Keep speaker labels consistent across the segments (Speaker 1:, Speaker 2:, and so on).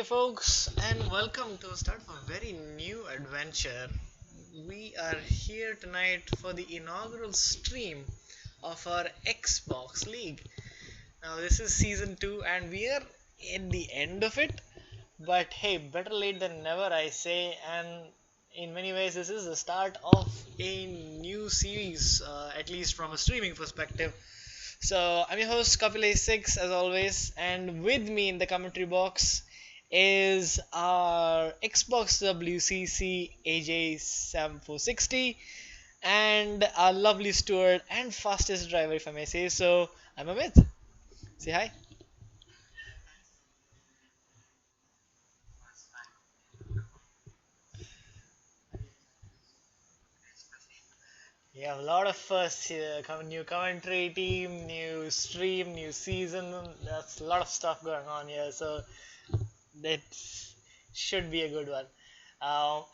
Speaker 1: Hey folks, and welcome to start of a very new adventure. We are here tonight for the inaugural stream of our Xbox League. Now, this is season 2, and we are at the end of it. But hey, better late than never, I say. And in many ways, this is the start of a new series, at least from a streaming perspective. So I'm your host Kapil6 as always, and with me in the commentary box is our Xbox WCC AJ7460 and our lovely steward and fastest driver, if I may say so. I'm Amit. Say hi. We have a lot of firsts here. New commentary team, new stream, new season. That's a lot of stuff going on here. So that should be a good one.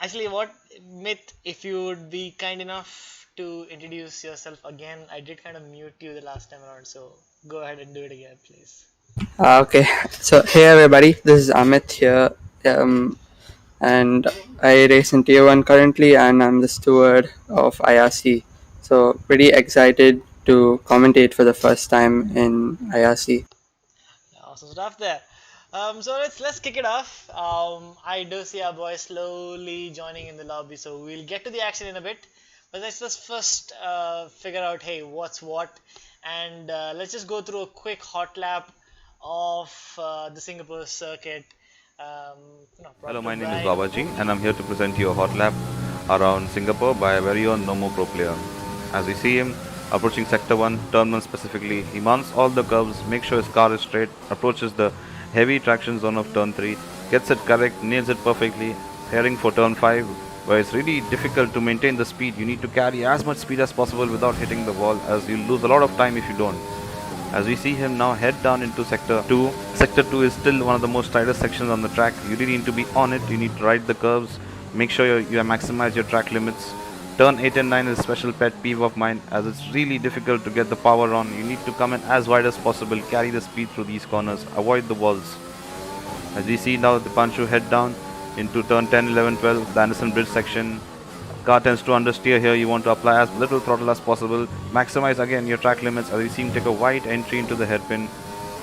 Speaker 1: Actually, what Myth, if you would be kind enough to introduce yourself again, I did kind of mute you the last time around, so go ahead and do it again, please.
Speaker 2: Okay, so hey everybody, this is Amit here, and I race in Tier 1 currently, and I'm the steward of IRC. So, pretty excited to commentate for the first time in IRC.
Speaker 1: Awesome stuff there. So let's kick it off. I do see our boys slowly joining in the lobby, so we'll get to the action in a bit. But let's just first figure out, hey, what's what, and let's just go through a quick hot lap of the Singapore circuit. Um,
Speaker 3: Hello,
Speaker 1: brought to
Speaker 3: my name is
Speaker 1: Bright.
Speaker 3: Babaji, and I'm here to present you a hot lap around Singapore by a very own Nomo Pro player. As we see him approaching Sector 1, Turn 1 specifically, he mounts all the curves, makes sure his car is straight, approaches the heavy traction zone of Turn 3, gets it correct, nails it perfectly, heading for Turn 5, where it's really difficult to maintain the speed. You need to carry as much speed as possible without hitting the wall, as you'll lose a lot of time if you don't. As we see him now head down into Sector 2. Sector 2 is still one of the most tightest sections on the track. You really need to be on it, you need to ride the curves, make sure you maximize your track limits. Turn 8 and 9 is a special pet peeve of mine, as it's really difficult to get the power on. You need to come in as wide as possible, carry the speed through these corners, avoid the walls. As we see now the Panchu head down into turn 10, 11, 12, the Anderson Bridge section. Car tends to understeer here. You want to apply as little throttle as possible. Maximize again your track limits as we see him take a wide entry into the hairpin.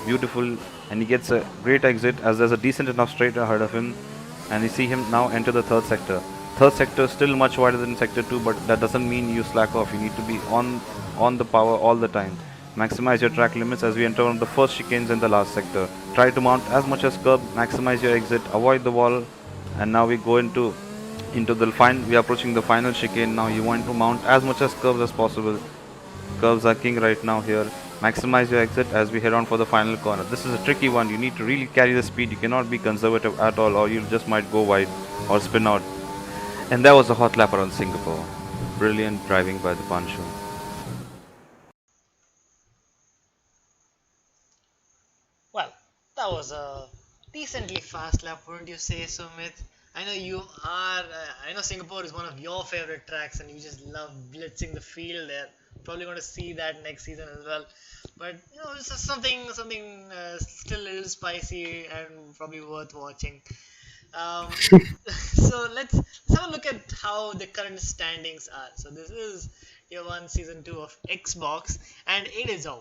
Speaker 3: Beautiful. And he gets a great exit as there's a decent enough straight ahead of him. And you see him now enter the third sector. Third sector is still much wider than sector 2, but that doesn't mean you slack off. You need to be on the power all the time. Maximize your track limits as we enter one of the first chicanes in the last sector. Try to mount as much as curb, maximize your exit, avoid the wall, and now we go into the we are approaching the final chicane now. You want to mount as much as curves as possible. Curves are king right now here. Maximize your exit as we head on for the final corner. This is a tricky one. You need to really carry the speed. You cannot be conservative at all, or you just might go wide or spin out. And that was a hot lap around Singapore. Brilliant driving by the Pancho.
Speaker 1: Well, that was a decently fast lap, wouldn't you say so, Myth? I know you are. I know Singapore is one of your favorite tracks, and you just love blitzing the field there. Probably going to see that next season as well. But it's just something still a little spicy and probably worth watching. Um, so let's have a look at how the current standings are. So this is Year 1 Season 2 of Xbox, and it is a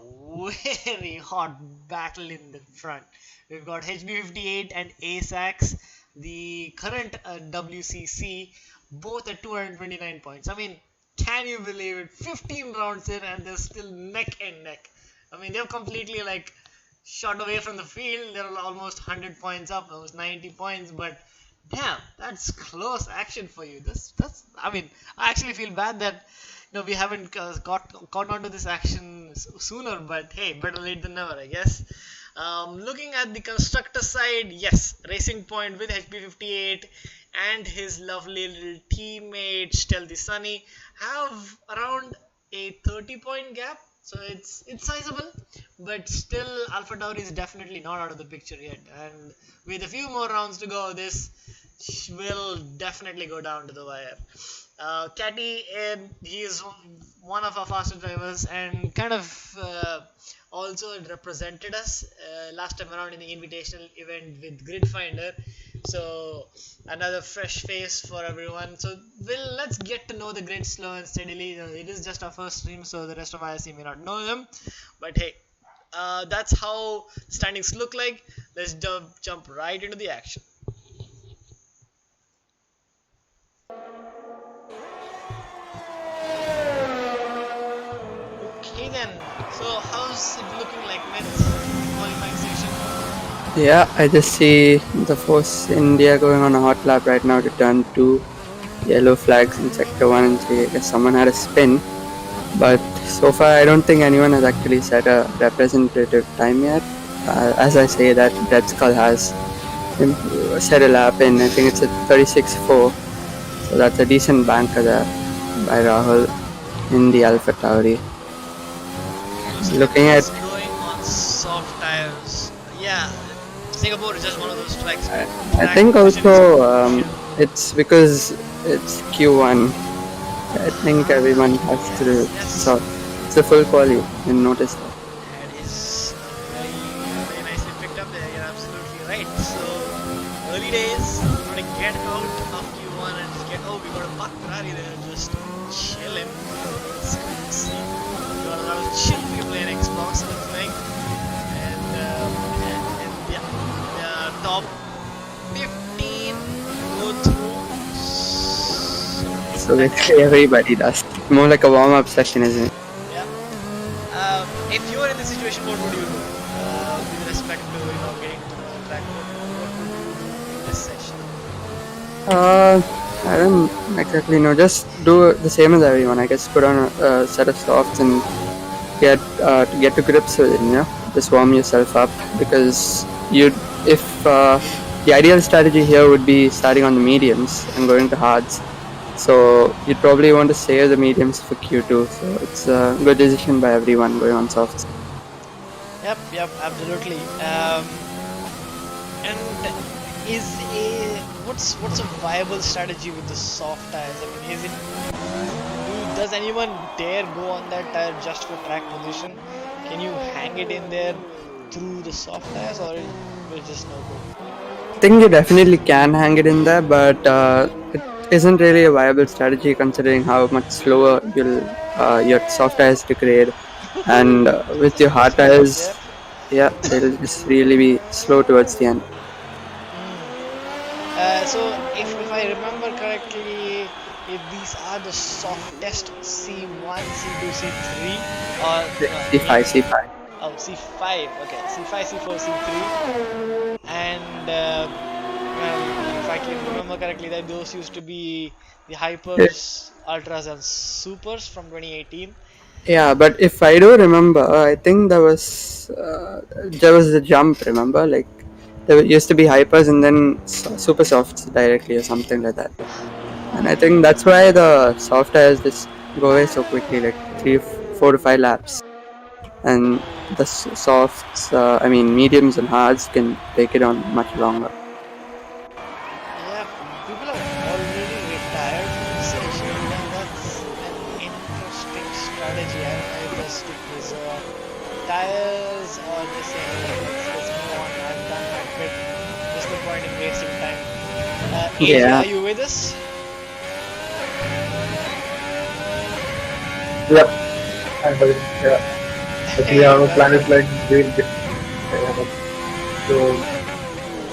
Speaker 1: very hot battle in the front. We've got HB58 and ASAX, the current WCC, both at 229 points. I mean, can you believe it? 15 rounds in and they're still neck and neck. I mean, they're completely like shot away from the field. They're almost 100 points up, almost 90 points, but damn, that's close action for you. That's. I mean, I actually feel bad that we haven't got onto this action sooner. But hey, better late than never, I guess. Looking at the constructor side, yes, Racing Point with HB58 and his lovely little teammate Stealthy Sunny have around a 30-point gap. So it's sizable, but still Alpha Tauri is definitely not out of the picture yet. And with a few more rounds to go, this will definitely go down to the wire. Catty, he is one of our faster drivers and kind of also represented us last time around in the invitational event with Grid Finder. So another fresh face for everyone. So let's get to know the grid slow and steadily. It is just our first stream, so the rest of IRC may not know them. But hey, that's how standings look like. Let's jump right into the action. Okay then. So how's it looking like men's qualifying section?
Speaker 2: Yeah, I just see the Force India going on a hot lap right now to turn 2. Yellow flags in sector 1 and 3. I guess someone had a spin. But so far, I don't think anyone has actually set a representative time yet. As I say that, Red Skull has set a lap in, I think it's a 36.4. So that's a decent banker there by Rahul in the Alpha Tauri. Looking at
Speaker 1: going on soft tires. Yeah, Singapore is just one of those tracks.
Speaker 2: I think also it's because it's Q1. I think everyone has to. So it's a full quali. You notice that.
Speaker 1: That is very nicely picked up there. You're absolutely right. So early days, we're gonna get out of Q1 and just get. Oh, we got a Buck Ferrari there, just chilling. It's good to see. We got a lot of chill people playing Xbox and everything. And yeah, top 15 go through.
Speaker 2: So basically everybody does. More like a warm-up session, isn't it?
Speaker 1: Yeah. If you were in this situation, what would you do? With respect to getting to the track, what would you do in this session?
Speaker 2: I don't exactly know. Just do the same as everyone. I guess put on a set of softs and get to grips with it. You know, just warm yourself up because if the ideal strategy here would be starting on the mediums and going to hards. So you'd probably want to save the mediums for Q2. So it's a good decision by everyone going on softs.
Speaker 1: Yep, absolutely. And what's a viable strategy with the soft tires? I mean, does anyone dare go on that tire just for track position? Can you hang it in there through the soft tires, or it will just no go?
Speaker 2: I think you definitely can hang it in there, but it isn't really a viable strategy considering how much slower your soft tires degrade, and with your hard tires, yeah, they'll just really be slow towards the end.
Speaker 1: So if I remember correctly, if these are the softest C1, C2, C3 or
Speaker 2: C5.
Speaker 1: Oh, C5. Okay, C5, C4, C3, and well, if I can remember correctly, that those used to be the hypers, ultras, and supers from 2018.
Speaker 2: Yeah, but if I do remember, I think there was the jump. Remember, like there used to be hypers and then super softs directly or something like that. And I think that's why the soft tires just go away so quickly, like 4 to 5 laps. And the softs, mediums and hards can take it on much longer.
Speaker 1: Yeah, people have already retired from the section, and that's an interesting strategy. I don't know if that's to preserve tires or just saying, let's move on. I've done my bit. What's the point in wasting time?
Speaker 2: Yeah.
Speaker 1: Are you with us?
Speaker 4: Yep. Yeah. Actually, our plan is like so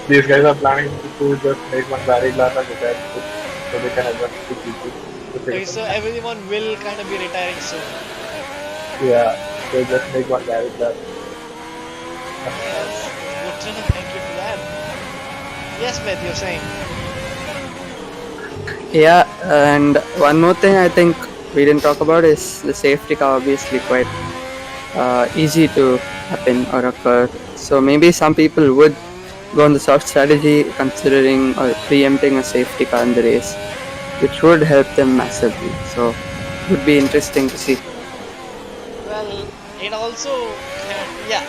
Speaker 4: these guys are planning to just make one varied lap and retire so they can adjust to people.
Speaker 1: Okay, so everyone will kind of be retiring soon.
Speaker 4: Yeah, so just make one varied lap.
Speaker 1: Yes, good to know. Thank you for that. Yes, Smith, you're saying.
Speaker 2: Yeah, and one more thing I think we didn't talk about is the safety car. Obviously, quite easy to happen or occur. So maybe some people would go on the soft strategy considering or preempting a safety car in the race, which would help them massively. So it would be interesting to see.
Speaker 1: Well, it also, yeah,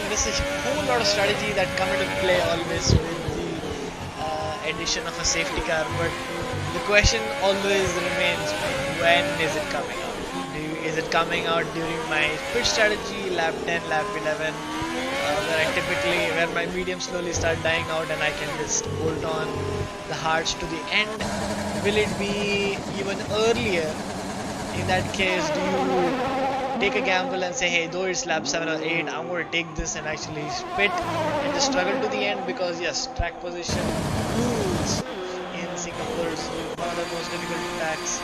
Speaker 1: this is a whole lot of strategy that come into play always with the addition of a safety car. But the question always remains: when is it coming out? is it coming out during my pitch strategy, lap 10, lap 11, where my mediums slowly start dying out and I can just bolt on the hards to the end? Will it be even earlier? In that case, do you take a gamble and say, hey, though it's lap 7 or 8, I'm going to take this and actually spit and just struggle to the end? Because yes, track position rules in Singapore is one of the most difficult tracks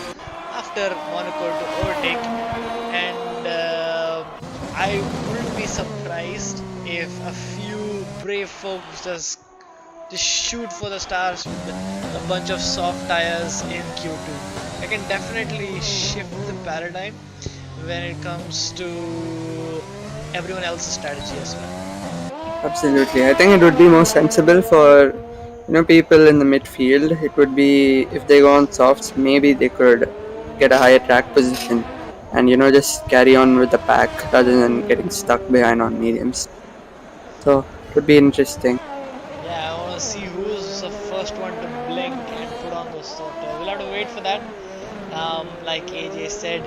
Speaker 1: after Monaco to overtake, and I wouldn't be surprised if a few brave folks just shoot for the stars with a bunch of soft tires in Q2. I can definitely shift the paradigm when it comes to everyone else's strategy as well.
Speaker 2: Absolutely. I think it would be more sensible for people in the midfield. It would be if they go on softs, maybe they could get a higher track position and just carry on with the pack rather than getting stuck behind on mediums. So it would be interesting.
Speaker 1: Yeah, I want to see who's the first one to blink and put on those soft tires. We'll have to wait for that. Like AJ said,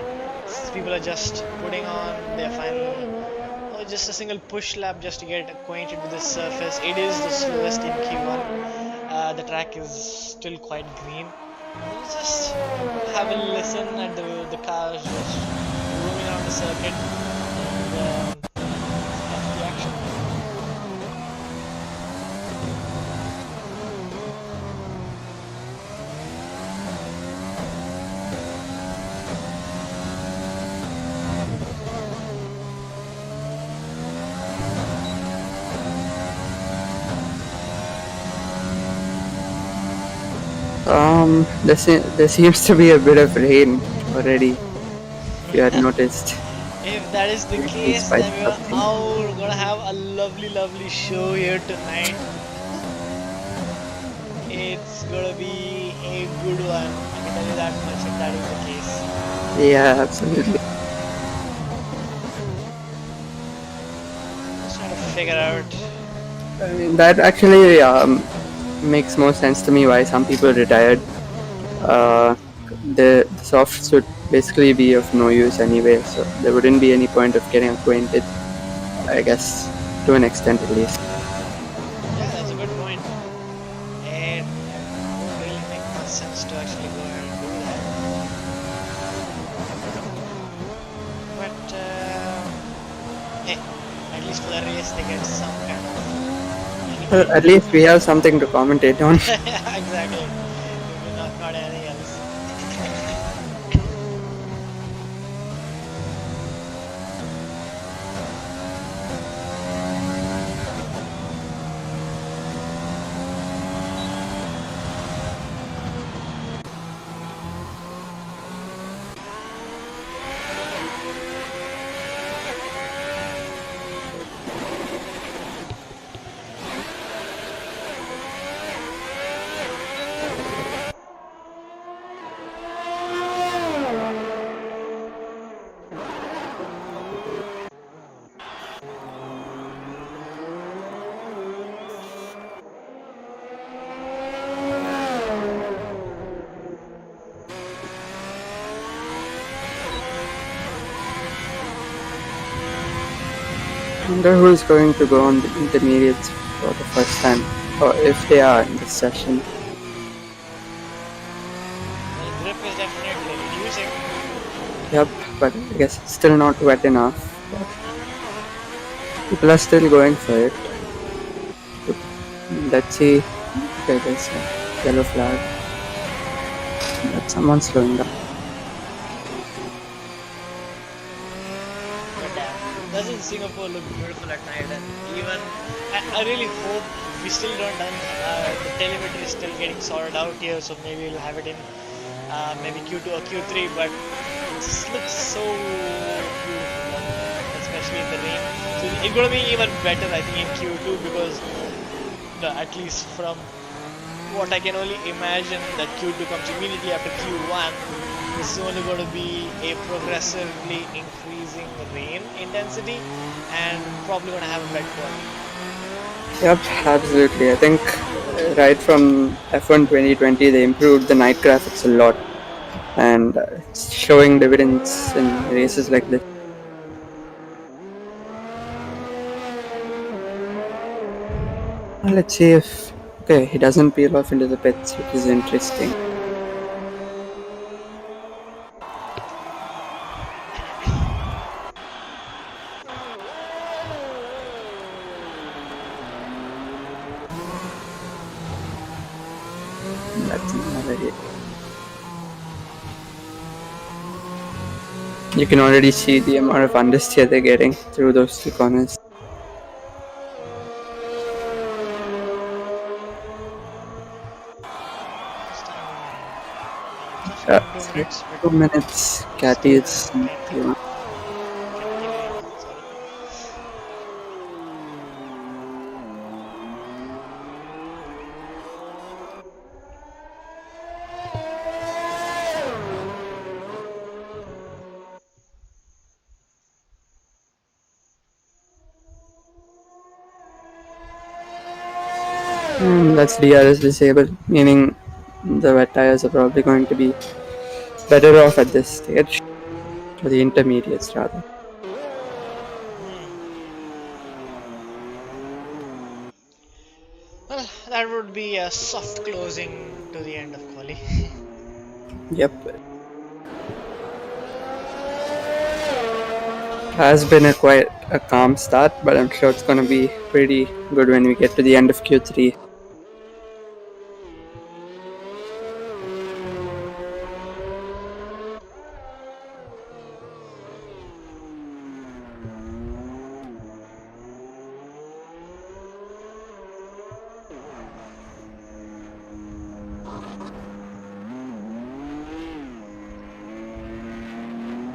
Speaker 1: people are just putting on their final, just a single push lap just to get acquainted with the surface. It is the slowest in Q1. The track is still quite green. We'll just have a listen at the cars just roaming around the circuit and that's the action.
Speaker 2: There seems to be a bit of rain already. If you had noticed.
Speaker 1: If that is the case, then we are all gonna have a lovely show here tonight. It's gonna be a good one. I can tell you that much if that is the case.
Speaker 2: Yeah, absolutely.
Speaker 1: Just trying to figure out.
Speaker 2: I mean, that actually makes more sense to me why some people retired. The softs would basically be of no use anyway, so there wouldn't be any point of getting acquainted, I guess, to an extent at least.
Speaker 1: Yeah, that's a good point. It won't really make much sense to actually go ahead and do that. But, hey, at least for the race, they get some kind of.
Speaker 2: At least we have something to commentate on.
Speaker 1: Exactly. Not anything else.
Speaker 2: I wonder who's going to go on the intermediates for the first time, or if they are in this session.
Speaker 1: The grip is definitely reducing.
Speaker 2: Yep, but I guess it's still not wet enough. People are still going for it. Let's see. Okay, there's a yellow flag. But someone's slowing down.
Speaker 1: Doesn't Singapore look beautiful at night? And even I really hope we still don't done the telemetry is still getting sorted out here, so maybe we'll have it in maybe Q2 or Q3, but it just looks so beautiful, especially in the rain. So it's gonna be even better, I think, in Q2 because at least from what I can only imagine that Q2 comes immediately after Q1. This is only going to be a progressively increasing rain intensity and probably going to have a wet quality.
Speaker 2: Yep, absolutely. I think right from F1 2020 they improved the night graphics a lot. and it's showing dividends in races like this. Let's see if okay he doesn't peel off into the pits, which is interesting. That's another hit. You can already see the amount of understeer they're getting through those two corners.
Speaker 1: Just 2 minutes.
Speaker 2: 2 minutes. Catty
Speaker 1: Still
Speaker 2: is
Speaker 1: plenty.
Speaker 2: you know,
Speaker 1: Sorry.
Speaker 2: that's DRS disabled, meaning the wet tires are probably going to be better off at this stage, or the intermediates rather.
Speaker 1: Well, that would be a soft closing to the end of quali.
Speaker 2: Yep. Has been a quite a calm start, but I'm sure it's going to be pretty good when we get to the end of Q3.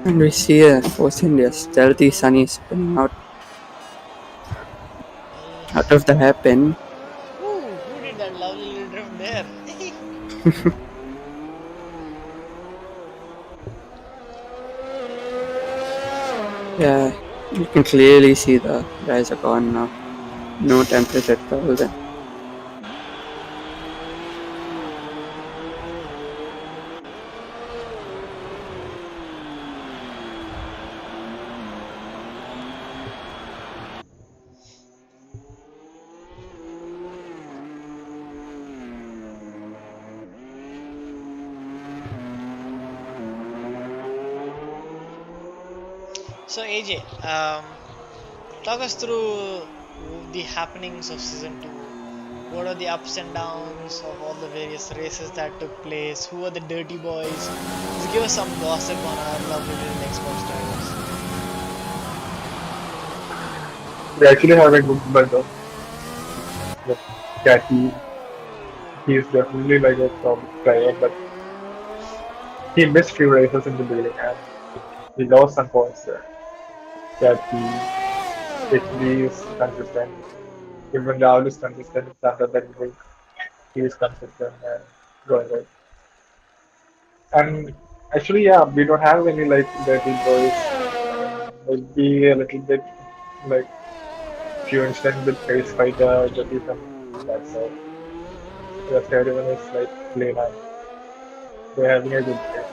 Speaker 2: And we see a Force India stealthy Sunny spinning out of the hairpin.
Speaker 1: Ooh, who did that lovely little drift there?
Speaker 2: Yeah, you can clearly see the guys are gone now. No temperature trouble then.
Speaker 1: So AJ, talk us through the happenings of season 2. What are the ups and downs of all the various races that took place? Who are the dirty boys? Just give us some gossip on our lovely little Xbox drivers.
Speaker 4: We actually have a good bunch of like, Cathy. He's definitely like a top driver, but he missed few races in the beginning and he lost some points there. Cathy actually is consistent. Even Rahul is consistent. It's after that he is consistent and going right. And actually, yeah, we don't have any like dirty boys. Maybe a little bit like few incidents with face fighter, dirty some. That's all. The rest everyone is like clean and they're having a good day.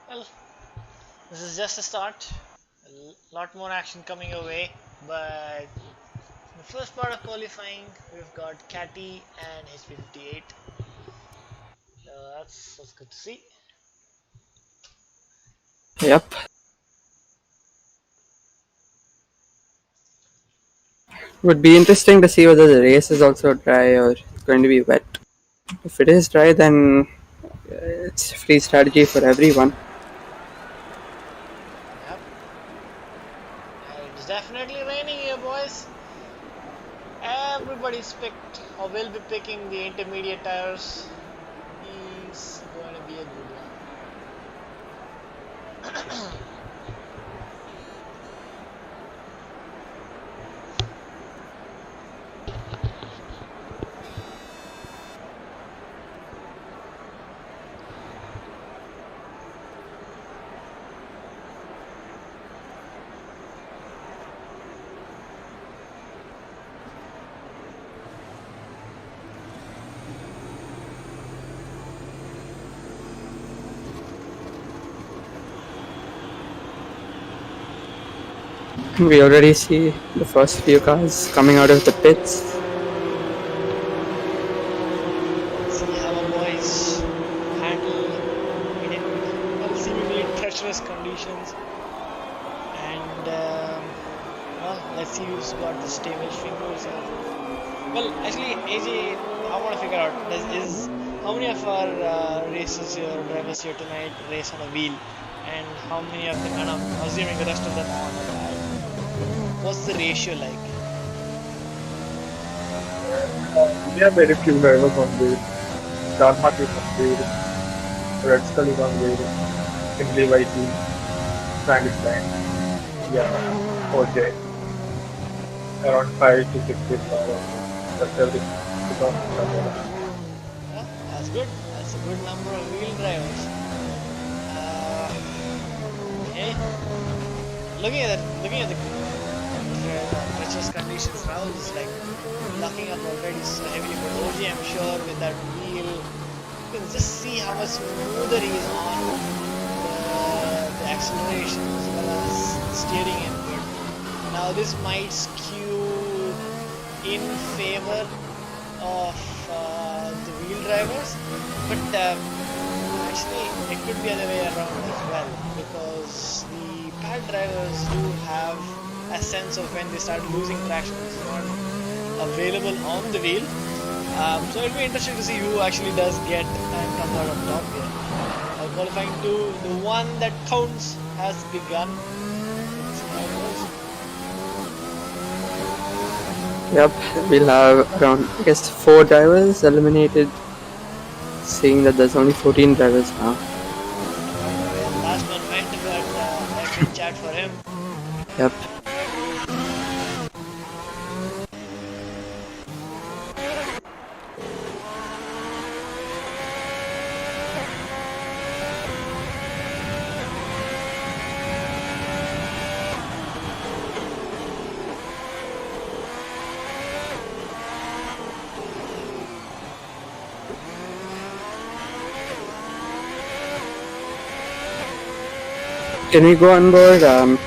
Speaker 1: Well, this is just a start. A lot more action coming your way, but in the first part of qualifying, we've got Catty and HP58. That's good to see.
Speaker 2: Yep. Would be interesting to see whether the race is also dry or it's going to be wet. If it is dry, then it's free strategy for everyone.
Speaker 1: Yep. It's definitely raining here, boys. Everybody's picked or will be picking the intermediate tires. It's going to be a good one.
Speaker 2: We already see the first few cars coming out of the pits.
Speaker 1: See how our boys handle in well, seemingly treacherous conditions. And well, let's see who's got the stable fingers. Well, actually, AJ, I want to figure out is how many of our races here, drivers here tonight race on a wheel, and how many of them, and I'm assuming the rest of them on a pad. What's the ratio like?
Speaker 4: We have very few drivers on wheel. Darmart is on wheel. Red Skull is on wheel. Simply Whitey. Frankenstein. Yeah. OJ. Around 5 to 6 days. That's everything.
Speaker 1: Yeah, that's good. That's a good number of wheel drivers. Okay. Looking at the treacherous conditions, Rahul is like locking up already so heavily. But OG, I'm sure with that wheel, you can just see how much smoother he is on the acceleration as well as the steering input. Now this might skew in favor of the wheel drivers, but actually it could be the other way around as well, because the pad drivers do have a sense of when they start losing traction, which is not available on the wheel. So it'll be interesting to see who actually does get and comes out on top here. Qualifying 2, the one that counts, has begun. Let's see how it goes.
Speaker 2: Yep, we'll have around, I guess, 4 drivers eliminated, seeing that there's only 14 drivers now.
Speaker 1: Last one went, but I can chat for him.
Speaker 2: Yep. Can we go on board our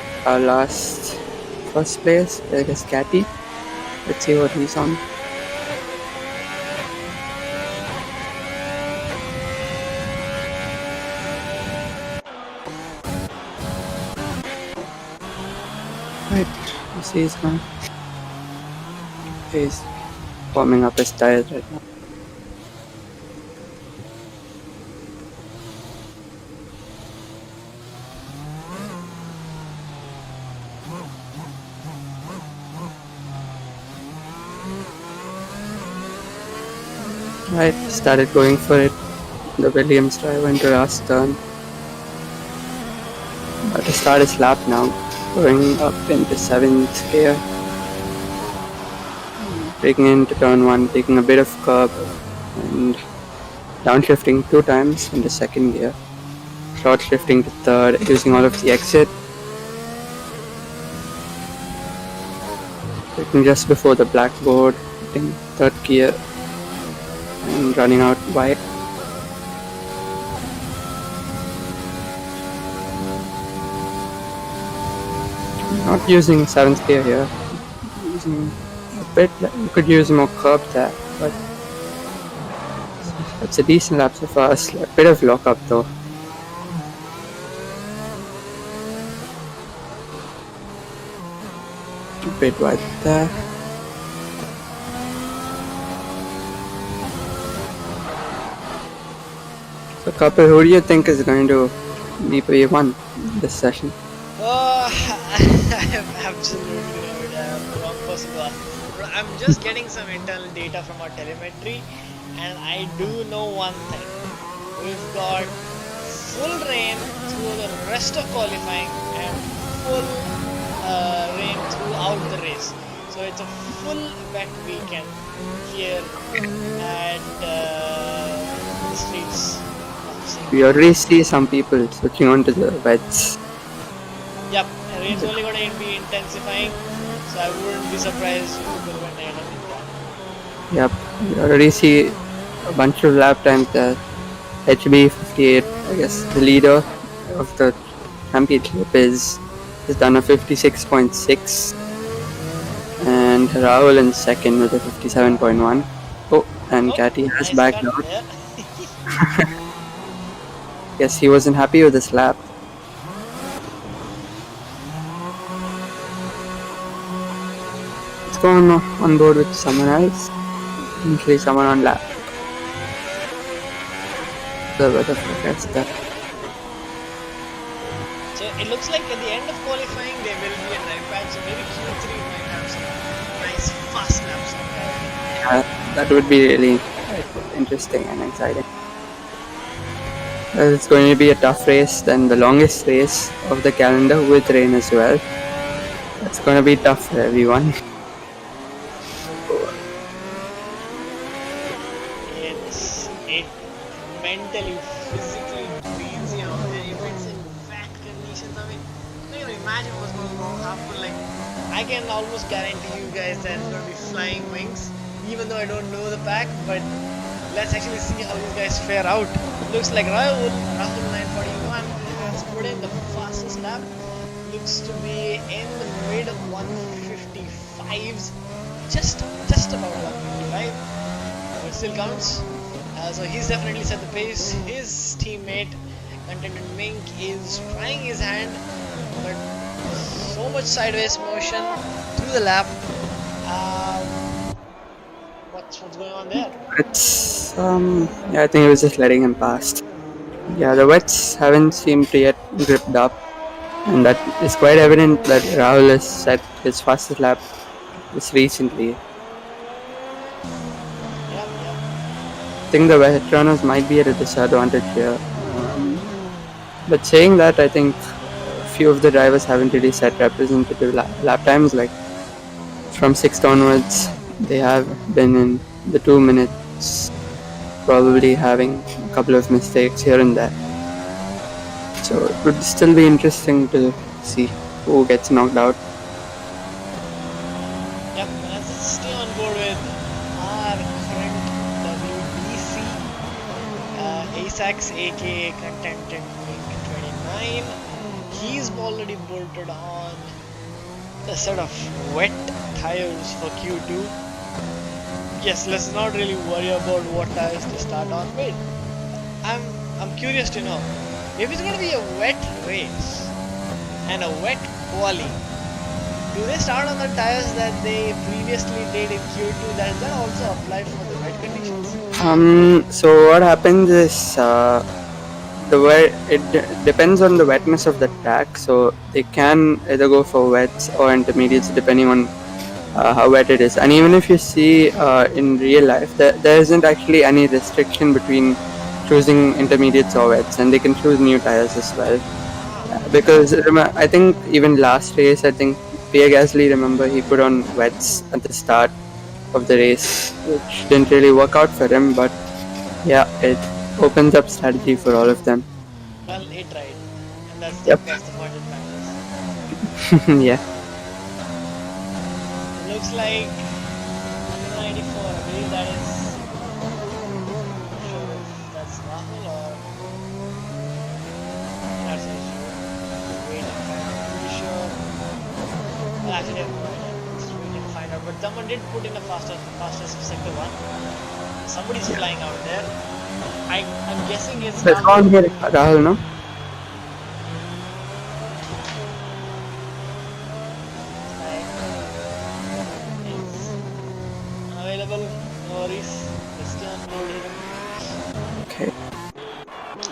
Speaker 2: first place, I guess, Catty? Let's see what he's on. Right, let's see he's gone. He's warming up his tires right now. Right, started going for it. The Williams driver into last turn. About to start his lap now, going up into 7th gear. Breaking into turn 1, taking a bit of curb and downshifting 2 times into 2nd gear. Short shifting to 3rd, using all of the exit. Taking just before the blackboard, hitting 3rd gear. And running out wide. Not using 7th gear here. Using a bit. You could use more curb there, but it's a decent lap so far. A bit of lockup though. A bit wide there. So, Kapil, who do you think is going to be P1 this session?
Speaker 1: I have absolutely no idea. I'm the wrong person to ask. I'm just getting some internal data from our telemetry, and I do know one thing. We've got full rain through the rest of qualifying and full rain throughout the race. So it's a full wet weekend here at the streets of Singapore.
Speaker 2: We already see some people switching on to the wets.
Speaker 1: Yep, rain's only going to be intensifying, so I wouldn't be surprised if people went ahead of it.
Speaker 2: Yep, we already see a bunch of lap times there. HB58, I guess the leader of the championship has done a 56.6, and Rahul in second with a 57.1. Oh, and Catty has
Speaker 1: Nice
Speaker 2: backed
Speaker 1: cut
Speaker 2: out.
Speaker 1: there.
Speaker 2: Yes, he wasn't happy with this lap. Let's go on board with someone else. Usually someone on lap. The weather forecast there.
Speaker 1: So it looks like at the end of qualifying there will be a drive patch, so maybe Q3 might have some nice fast laps on there.
Speaker 2: That would be really interesting and exciting. It's going to be a tough race, then the longest race of the calendar with rain as well. It's going to be tough for everyone.
Speaker 1: It's mentally, physically crazy out there. If it's in wet conditions, I mean, you can imagine what's going to happen. Like, I can almost guarantee you guys that it's going to be flying wings, even though I don't know the pack. But let's actually see how these guys fare out. Looks like Rahul 941 has put in the fastest lap. Looks to be in the mid 155s, just about 155. But still counts. So he's definitely set the pace. His teammate, Contented Mink, is trying his hand, but so much sideways motion through the lap. What's going on there?
Speaker 2: It's yeah, I think it was just letting him pass. Yeah, the wets haven't seemed to yet gripped up, and that is quite evident that Rahul has set his fastest lap just recently.
Speaker 1: Yep.
Speaker 2: I think the wet runners might be at a disadvantage here. But saying that, I think a few of the drivers haven't really set representative lap times. Like from 6th onwards, they have been in the 2 minutes, probably having a couple of mistakes here and there. So it would still be interesting to see who gets knocked out.
Speaker 1: Yep, let's stay on board with our current WBC ASAX aka Contented Mink 29. He's already bolted on a set of wet tires for Q2. Yes, let's not really worry about what tires to start on with. I'm curious to know if it's gonna be a wet race and a wet quali. Do they start on the tires that they previously did in Q2? Does that also apply for the wet conditions?
Speaker 2: So what happens is it depends on the wetness of the track. So they can either go for wets or intermediates depending on how wet it is. And even if you see in real life, there isn't actually any restriction between choosing intermediates or wets, and they can choose new tires as well. Because I think even last race, I think Pierre Gasly, remember, he put on wets at the start of the race, which didn't really work out for him, but yeah, it opens up strategy for all of them.
Speaker 1: Well, it tried, and that's
Speaker 2: Yep.
Speaker 1: the point it matters.
Speaker 2: Yeah.
Speaker 1: Looks like 194, I believe that is. Not sure if that's Rahul or. Not so sure. Wait and find out. Pretty sure. Well, actually, let's wait and find out. But someone did put in a fastest sector 1. Somebody's flying out there. I'm guessing it's
Speaker 2: Let's go on here, Rahul, no?
Speaker 1: It's unavailable. No worries. Let's stay on board here.
Speaker 2: Okay.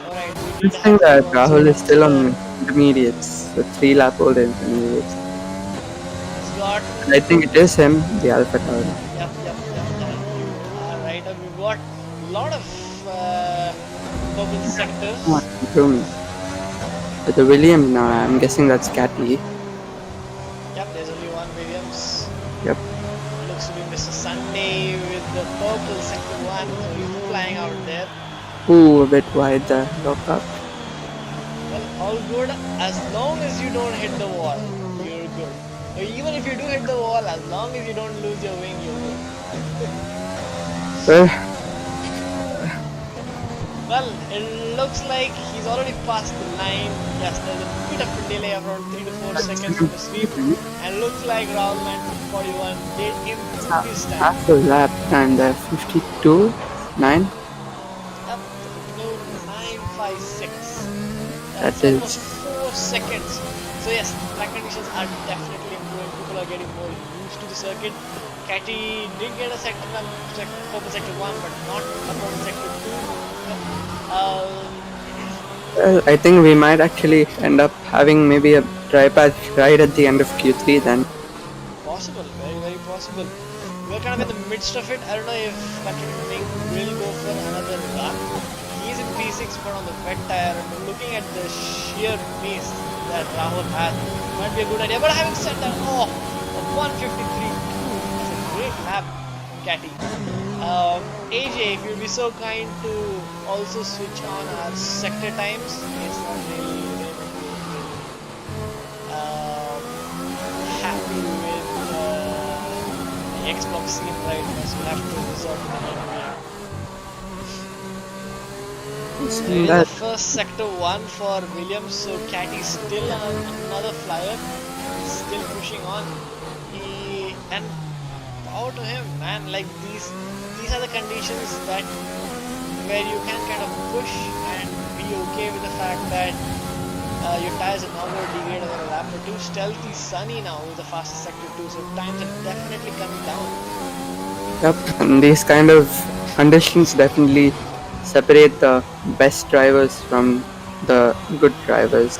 Speaker 1: Alright, we did
Speaker 2: Interesting that
Speaker 1: have
Speaker 2: Rahul is still on intermediates, with 3 lap old intermediates.
Speaker 1: He's got.
Speaker 2: I think it is him, the Alpha Tower.
Speaker 1: Yep. Alright, we've got a lot of purple sectors.
Speaker 2: Come on, through me. The Williams now, I'm guessing that's Catty.
Speaker 1: Yep, there's only one Williams.
Speaker 2: Yep.
Speaker 1: Looks to be Mr. Sunday with the purple sector 1, so he's flying out there.
Speaker 2: Ooh, a bit wide the lock up.
Speaker 1: Well, all good as long as you don't hit the wall, you're good. Or even if you do hit the wall, as long as you don't lose your wing, you're good.
Speaker 2: Well,
Speaker 1: Well, it looks like he's already passed the line. Yes, there's a bit of a delay of around 3 to 4 seconds in the sweep. And looks like Rahul Man 41 did improve his time.
Speaker 2: half a lap time there, 52, 9.
Speaker 1: Up to 956.
Speaker 2: That
Speaker 1: That's
Speaker 2: is-
Speaker 1: almost 4 seconds. So yes, track conditions are definitely improving. People are getting more used to the circuit. Catty did get a purple sector 1, but not a purple sector 2.
Speaker 2: Well, I think we might actually end up having maybe a dry patch right at the end of Q3 then.
Speaker 1: Possible, very, very possible. We're kind of in the midst of it. I don't know if Patrick Ming will go for another run. He's in P6 but on the wet tire, and looking at the sheer pace that Rahul has, might be a good idea. But having said that, oh, a 153.2 is a great lap from Catty. AJ, if you'd be so kind to also switch on our sector times. It's not really happy with the Xbox scene right now, so we'll have to resort to the NVIDIA. So it is the first sector 1 for Williams, so Catty's still on another flyer, still pushing on. And power to him, man. Like these are the conditions that where you can kind of push and be okay with the fact that your tires are not going to degrade over a lap or two. Stealthy sunny now with the fastest sector 2, so times are definitely coming down.
Speaker 2: Yep, and these kind of conditions definitely separate the best drivers from the good drivers.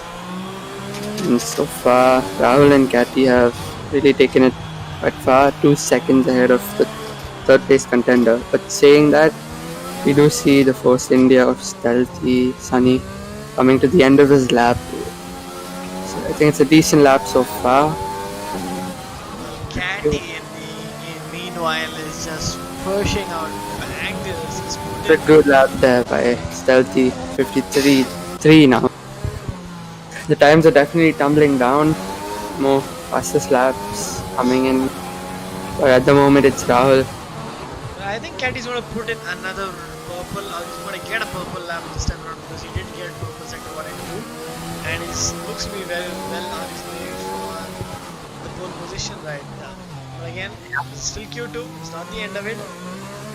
Speaker 2: And so far, Rahul and Catty have really taken it quite far, 2 seconds ahead of the third place contender. But saying that, we do see the Force India of Stealthy Sunny coming to the end of his lap. So I think it's a decent lap so far.
Speaker 1: Catty meanwhile is just pushing out bankers.
Speaker 2: It's a good lap there by Stealthy, 53.3 now. The times are definitely tumbling down. More fastest laps coming in. But at the moment it's Rahul.
Speaker 1: I think Catty's going to put in another purple. He's going to get a purple lap this time around because he did get purple sector 1 and 2. And he looks to be very well on his way for the pole position right now. But again, it's still Q2. It's not the end of it.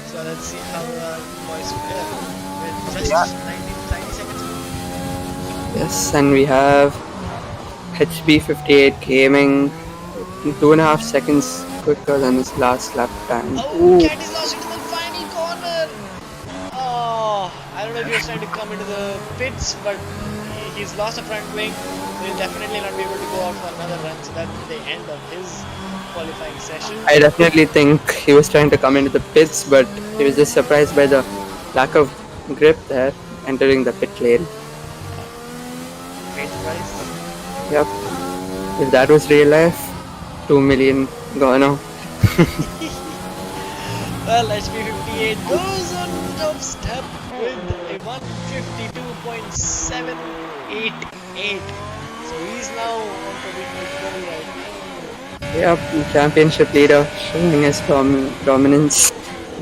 Speaker 1: So let's see how our boys fare with just 90 seconds.
Speaker 2: Yes, and we have HB58 gaming 2.5 seconds quicker than his last lap time.
Speaker 1: Oh, Catty's lost it to the final corner. Oh, I don't know if he was trying to come into the pits, but he's lost a front wing. He'll definitely not be able to go out for another run, so that's the end of his qualifying session.
Speaker 2: I definitely think he was trying to come into the pits, but he was just surprised by the lack of grip there entering the pit lane.
Speaker 1: Great surprise.
Speaker 2: Yep. If that was real life, 2 million gone now.
Speaker 1: Well, HB58 goes on top step with a 152.788. So he's now on provisional pole right now.
Speaker 2: Yep, championship leader showing his dominance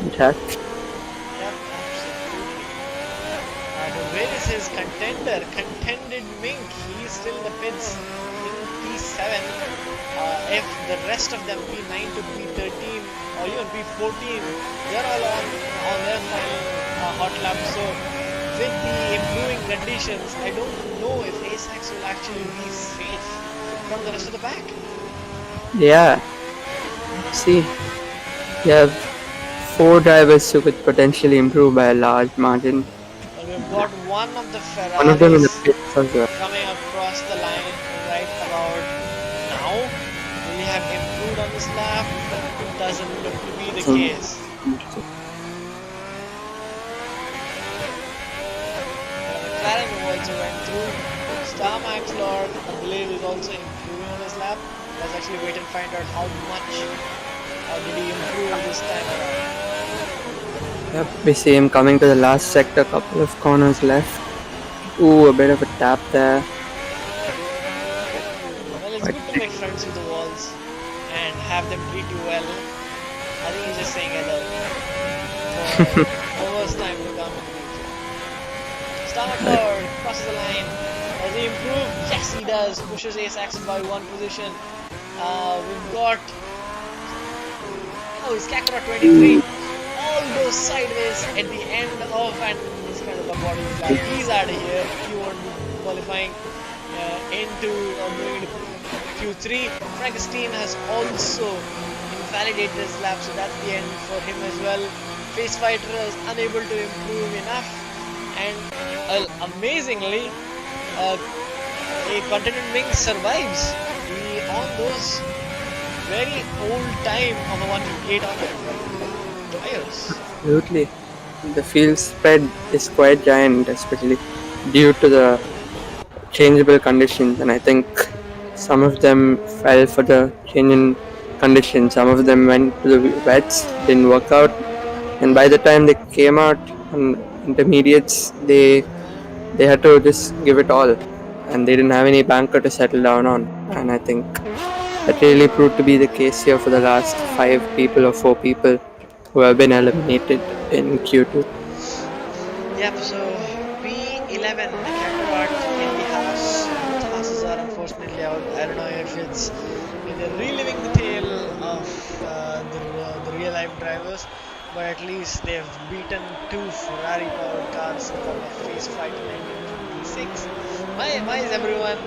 Speaker 2: intact.
Speaker 1: Yep, absolutely. And where is his contended Mink? He's still in the pits in P7. If the rest of them P9 to P13 or even P14, they're all on their final hot lap. So with the improving conditions, I don't know if ASAX will actually be safe from the rest of the pack.
Speaker 2: Yeah. See, you have 4 drivers who could potentially improve by a large margin.
Speaker 1: Well, we've got one of the Ferraris
Speaker 2: One of them in the pits as well.
Speaker 1: coming across the line right about now. Will he have improved on this lap? It doesn't look to be the case. McLaren also went through. Star Max Lord, I believe, is also improving on his lap. Let's actually wait and find out how much did he improve this time around.
Speaker 2: Yep, we see him coming to the last sector, couple of corners left. Ooh, a bit of a tap there.
Speaker 1: Well, it's
Speaker 2: But
Speaker 1: good to make friends with the walls and have them treat you well. I think he's just saying I love you. For the first time to come and meet you. Star Max Lord crosses the line. Does he improve? Yes, he does. Pushes Ace Axel by one position. We've got. Oh, he's Kakarot 23. All goes sideways at the end of, and it's kind of a body flag. He's out of here. He won't be qualifying into moving into Q3. Frankenstein has also invalidated his lap, so that's the end for him as well. Face Fighter is unable to improve enough, and amazingly, a Continent Wing survives on those very old time of a 158 on tires.
Speaker 2: absolutely, the field spread is quite giant, especially due to the changeable conditions, and I think some of them fell for the change in conditions. Some of them went to the wets, didn't work out, and by the time they came out on intermediates, they had to just give it all, and they didn't have any banker to settle down on. And I think that really proved to be the case here for the last 5 people or 4 people who have been eliminated in Q2.
Speaker 1: Yep, so P11, the Kakarot in the house. Both houses are unfortunately out. I don't know if it's they're reliving the tale of the real life drivers, but at least they've beaten 2 Ferrari powered cars in the face fight in 1926. Why is everyone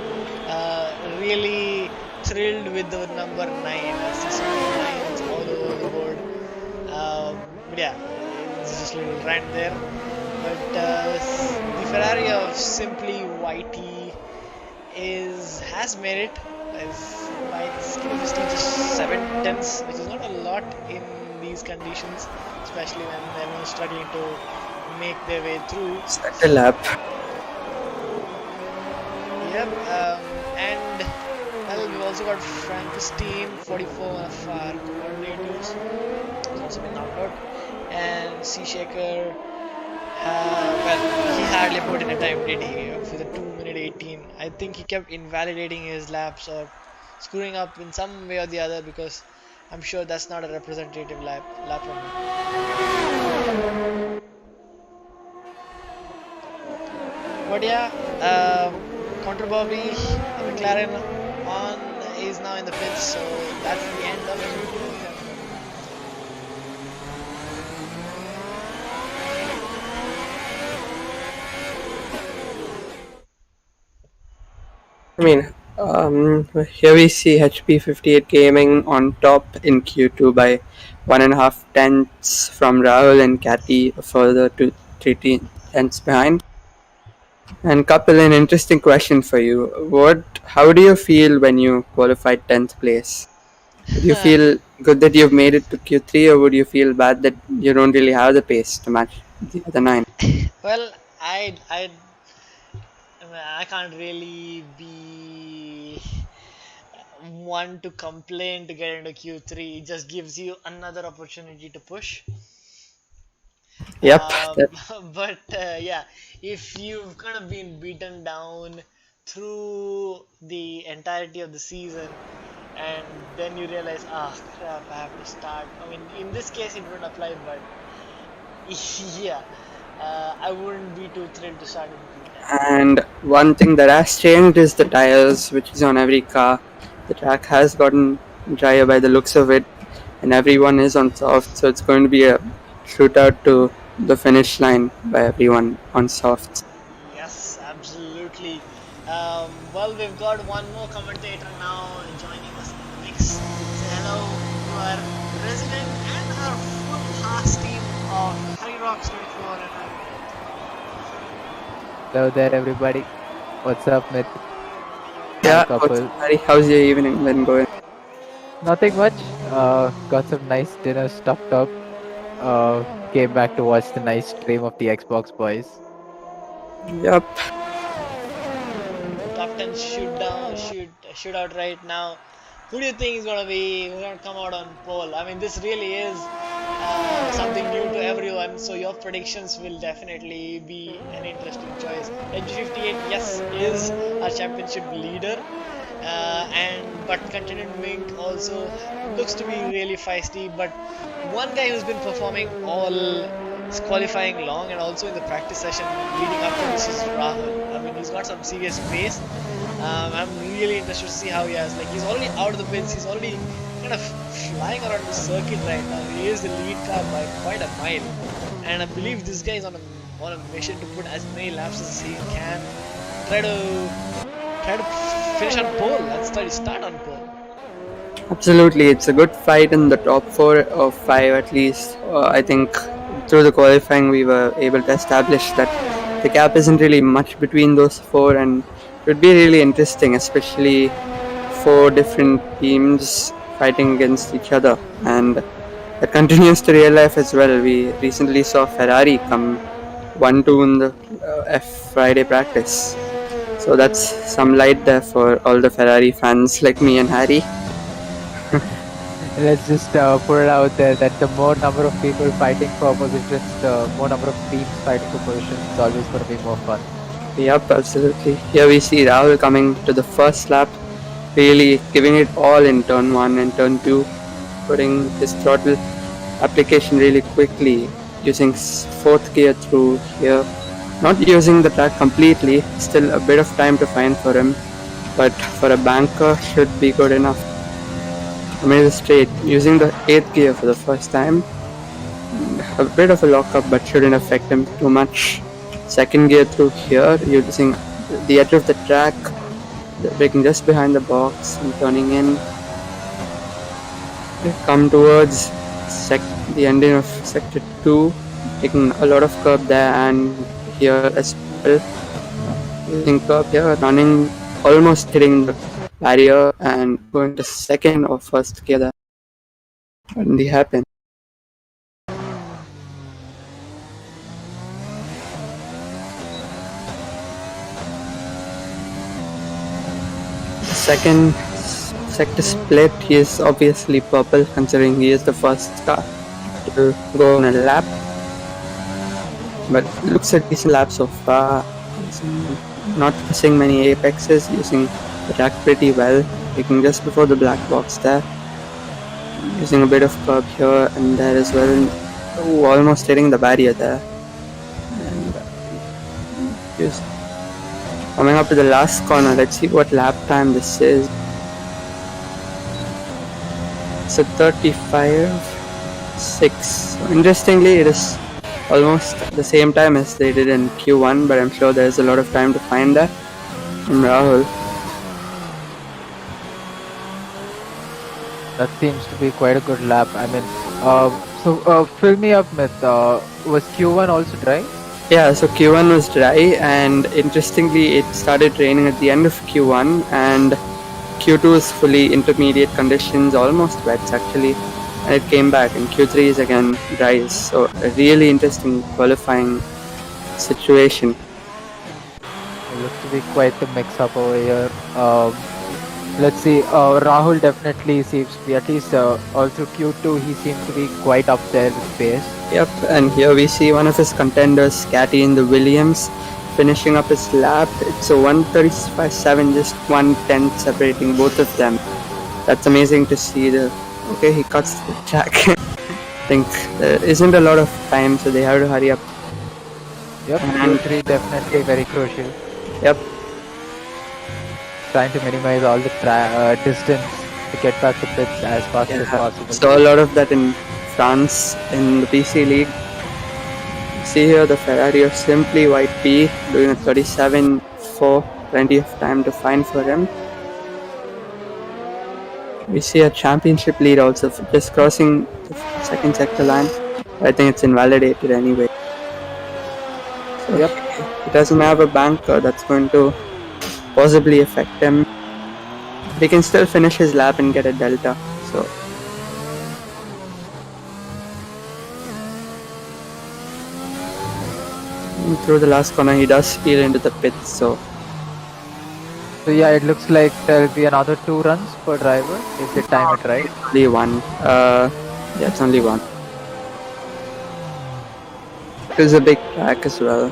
Speaker 1: really thrilled with the number 9? I see so many 9s all over the board. But yeah, it's just a little rant there. But the Ferrari of Simply Whitey has made it by the skin of his teeth, just 7 tenths, which is not a lot in these conditions, especially when everyone's struggling to make their way through.
Speaker 2: Second lap.
Speaker 1: Yep, and well, we've also got Frankenstein, 44, one of our coordinators, who's also been knocked out, and Sea Shaker. Well, he hardly put in a time, did he? For the 2 minute 18. I think he kept invalidating his laps or screwing up in some way or the other, because I'm sure that's not a representative lap from him. But yeah, Contra Bobby, McLaren is now in the pits, so that's the end of Q2.
Speaker 2: I mean, here we see HP58 Gaming on top in Q2 by 1.5 tenths from Rahul and Kathy, a further 3 tenths behind. And couple, an interesting question for you. How do you feel when you qualified 10th place? Would you feel good that you've made it to Q3, or would you feel bad that you don't really have the pace to match the other 9?
Speaker 1: Well, I can't really be one to complain to get into Q3. It just gives you another opportunity to push.
Speaker 2: Yep.
Speaker 1: But yeah, if you've kind of been beaten down through the entirety of the season, and then you realize, crap, I have to start. I mean, in this case, it wouldn't apply, but yeah, I wouldn't be too thrilled to start in Q10.
Speaker 2: And one thing that has changed is the tires, which is on every car. The track has gotten drier by the looks of it, and everyone is on soft, so it's going to be a shootout to the finish line by everyone on softs.
Speaker 1: Yes, absolutely. Well, we've got one more commentator now joining us in the mix. Say hello to our resident and our full cast team of High Rocks 24 and
Speaker 5: Hello there, everybody. What's up, Myth?
Speaker 2: Yeah,
Speaker 5: couple.
Speaker 2: how's your evening been going?
Speaker 5: Nothing much. Got some nice dinner stuffed up. Came back to watch the nice stream of the Xbox boys.
Speaker 2: Yep.
Speaker 1: curtain shoot out right now. Who do you think is who's gonna come out on pole? I mean, this really is something new to everyone. So your predictions will definitely be an interesting choice. NG58, yes, is our championship leader, and but Contingent Mink also looks to be really feisty. But one guy who's been performing all qualifying long and also in the practice session leading up to this is Rahul. I mean, he's got some serious pace. I'm really interested to see how he has. Like, he's already out of the pits. He's already kind of flying around the circuit right now. He is the lead car by quite a mile, and I believe this guy is on a mission to put as many laps as he can. Try to finish on pole and start on pole.
Speaker 2: Absolutely, it's a good fight in the top 4 or 5 at least. I think through the qualifying we were able to establish that the gap isn't really much between those 4, and it would be really interesting, especially 4 different teams fighting against each other, and that continues to real life as well. We recently saw Ferrari come 1-2 in the F Friday practice, so that's some light there for all the Ferrari fans like me and Harry.
Speaker 5: Let's just put it out there that the more number of people fighting for positions, the more number of teams fighting for positions, it's always going to be more fun.
Speaker 2: Yep, absolutely. Here we see Rahul coming to the first lap, really giving it all in turn 1 and turn 2, putting his throttle application really quickly, using 4th gear through here. Not using the track completely, still a bit of time to find for him, but for a banker should be good enough. I made it straight, using the 8th gear for the first time. A bit of a lockup, but shouldn't affect him too much. 2nd gear through here, using the edge of the track, braking just behind the box and turning in. Come towards the ending of sector 2, taking a lot of curb there and here as well. Using curb here, running, almost hitting the barrier and going to 2nd or 1st gear there. Only happened. Second sector split, he is obviously purple considering he is the first car to go on a lap, but looks a decent lap so far. He's not missing many apexes, using the track pretty well, taking just before the black box there, using a bit of curb here and there as well. Ooh, almost hitting the barrier there, and just coming up to the last corner. Let's see what lap time this is. It's a 35.6. So interestingly, it is almost the same time as they did in Q1, but I'm sure there's a lot of time to find that from Rahul.
Speaker 5: That seems to be quite a good lap. I mean, fill me up with, was Q1 also dry?
Speaker 2: Yeah, so Q1 was dry, and interestingly it started raining at the end of Q1, and Q2 is fully intermediate conditions, almost wet actually, and it came back, and Q3 is again dry. So a really interesting qualifying situation.
Speaker 5: It looks to be quite the mix-up over here. Let's see, Rahul definitely seems to be, at least all through Q2, he seems to be quite up there with pace.
Speaker 2: Yep, and here we see one of his contenders, Scatty in the Williams, finishing up his lap. It's a 1:35.7, just 1:10 separating both of them. That's amazing to see. Okay, he cuts the track. I think there isn't a lot of time, so they have to hurry up.
Speaker 5: Yep, Q3 definitely very crucial.
Speaker 2: Yep.
Speaker 5: Trying to minimize all the distance to get back to pits as fast as possible.
Speaker 2: Saw a lot of that in France in the PC League. See here the Ferrari of Simply White P doing a 37.4, plenty of time to find for him. We see a championship lead also for just crossing the 2nd sector line. I think it's invalidated anyway. So yep, he doesn't have a banker that's going to possibly affect him. He can still finish his lap and get a delta. So through the last corner he does steal into the pits, so
Speaker 5: So yeah, it looks like there'll be another 2 runs per driver if they time it right.
Speaker 2: Only one. Yeah, it's only one. It is a big track as well.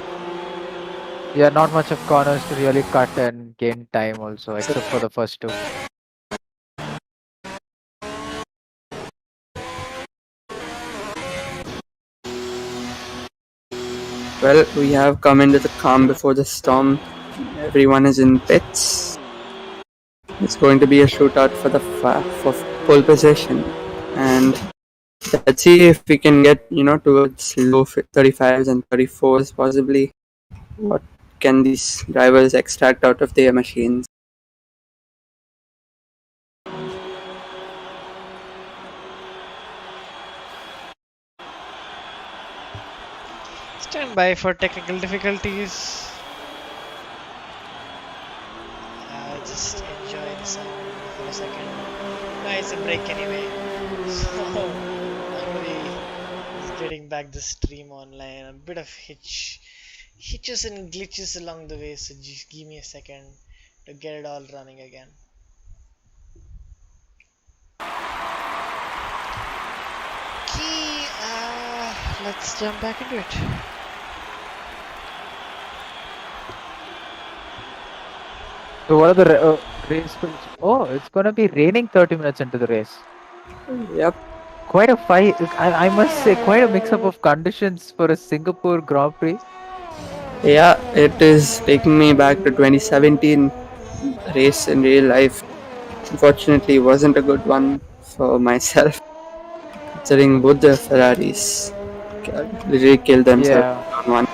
Speaker 5: Yeah, not much of corners to really cut and gain time also, except for the first 2.
Speaker 2: Well, we have come into the calm before the storm. Everyone is in pits. It's going to be a shootout for the for pole position, and let's see if we can get towards low 35s and 34s possibly. What can these drivers extract out of their machines?
Speaker 1: Stand by for technical difficulties. Just enjoy the sound for a second. No, it's a break anyway. So, finally, is getting back the stream online. A bit of hitches and glitches along the way. So just give me a second to get it all running again. Okay, let's jump back into it.
Speaker 5: So what are the race? Oh, it's gonna be raining 30 minutes into the race.
Speaker 2: Yep.
Speaker 5: Quite a fight. I must say, quite a mix-up of conditions for a Singapore Grand Prix.
Speaker 2: Yeah, it is taking me back to 2017 race in real life. Unfortunately, wasn't a good one for myself, considering both the Ferraris literally killed themselves on one.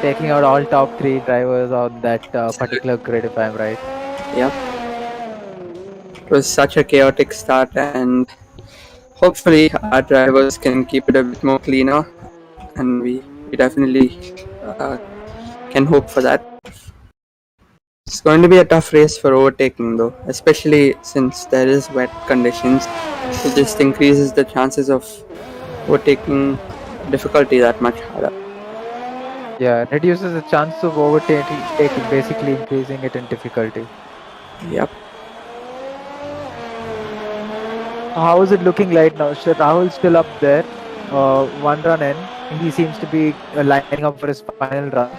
Speaker 5: Taking out all top 3 drivers on that particular grid, if I'm right.
Speaker 2: Yep. It was such a chaotic start, and hopefully our drivers can keep it a bit more cleaner, and we definitely can hope for that. It's going to be a tough race for overtaking though, especially since there is wet conditions. It just increases the chances of overtaking difficulty that much harder.
Speaker 5: Yeah, reduces the chance of overtaking, basically increasing it in difficulty.
Speaker 2: Yep.
Speaker 5: How is it looking right now? So Rahul's still up there, 1 run in. He seems to be lining up for his final run.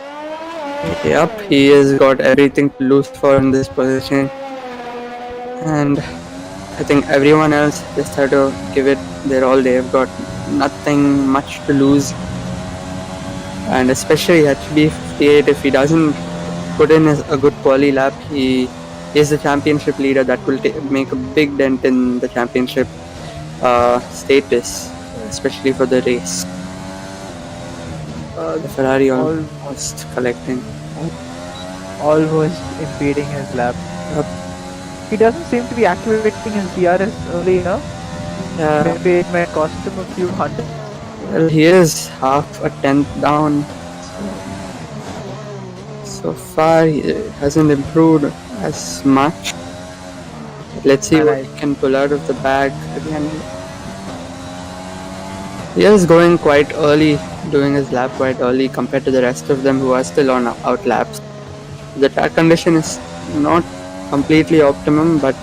Speaker 2: Yep, he has got everything to lose for in this position, and I think everyone else just have to give it their all. They've got nothing much to lose, and especially HB58, if he doesn't put in a good quali lap, he is the championship leader. That will make a big dent in the championship status, especially for the race. The Ferrari almost collecting.
Speaker 5: Almost impeding his lap. He doesn't seem to be activating his DRS early enough. Maybe it might cost him a few hundred.
Speaker 2: Well, he is half a tenth down. So far, he hasn't improved as much. Let's see what he can pull out of the bag again. He is going quite early, doing his lap quite early compared to the rest of them who are still on out laps. The track condition is not completely optimum, but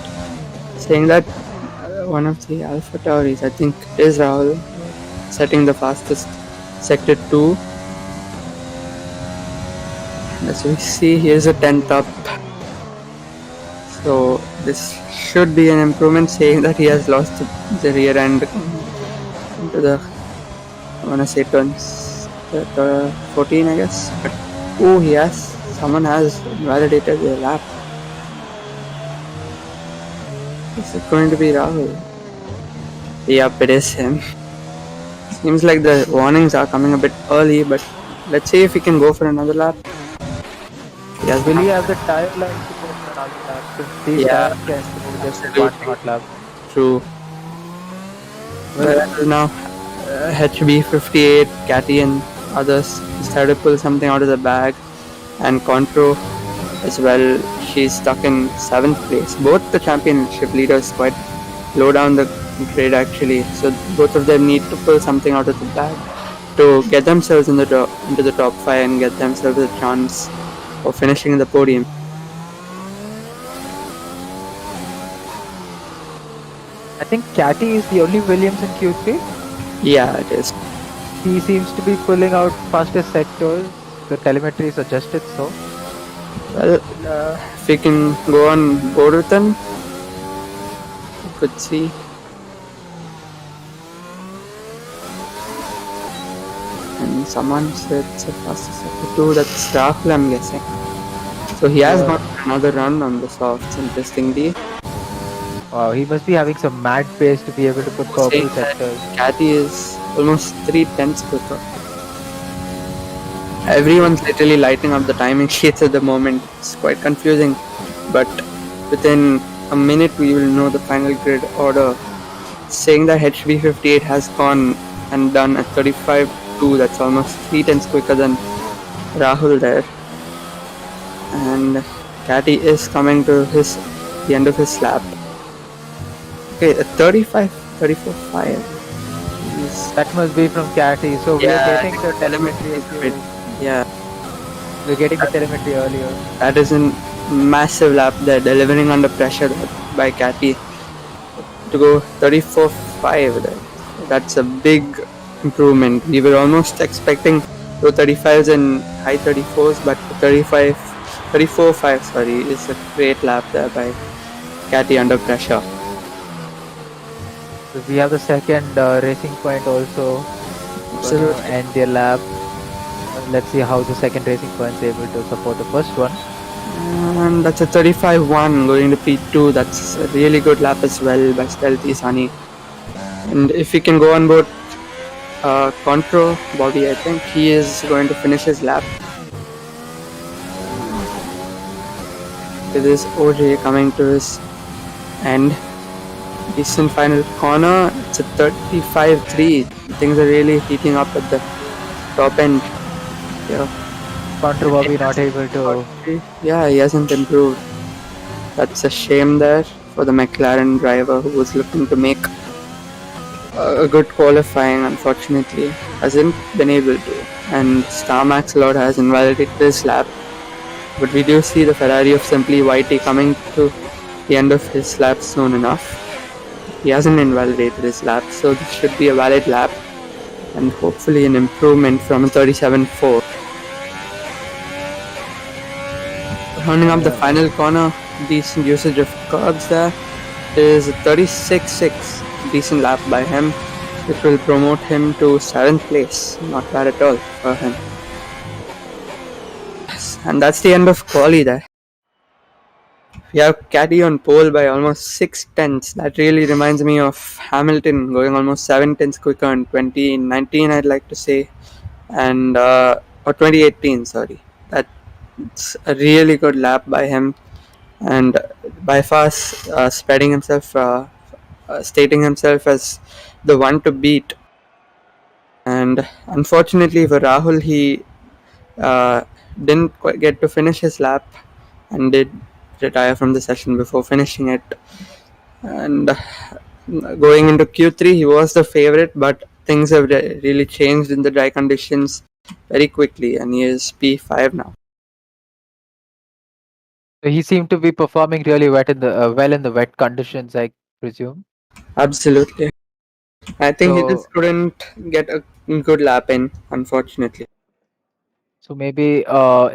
Speaker 2: saying that, one of the Alpha Tauris, I think it is Rahul, setting the fastest sector 2. As we see, he is a 10th up. So this should be an improvement, saying that he has lost the rear end into the, I want to say turns 14, I guess. But someone has validated their lap. Is it going to be Rahul? Yep, it is him. Seems like the warnings are coming a bit early, but let's see if he can go for another lap.
Speaker 5: Will he have the tire line to go for another lap? Since these tires can do just one hot lap.
Speaker 2: True. Well, now HB58, Catty and others started to pull something out of the bag, and Contro as well. She's stuck in 7th place. Both the championship leaders quite low down the grade actually, so both of them need to pull something out of the bag to get themselves into the top 5 and get themselves a chance of finishing the podium.
Speaker 5: I think Catty is the only Williams in Q3.
Speaker 2: Yeah, it is.
Speaker 5: He seems to be pulling out fastest sectors. The telemetry suggested so.
Speaker 2: Well, if we can go on board with them, you could see. And someone said it's a fastest sector too. That's Rahul, I'm guessing. So he has
Speaker 5: Yeah.
Speaker 2: got another run on the softs, interestingly.
Speaker 5: Wow, he must be having some mad pace to be able to put
Speaker 2: Saying
Speaker 5: purple
Speaker 2: that
Speaker 5: sectors.
Speaker 2: Cathy is almost 3 tenths quicker. Everyone's literally lighting up the timing sheets at the moment. It's quite confusing, but within a minute we will know the final grid order. Saying that HB58 has gone and done at 35.2, that's almost 3 tenths quicker than Rahul there. And Catty is coming to the end of his lap. Okay, 34.5.
Speaker 5: That must be from Catty. So we are
Speaker 2: Yeah,
Speaker 5: getting the telemetry
Speaker 2: is a bit.
Speaker 5: issue.
Speaker 2: Yeah,
Speaker 5: We're getting the telemetry earlier.
Speaker 2: that is a massive lap there, delivering under pressure by Catty to go 34.5 there. That's a big improvement. We were almost expecting low 35s and high 34s, but 34.5, sorry, is a great lap there by Catty under pressure.
Speaker 5: So we have the second racing point also.
Speaker 2: Absolutely.
Speaker 5: And their lap. Let's see how the second racing point is able to support the first one.
Speaker 2: And that's a 35.1 going to P2. That's a really good lap as well by Stealthy Sunny. And if we can go on board Contro Bobby, I think he is going to finish his lap. With this OJ coming to his end. Decent final corner. It's a 35.3. Things are really heating up at the top end. Yeah.
Speaker 5: Contra Bobby not able to.
Speaker 2: Yeah, he hasn't improved. That's a shame there for the McLaren driver who was looking to make a good qualifying. Unfortunately, hasn't been able to. And Star Max Lord has invalidated his lap. But we do see the Ferrari of Simply Whitey coming to the end of his lap soon enough. He hasn't invalidated his lap, so this should be a valid lap and hopefully an improvement from a 37.4. Rounding up the final corner, decent usage of curbs there. Is a 36.6, decent lap by him, which will promote him to 7th place. Not bad at all for him. And that's the end of quali there. We have Caddy on pole by almost 6 tenths. That really reminds me of Hamilton going almost 7 tenths quicker in 2019, I'd like to say, and or 2018, sorry. That's a really good lap by him, and by far spreading himself, stating himself as the one to beat. And unfortunately for Rahul, he uh, didn't quite get to finish his lap and did retire from the session before finishing it. And going into Q3, he was the favorite, but things have really changed in the dry conditions very quickly, and he is P5 now.
Speaker 5: So he seemed to be performing really wet in the well in the wet conditions, I presume.
Speaker 2: Absolutely. I think he
Speaker 5: So
Speaker 2: just couldn't get a good lap in, unfortunately.
Speaker 5: so maybe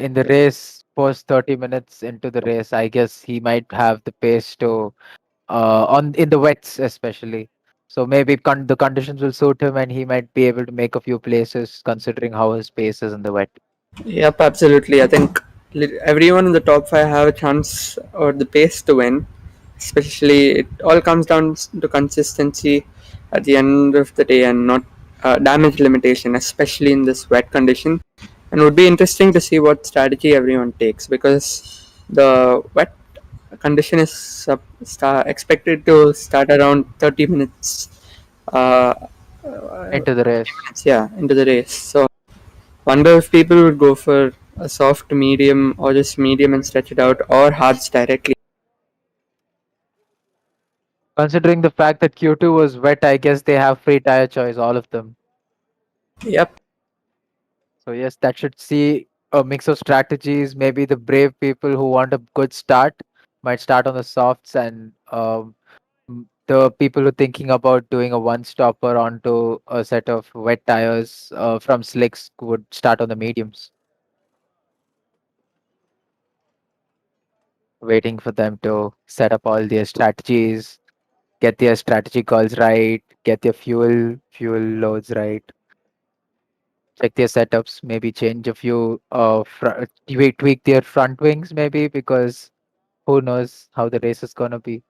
Speaker 5: in the race, first 30 minutes into the race, I guess he might have the pace to on in the wets especially. So maybe the conditions will suit him, and he might be able to make a few places considering how his pace is in the wet.
Speaker 2: Yep, absolutely. I think everyone in the top 5 have a chance or the pace to win. Especially, it all comes down to consistency at the end of the day and not damage limitation, especially in this wet condition. And it would be interesting to see what strategy everyone takes because the wet condition is expected to start around 30 minutes. Uh,
Speaker 5: Into the race.
Speaker 2: yeah, into the race. So wonder if people would go for a soft medium or just medium and stretch it out or hards directly.
Speaker 5: Considering the fact that Q2 was wet, I guess they have free tire choice, all of them.
Speaker 2: Yep.
Speaker 5: So yes, that should see a mix of strategies. Maybe the brave people who want a good start might start on the softs and the people who are thinking about doing a one-stopper onto a set of wet tires from slicks would start on the mediums, waiting for them to set up all their strategies, get their strategy calls right, get their fuel loads right, check their setups, maybe change a few tweak their front wings maybe because who knows how the race is gonna be.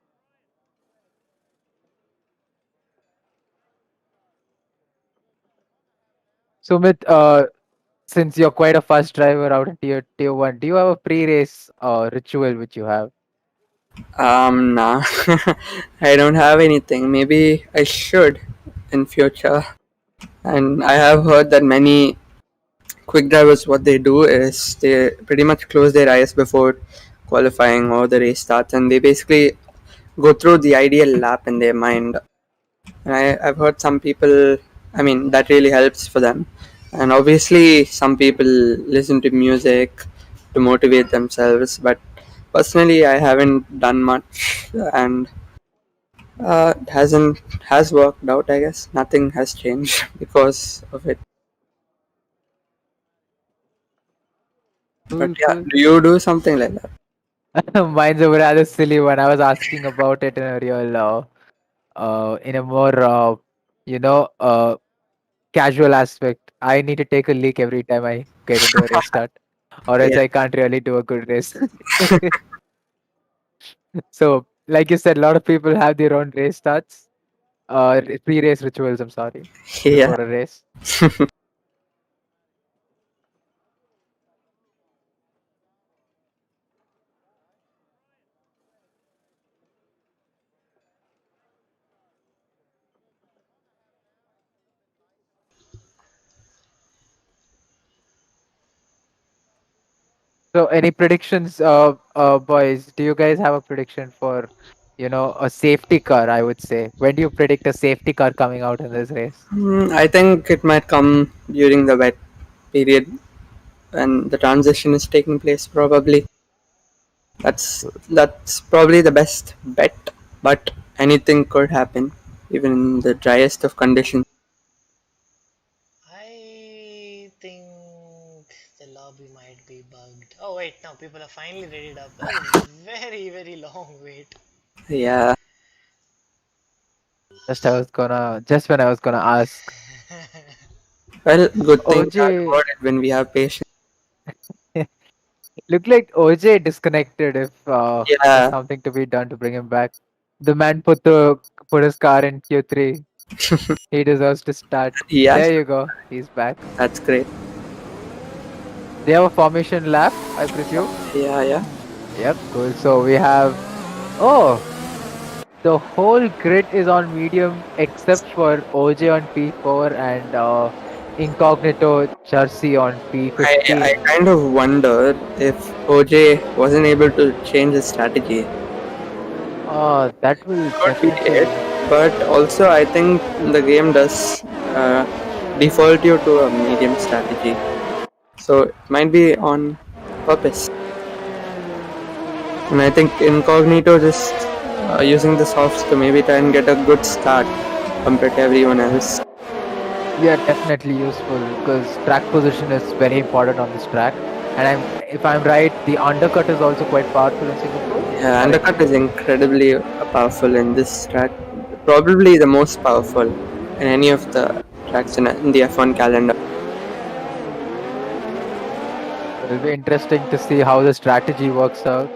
Speaker 5: Sumit, since you're quite a fast driver out in tier one, do you have a pre-race ritual which you have?
Speaker 2: Nah, I don't have anything. Maybe I should in future. And I have heard that many quick drivers, what they do is they pretty much close their eyes before qualifying or the race starts, and they basically go through the ideal lap in their mind. And I've heard some people, I mean, that really helps for them. And obviously, some people listen to music to motivate themselves, but personally, I haven't done much, and it has worked out. I guess nothing has changed because of it. But
Speaker 5: Cool,
Speaker 2: yeah,
Speaker 5: cool.
Speaker 2: do you do something like that?
Speaker 5: Mine's a rather silly one. I was asking about it in a real, in a more, casual aspect. I need to take a leak every time I get into a race start, or else
Speaker 2: Yeah,
Speaker 5: I can't really do a good race. So, like you said, a lot of people have their own race starts, pre-race rituals. I'm sorry,
Speaker 2: yeah.
Speaker 5: before a race. So, any predictions, boys? Do you guys have a prediction for, a safety car? I would say. When do you predict a safety car coming out in this race?
Speaker 2: I think it might come during the wet period when the transition is taking place. Probably that's probably the best bet. But anything could happen, even in the driest of conditions.
Speaker 1: I think the lobby might be bugged. Oh wait, now people are finally readied up. That was a very, very long wait.
Speaker 2: Yeah.
Speaker 5: Just when I was gonna ask,
Speaker 2: Well, good things are
Speaker 5: OJ.
Speaker 2: rewarded when we have patience.
Speaker 5: Look like OJ disconnected. If there's
Speaker 2: Yeah.
Speaker 5: something to be done to bring him back, the man put his car in Q3. He deserves to start.
Speaker 2: Yes,
Speaker 5: There you go. He's back.
Speaker 2: that's great.
Speaker 5: They have a formation lap, I presume.
Speaker 2: Yeah, yeah.
Speaker 5: Yep, cool. So we have. Oh, the whole grid is on medium except for OJ on P4 and Incognito Jersey on
Speaker 2: I
Speaker 5: P15.
Speaker 2: kind of wonder if OJ wasn't able to change his strategy.
Speaker 5: Oh, that will
Speaker 2: Could be it,
Speaker 5: definitely.
Speaker 2: but also I think the game does default you to a medium strategy, so it might be on purpose. And I think Incognito just using the softs to maybe try and get a good start compared to everyone else.
Speaker 5: Yeah, definitely useful because track position is very important on this track. And if I'm right, the undercut is also quite powerful in Singapore.
Speaker 2: Yeah, undercut is incredibly powerful in this track, probably the most powerful in any of the tracks in the F1 calendar.
Speaker 5: It'll be interesting to see how the strategy works out.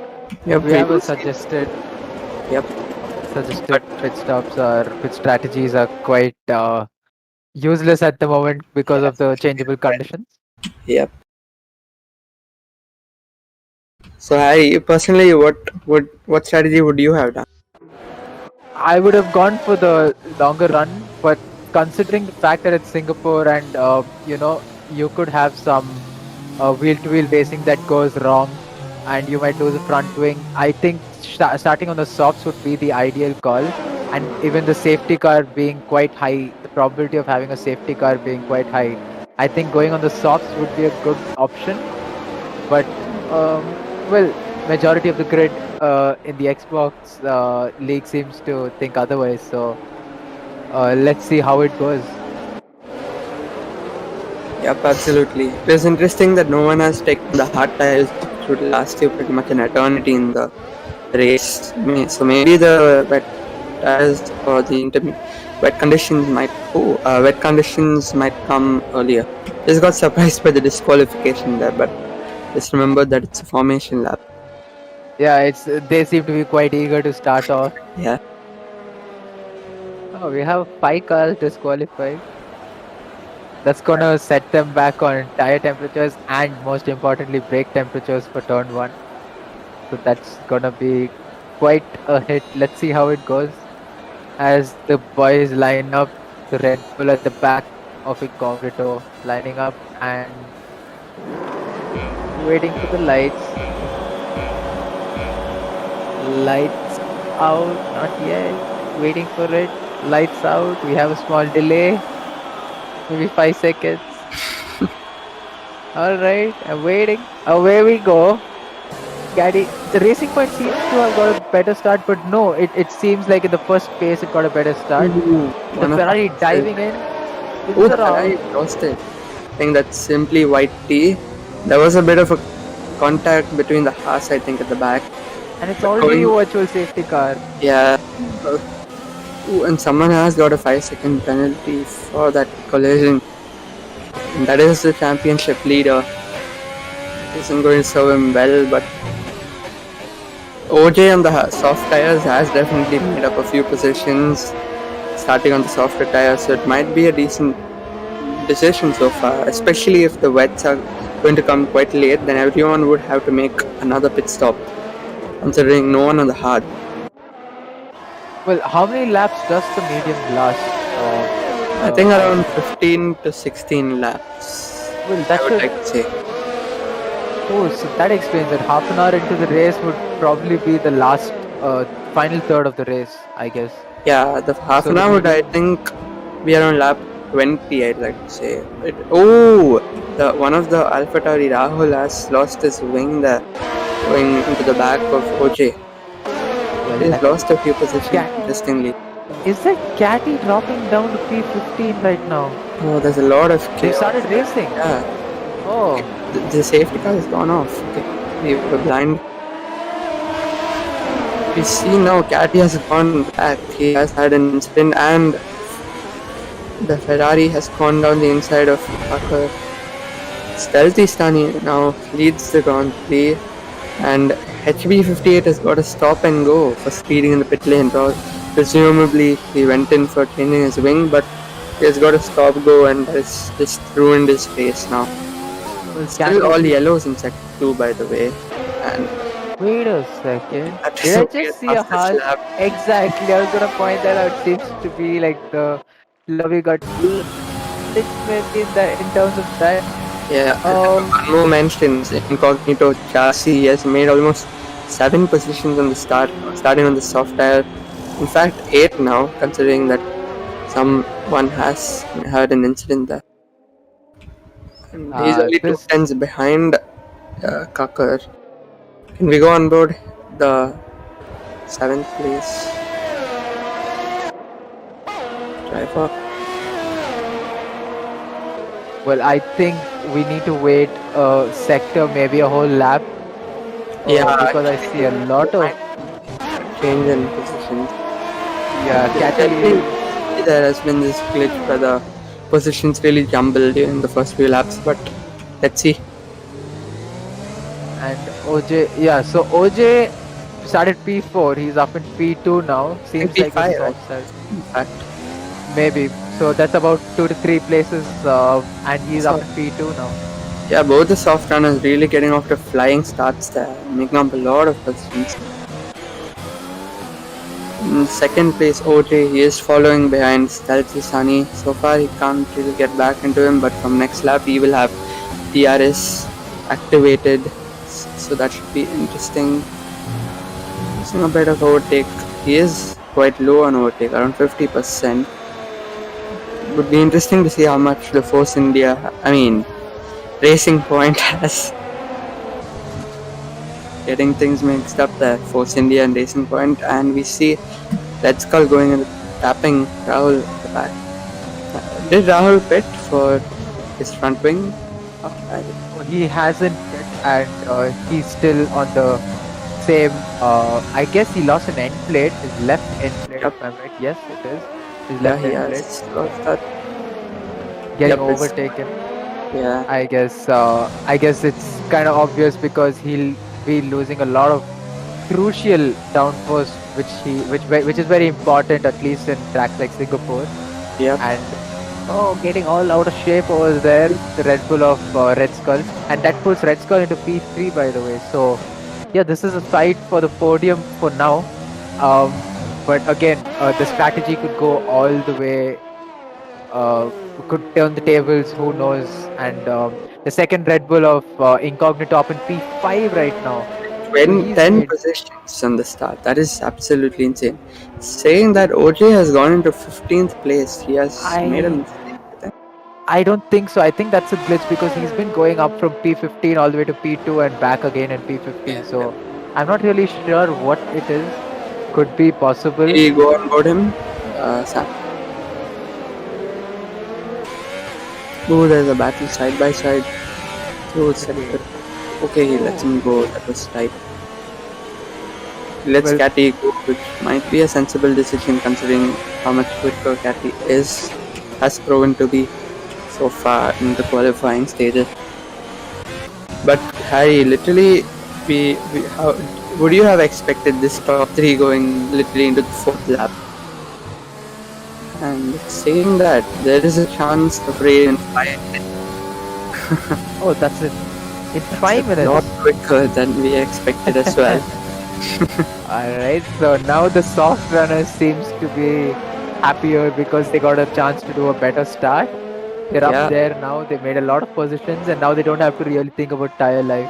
Speaker 2: Yep,
Speaker 5: We have a
Speaker 2: will see.
Speaker 5: suggested
Speaker 2: Yep.
Speaker 5: pit stops or pit strategies are quite useless at the moment because of the changeable conditions.
Speaker 2: Yep. So Harry, personally, what strategy would you have done?
Speaker 5: I would have gone for the longer run, but considering the fact that it's Singapore and you could have some wheel-to-wheel racing that goes wrong, and you might lose a front wing. I think starting on the softs would be the ideal call, and even the safety car being quite high, the probability of having a safety car being quite high. I think going on the softs would be a good option, but well, majority of the grid in the Xbox league seems to think otherwise. So let's see how it goes.
Speaker 2: Yep, absolutely. It is interesting that no one has taken the hard tires, which would last you pretty much an eternity in the race. So maybe the wet tires or the wet conditions might come earlier. Just got surprised by the disqualification there, but just remember that it's a formation lap.
Speaker 5: Yeah, they seem to be quite eager to start off.
Speaker 2: Yeah.
Speaker 5: Oh, we have 5 cars disqualified. That's gonna set them back on tire temperatures and most importantly brake temperatures for turn 1. So that's gonna be quite a hit. Let's see how it goes. As the boys line up, the Red Bull at the back of Incognito lining up and waiting for the lights. Lights out, not yet. Waiting for it. Lights out. We have a small delay. Maybe 5 seconds. Alright, I'm waiting. Away we go. Gaddy, the Racing Point seems to have got a better start, but no, it seems like in the first pace it got a better start. The Ferrari diving in.
Speaker 2: Oh, the Ferrari lost it. I think that's simply white tea. There was a bit of a contact between the Haas, I think, at the back.
Speaker 5: And it's already a virtual safety car.
Speaker 2: Yeah. And someone has got a 5-second penalty for that collision. And that is the championship leader. Isn't going to serve him well, but OJ on the soft tires has definitely made up a few positions, starting on the softer tires, so it might be a decent decision so far, especially if the wets are going to come quite late, then everyone would have to make another pit stop, considering no one on the hard.
Speaker 5: Well, how many laps does the medium last?
Speaker 2: I think around 15 to 16 laps.
Speaker 5: Well, that
Speaker 2: I would like to say.
Speaker 5: Oh, so that explains it. Half an hour into the race would probably be the last, final third of the race, I guess.
Speaker 2: Yeah, the half an hour would, I think, be around lap 20, I'd like to say. One of the AlphaTauri, Rahul, has lost his wing there, going into the back of OJ. He's lost a few positions, interestingly.
Speaker 5: Is that Catty dropping down to P15 right now?
Speaker 2: Oh, there's a lot of chaos.
Speaker 5: They started racing.
Speaker 2: Yeah.
Speaker 5: Oh.
Speaker 2: The safety car has gone off. Okay. We were blind. We see now Catty has gone back. He has had an incident and the Ferrari has gone down the inside of Tucker. Stealthy Stani now leads the Grand Prix and HB58 has got a stop and go for speeding in the pit lane. Presumably he went in for changing his wing, but he has got a stop go and has just ruined his face now. Still all yellows in sector 2, by the way. And
Speaker 5: wait a second. Did I just see a Haas? Exactly, I was gonna point that out. Seems to be like the Lovey got 6 maybe in terms of that.
Speaker 2: Yeah, one more mention, Incognito chassis. He has made almost 7 positions on the starting on the soft tire. In fact, 8 now, considering that someone has had an incident there. And he's only 2 tenths behind Kakkar. Can we go on board the 7th place driver?
Speaker 5: Well, I think we need to wait a sector, maybe a whole lap.
Speaker 2: Yeah,
Speaker 5: because I see a lot of
Speaker 2: change in positions.
Speaker 5: Yeah, Catty.
Speaker 2: There has been this glitch where the positions really jumbled in the first few laps, but let's see.
Speaker 5: And OJ, yeah, so OJ started P4, he's up in P2 now. Seems like he's offside.
Speaker 2: In fact,
Speaker 5: maybe. So that's about 2 to 3 places, and he's up in P2 now.
Speaker 2: Yeah, both the soft runners really getting off to flying starts there, making up a lot of positions. In second place, OJ, he is following behind Stealthy Sunny. So far, he can't really get back into him, but from next lap, he will have DRS activated. So that should be interesting. Using a bit of overtake. He is quite low on overtake, around 50%. Would be interesting to see how much the Force India, Racing Point has getting things mixed up there. Force India and Racing Point, and we see Red Skull going and tapping Rahul at the back. Did Rahul pit for his front wing?
Speaker 5: He hasn't yet, and he's still on the same. I guess he lost an end plate, his left end plate.
Speaker 2: Yep.
Speaker 5: If I'm right, yes, it is. His
Speaker 2: Yeah,
Speaker 5: left
Speaker 2: he
Speaker 5: end
Speaker 2: has
Speaker 5: plate
Speaker 2: lost that.
Speaker 5: getting
Speaker 2: Yep, it's-
Speaker 5: overtaken.
Speaker 2: Yeah,
Speaker 5: I guess it's kind of obvious because he'll be losing a lot of crucial downforce, which is very important, at least in tracks like Singapore.
Speaker 2: yep.
Speaker 5: And getting all out of shape over there, the Red Bull of Red Skull, and that puts Red Skull into P3, by the way. So yeah, this is a fight for the podium for now. But again, the strategy could go all the way. Could turn the tables. Who knows? And the second Red Bull of Incognito up in P5 right now.
Speaker 2: When
Speaker 5: he's
Speaker 2: 10
Speaker 5: made-
Speaker 2: positions on the start, that is absolutely insane. Saying that OJ has gone into 15th place, he has made a mistake.
Speaker 5: I don't think so. I think that's a glitch because he's been going up from P15 all the way to P2 and back again in P15. So I'm not really sure what it is. Could be possible.
Speaker 2: We go on board him, Sam. Oh, there's a battle side by side. Oh, sector. Okay, he lets him go. That was tight. Let's
Speaker 5: Well-
Speaker 2: Catty go, which might be a sensible decision considering how much quicker Catty has proven to be so far in the qualifying stages. But Harry, literally, how would you have expected this top 3 going literally into the 4th lap? And saying that there is a chance of rain in 5 minutes.
Speaker 5: Oh, that's it. In 5
Speaker 2: A lot
Speaker 5: minutes.
Speaker 2: quicker than we expected as well.
Speaker 5: Alright, so now the soft runners seems to be happier because they got a chance to do a better start. They're
Speaker 2: Yeah.
Speaker 5: up there now. They made a lot of positions, and now they don't have to really think about tire life.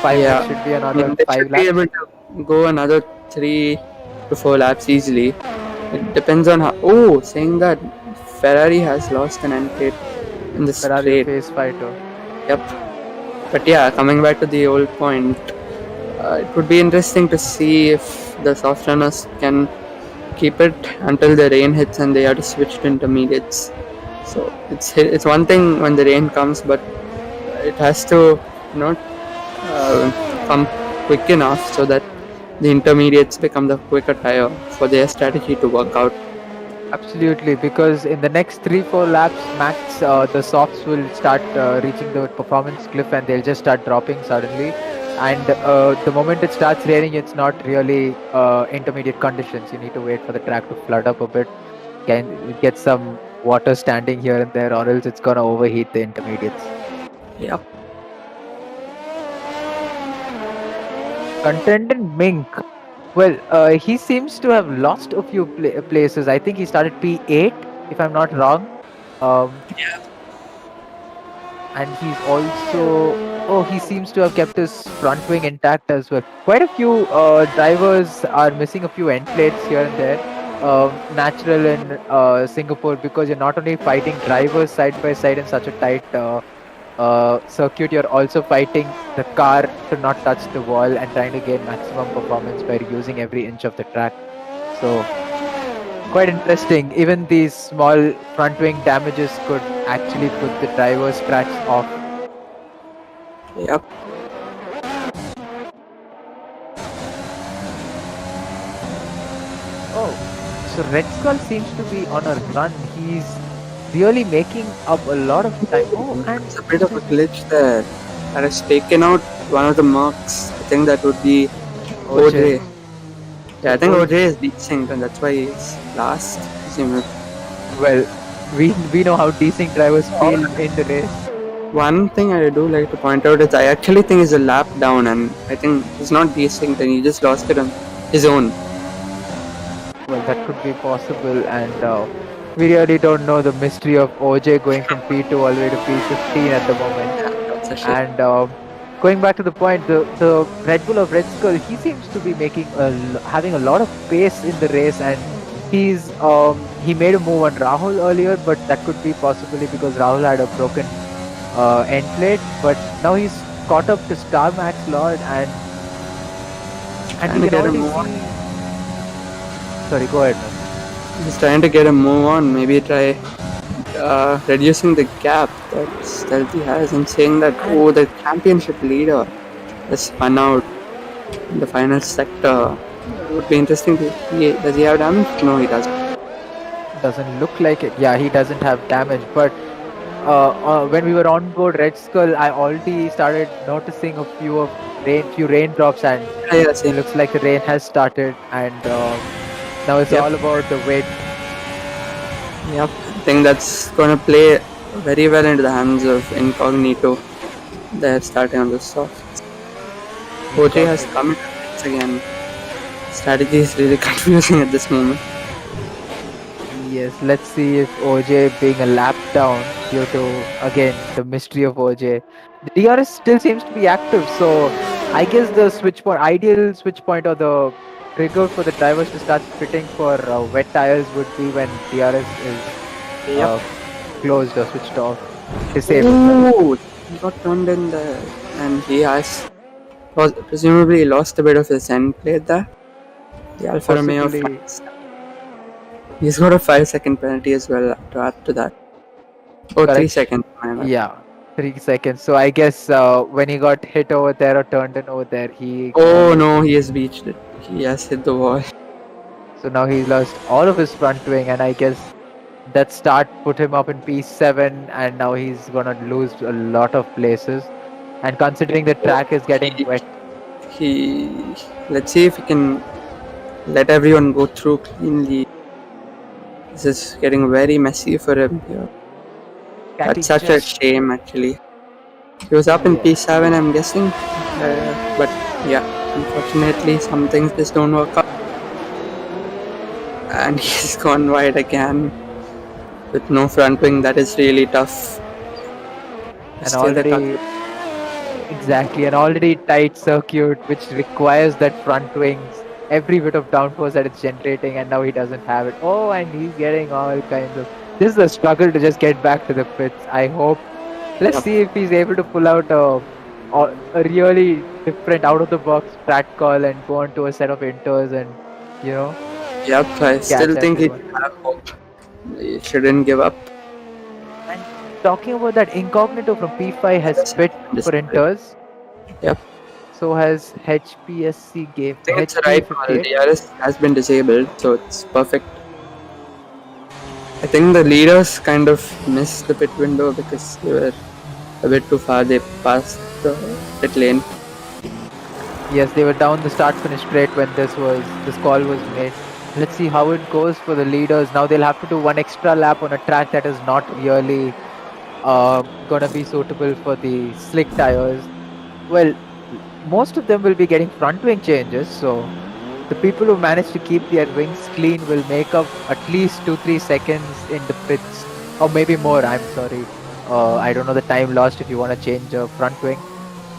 Speaker 5: 5
Speaker 2: Yeah.
Speaker 5: minutes should be
Speaker 2: I
Speaker 5: another
Speaker 2: mean, they
Speaker 5: 5
Speaker 2: should be
Speaker 5: laps.
Speaker 2: able to go another 3 to 4 laps easily. It depends on how. Oh, saying that Ferrari has lost an end plate in the
Speaker 5: Ferrari
Speaker 2: straight.
Speaker 5: face fighter.
Speaker 2: Yep. But yeah, coming back to the old point, it would be interesting to see if the soft runners can keep it until the rain hits and they have to switch to intermediates. So it's one thing when the rain comes, but it has to come quick enough so that the intermediates become the quicker tire for their strategy to work out.
Speaker 5: Absolutely, because in the next 3-4 laps max, the softs will start reaching the performance cliff and they'll just start dropping suddenly. And the moment it starts raining, it's not really intermediate conditions. You need to wait for the track to flood up a bit, get some water standing here and there, or else it's gonna overheat the intermediates.
Speaker 2: Yep.
Speaker 5: Contendant Mink. Well, he seems to have lost a few places. I think he started P8, if I'm not wrong.
Speaker 2: Yeah.
Speaker 5: And he's also... Oh, he seems to have kept his front wing intact as well. Quite a few drivers are missing a few end plates here and there. Natural in Singapore, because you're not only fighting drivers side by side in such a tight circuit, you're also fighting the car to not touch the wall and trying to gain maximum performance by using every inch of the track. So quite interesting. Even these small front wing damages could actually put the driver's tracks off.
Speaker 2: Yep.
Speaker 5: Oh, so Red Skull seems to be on a run. He's really making up a lot of time. Oh, and
Speaker 2: It's a bit of a glitch there. That has taken out one of the marks. I think that would be OJ. Yeah, I think OJ is desynced and that's why he's last.
Speaker 5: Well, we know how desync drivers feel in the race.
Speaker 2: One thing I do like to point out is I actually think he's a lap down and I think he's not desynced and he just lost it on his own.
Speaker 5: Well, that could be possible, and we really don't know the mystery of OJ going from P2 all the way to P15 at the moment.
Speaker 2: That's a shit.
Speaker 5: And going back to the point, the Red Bull of Red Skull, he seems to be making having a lot of pace in the race, and he made a move on Rahul earlier, but that could be possibly because Rahul had a broken end plate. But now he's caught up to Star Max Lord, and And
Speaker 2: Trying
Speaker 5: we
Speaker 2: to
Speaker 5: can
Speaker 2: get a
Speaker 5: already
Speaker 2: move on.
Speaker 5: see. Sorry, go ahead. Man.
Speaker 2: He's trying to get a move on. Maybe try reducing the gap that Stealthy has and saying that,
Speaker 5: And
Speaker 2: oh, the championship leader has spun out in the final sector. It would be interesting to see. Does he have damage? No, he doesn't.
Speaker 5: doesn't look like it. Yeah, he doesn't have damage. But when we were on board Red Skull, I already started noticing a few raindrops, and
Speaker 2: Yeah, same.
Speaker 5: looks like the rain has started. And now it's
Speaker 2: Yep.
Speaker 5: all about the weight.
Speaker 2: Yep. I think that's going to play very well into the hands of Incognito. They're starting on the soft. OJ has come into the mix again. Strategy is really confusing at this moment.
Speaker 5: Yes, let's see if OJ being a lap down due to again the mystery of OJ. The DRS still seems to be active, so I guess the ideal switch point or the trigger for the drivers to start pitting for wet tires would be when DRS is
Speaker 2: Yep.
Speaker 5: closed or switched off, disabled.
Speaker 2: Ooh, he got turned in there, and he has presumably lost a bit of his end plate there. The Alfa Romeo
Speaker 5: Possibly.
Speaker 2: fans. He's got a 5-second penalty as well to add to that. Oh,
Speaker 5: Correct.
Speaker 2: 3 seconds. My bad.
Speaker 5: Yeah, 3 seconds. So I guess when he got hit over there or turned in over there, he.
Speaker 2: Oh no, he has beached it. He has hit the wall.
Speaker 5: So now he's lost all of his front wing, and I guess that start put him up in P7, and now he's gonna lose a lot of places. And considering the track is getting wet,
Speaker 2: Let's see if he can let everyone go through cleanly. This is getting very messy for him here. That's such a shame, actually. He was up in P7, I'm guessing. But yeah, unfortunately, some things just don't work out. And he's gone wide again with no front wing. That is really tough.
Speaker 5: and already exactly an already tight circuit which requires that front wings every bit of downforce that it's generating, and now he doesn't have it. Oh, and he's getting all kinds of. This is a struggle to just get back to the pits. I hope. Let's see if he's able to pull out a really different out of the box strat call and go on to a set of inters and
Speaker 2: Yep, I still think he
Speaker 5: everyone.
Speaker 2: have hope. He shouldn't give up.
Speaker 5: And talking about that, Incognito from P5 has pit for inters.
Speaker 2: Yep.
Speaker 5: So has HPSC game.
Speaker 2: I think it's the right call. DRS has been disabled, so it's perfect. I think the leaders kind of missed the pit window because they were a bit too far. They passed the pit lane.
Speaker 5: Yes, they were down the start finish straight when this call was made. Let's see how it goes for the leaders. Now they'll have to do one extra lap on a track that is not really gonna be suitable for the slick tires. Well, most of them will be getting front wing changes, so the people who manage to keep their wings clean will make up at least 2-3 seconds in the pits, or maybe more. I'm sorry, I don't know the time lost if you want to change a front wing,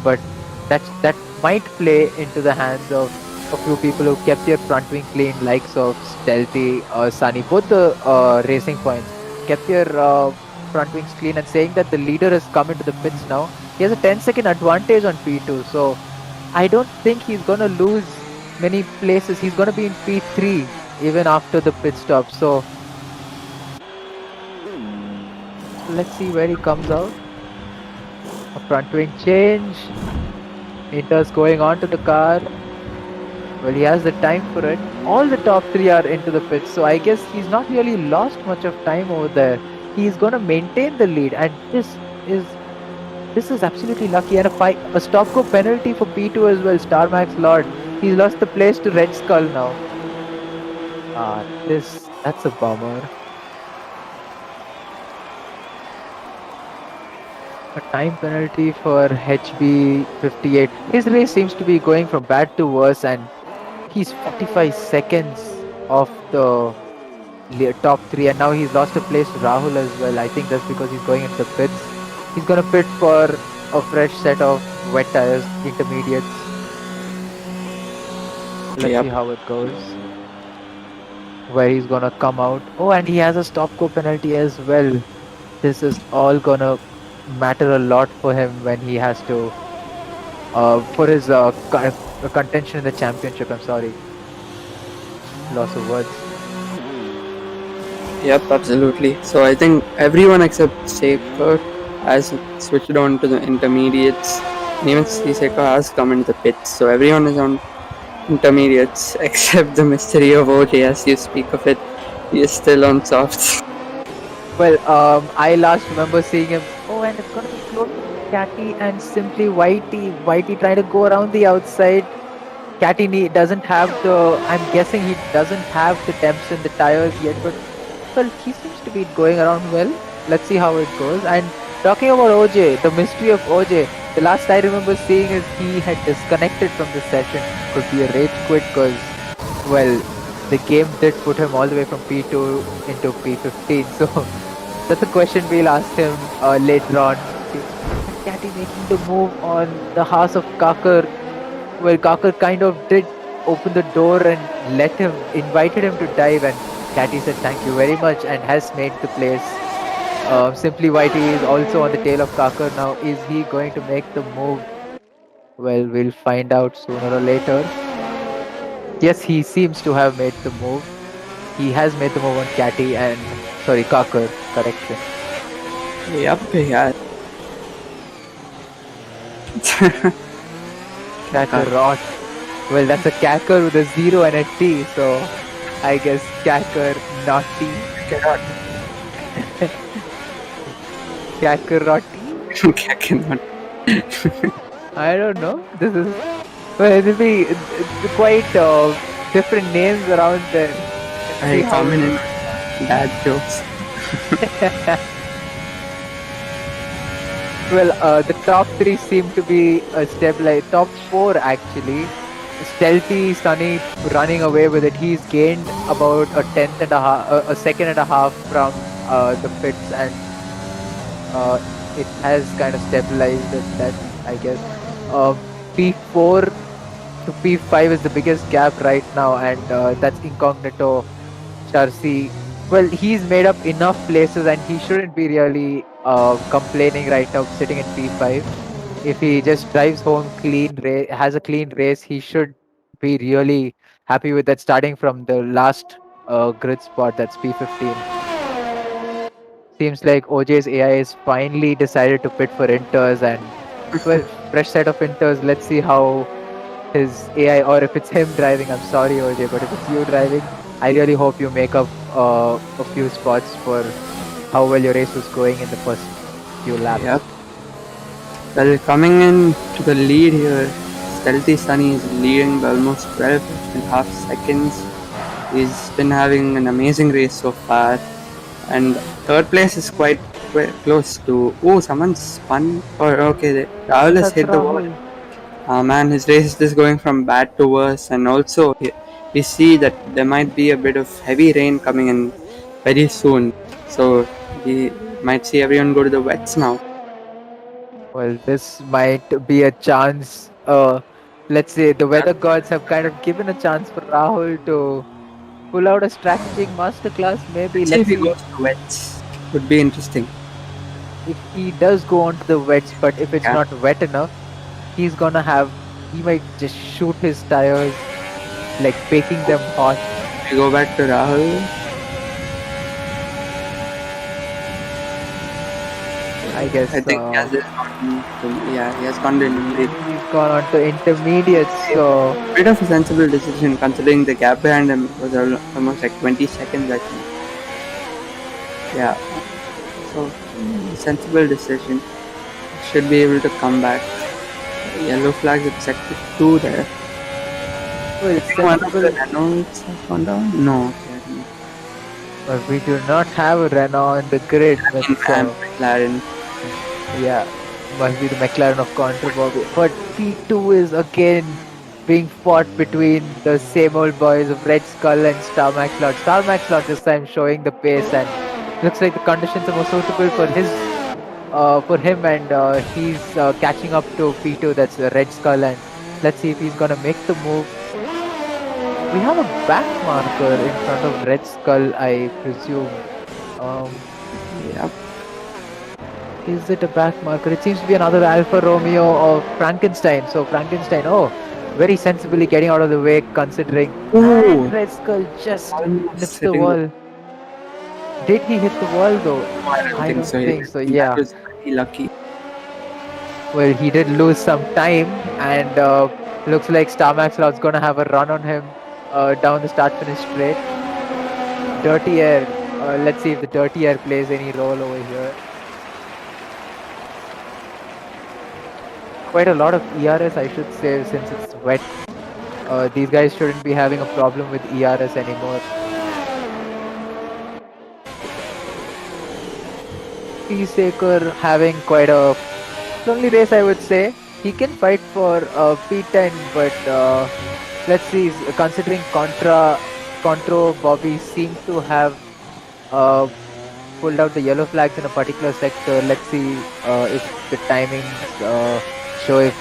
Speaker 5: but that might play into the hands of a few people who kept their front wing clean, likes of Stealthy, Sunny, both the racing points kept their front wings clean, and saying that the leader has come into the pits now. He has a 10-second advantage on P2, so I don't think he's gonna lose many places. He's gonna be in P3 even after the pit stop. So let's see where he comes out. A front wing change. Inters going on to the car. Well, he has the time for it. All the top three are into the pits, so I guess he's not really lost much of time over there. He's gonna maintain the lead, and this is absolutely lucky. And a stop go penalty for P2 as well. Star Max Lord. He's lost the place to Red Skull now. That's a bummer. A time penalty for HB58. His race seems to be going from bad to worse, and he's 45 seconds off the top three, and now he's lost a place to Rahul as well. I think that's because he's going into the pits. He's gonna pit for a fresh set of wet tires, intermediates. Let's see how it goes. Where he's gonna come out. Oh, and he has a stop go penalty as well. This is all gonna matter a lot for him when he has to for his contention in the championship. I'm sorry, loss of words.
Speaker 2: Yep, absolutely. So I think everyone except Shaker has switched on to the intermediates. And even Siseko has come into the pits. So everyone is on intermediates except the mystery of OJ as you speak of it. He is still on softs.
Speaker 5: Well, I last remember seeing him. Oh, and it's gonna be close to Catty and simply Whitey. Whitey trying to go around the outside. Catty doesn't have the. I'm guessing he doesn't have the temps in the tires yet, but well, he seems to be going around well. Let's see how it goes. And talking about OJ, the mystery of OJ. The last I remember seeing is he had disconnected from the session. Could be a rage quit because, well, the game did put him all the way from P2 into P15. So that's a question we'll ask him later on. Catty making the move on the house of Kakar. Well, Kakar kind of did open the door and invited him to dive, and Catty said thank you very much and has made the place. Simply Whitey is also on the tail of Kakar now. Is he going to make the move? Well, we'll find out sooner or later. Yes, he seems to have made the move. He has made the move on Catty and Kakar. Correction.
Speaker 2: Yep, yeah.
Speaker 5: Kakarot. Well, that's a Kakar with a 0 and a T, so I guess Kakar not T. Kakaroti?
Speaker 2: Cannot.
Speaker 5: I don't know. This is. Well, it'll be quite different names around there.
Speaker 2: Very common in dad jokes.
Speaker 5: Well, the top 3 seem to be stabilized. Top 4 actually. Stealthy Sunny running away with it. He's gained about a second and a half from the pits, and it has kind of stabilized at that, I guess. P4 to P5 is the biggest gap right now, and that's Incognito, Charsi. Well, he's made up enough places, and he shouldn't be really complaining right now, sitting in P5. If he just drives home clean, has a clean race, he should be really happy with that. Starting from the last grid spot, that's P15. Seems like OJ's AI is finally decided to pit for inters, and well, fresh set of inters. Let's see how his AI, or if it's him driving. I'm sorry, OJ, but if it's you driving, I really hope you make up a few spots for how well your race was going in the first few laps.
Speaker 2: Yep. Well, coming in to the lead here, Stealthy Sunny is leading by almost 12.5 seconds. He's been having an amazing race so far, and third place is quite close to. Oh, someone spun. Or okay, Rahul has hit the wall. Man, his race is just going from bad to worse, and also we see that there might be a bit of heavy rain coming in very soon, so we might see everyone go to the wets now.
Speaker 5: Well, this might be a chance. Let's say the weather gods have kind of given a chance for Rahul to pull out a strategic masterclass. Maybe
Speaker 2: Let's see if he goes to wets. Would be interesting.
Speaker 5: If he does go onto the wets, but if it's not wet enough, he might just shoot his tires, like baking them hot.
Speaker 2: We go back to Rahul.
Speaker 5: I guess.
Speaker 2: I think he has gone to intermediate.
Speaker 5: He's gone on to intermediate, so
Speaker 2: Bit of a sensible decision considering the gap behind him was almost like 20 seconds, I think. Yeah. So, sensible decision. Should be able to come back. Yellow flags at sector 2 there.
Speaker 5: well, it's
Speaker 2: One of
Speaker 5: sensible.
Speaker 2: the Renaults have gone down? No.
Speaker 5: But we do not have a Renault on the grid.
Speaker 2: McLaren.
Speaker 5: Yeah, must be the McLaren of Contra-Bobby. But P2 is again being fought between the same old boys of Red Skull and Star Max Lord. Star Max Lord this time showing the pace, and looks like the conditions are more suitable for him, and he's catching up to P2, that's the Red Skull, and let's see if he's gonna make the move. We have a back marker in front of Red Skull, I presume.
Speaker 2: Yep.
Speaker 5: Is it a back marker? It seems to be another Alfa Romeo of Frankenstein. So Frankenstein, oh, very sensibly getting out of the way considering. And
Speaker 2: Oh,
Speaker 5: Red Skull just
Speaker 2: almost
Speaker 5: nips the
Speaker 2: hitting the.
Speaker 5: wall. Did he hit the wall though?
Speaker 2: I don't
Speaker 5: I
Speaker 2: think
Speaker 5: don't
Speaker 2: so.
Speaker 5: think so,
Speaker 2: That
Speaker 5: yeah.
Speaker 2: was pretty lucky.
Speaker 5: Well, he did lose some time, and looks like Star Maxlot's gonna have a run on him down the start finish straight. Dirty air. Let's see if the dirty air plays any role over here. Quite a lot of ERS, I should say, since it's wet. These guys shouldn't be having a problem with ERS anymore. Peacemaker having quite a lonely race, I would say. He can fight for P10, but let's see. Considering Contro Bobby seems to have uh, pulled out the yellow flags in a particular sector. Let's see if the timings show if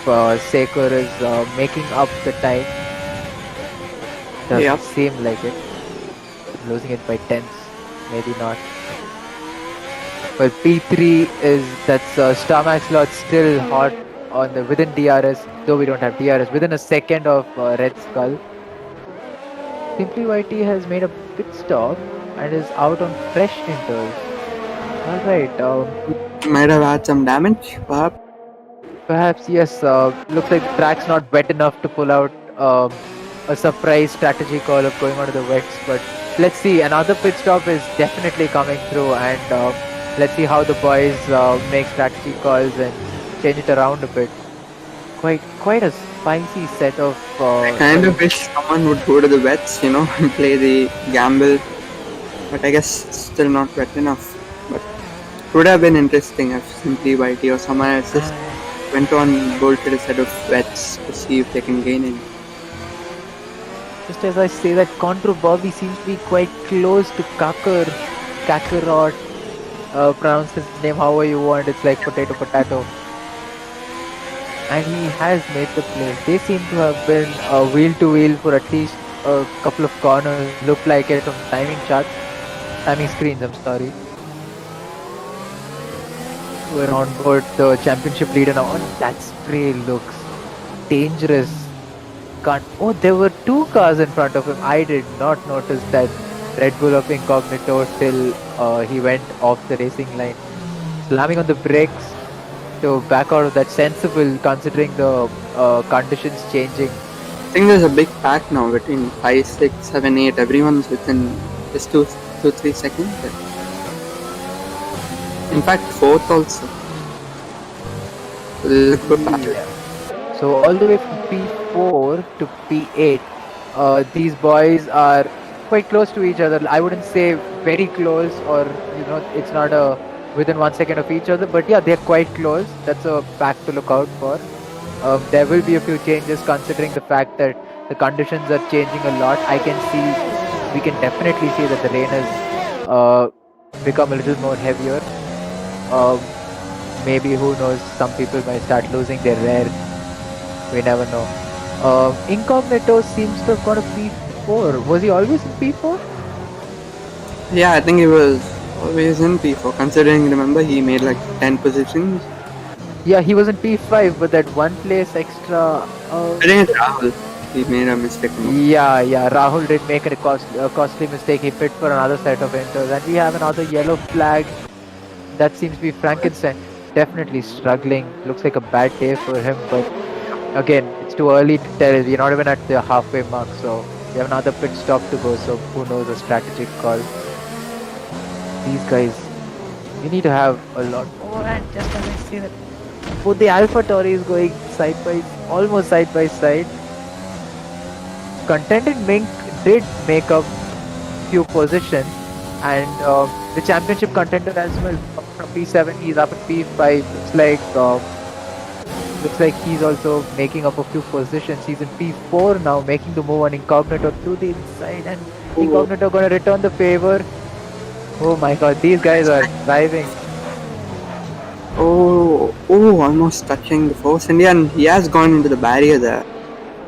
Speaker 5: Sekur is making up the time. Doesn't
Speaker 2: Yep.
Speaker 5: seem like it. Losing it by tenths, maybe not. Well, P3 is that's Star Maxlot still hot on the within DRS, though we don't have DRS, within a second of Red Skull. Simply YT has made a pit stop and is out on fresh inters. Alright,
Speaker 2: Might have had some damage, perhaps.
Speaker 5: perhaps yes, looks like the track's not wet enough to pull out a surprise strategy call of going onto the wets, but let's see, another pit stop is definitely coming through, and let's see how the boys make strategy calls and change it around a bit. Quite a spicy set of.
Speaker 2: I kind of wish someone would go to the wets, and play the gamble. But I guess it's still not wet enough. But it would have been interesting if Simply YT or someone else just went on bolted a set of wets to see if they can gain it.
Speaker 5: Just as I say that, Contro Bobby seems to be quite close to Kakarot. Pronounce his name however you want, it's like potato. And he has made the play. They seem to have been wheel to wheel for at least a couple of corners. Look like it from timing charts. Timing screens, I'm sorry. We're on board the championship leader now. And that spray looks dangerous. Oh, there were two cars in front of him. I did not notice that Red Bull of Incognito till he went off the racing line. Slamming on the brakes to back out of that, sensible considering the conditions changing.
Speaker 2: I think there's a big pack now between 5, 6, 7, 8. Everyone's within just 2-3 seconds. In fact, 4th also.
Speaker 5: So all the way from P4 to P8, these boys are quite close to each other. I wouldn't say very close, or it's not within 1 second of each other, but yeah, they're quite close. That's a fact to look out for. There will be a few changes considering the fact that the conditions are changing a lot. We can definitely see that the rain has become a little more heavier. Maybe, who knows, some people might start losing their rear. We never know. Incognito seems to have got a P4. Was he always in P4?
Speaker 2: Yeah, I think he was always in P4, considering, remember, he made like 10 positions.
Speaker 5: Yeah, he was in P5, but that one place extra.
Speaker 2: I think it's Rahul. He made a mistake.
Speaker 5: Yeah, Rahul did make a costly mistake. He pit for another set of inters, and we have another yellow flag. That seems to be Frankenstein. Definitely struggling. Looks like a bad day for him, but again, it's too early to tell. We're not even at the halfway mark, so we have another pit stop to go. So who knows, a strategic call. These guys, we need to have a lot more. And just as I say that, both the Alpha Tauri is going almost side by side. Contented Mink did make up few positions, and the championship contender as well. From P7, he's up at P5. Looks like he's also making up a few positions. He's in P4 now, making the move on Incognito through the inside, and Incognito gonna return the favor. Oh my god, these guys are driving.
Speaker 2: Oh, almost touching the force India, and he has gone into the barrier there.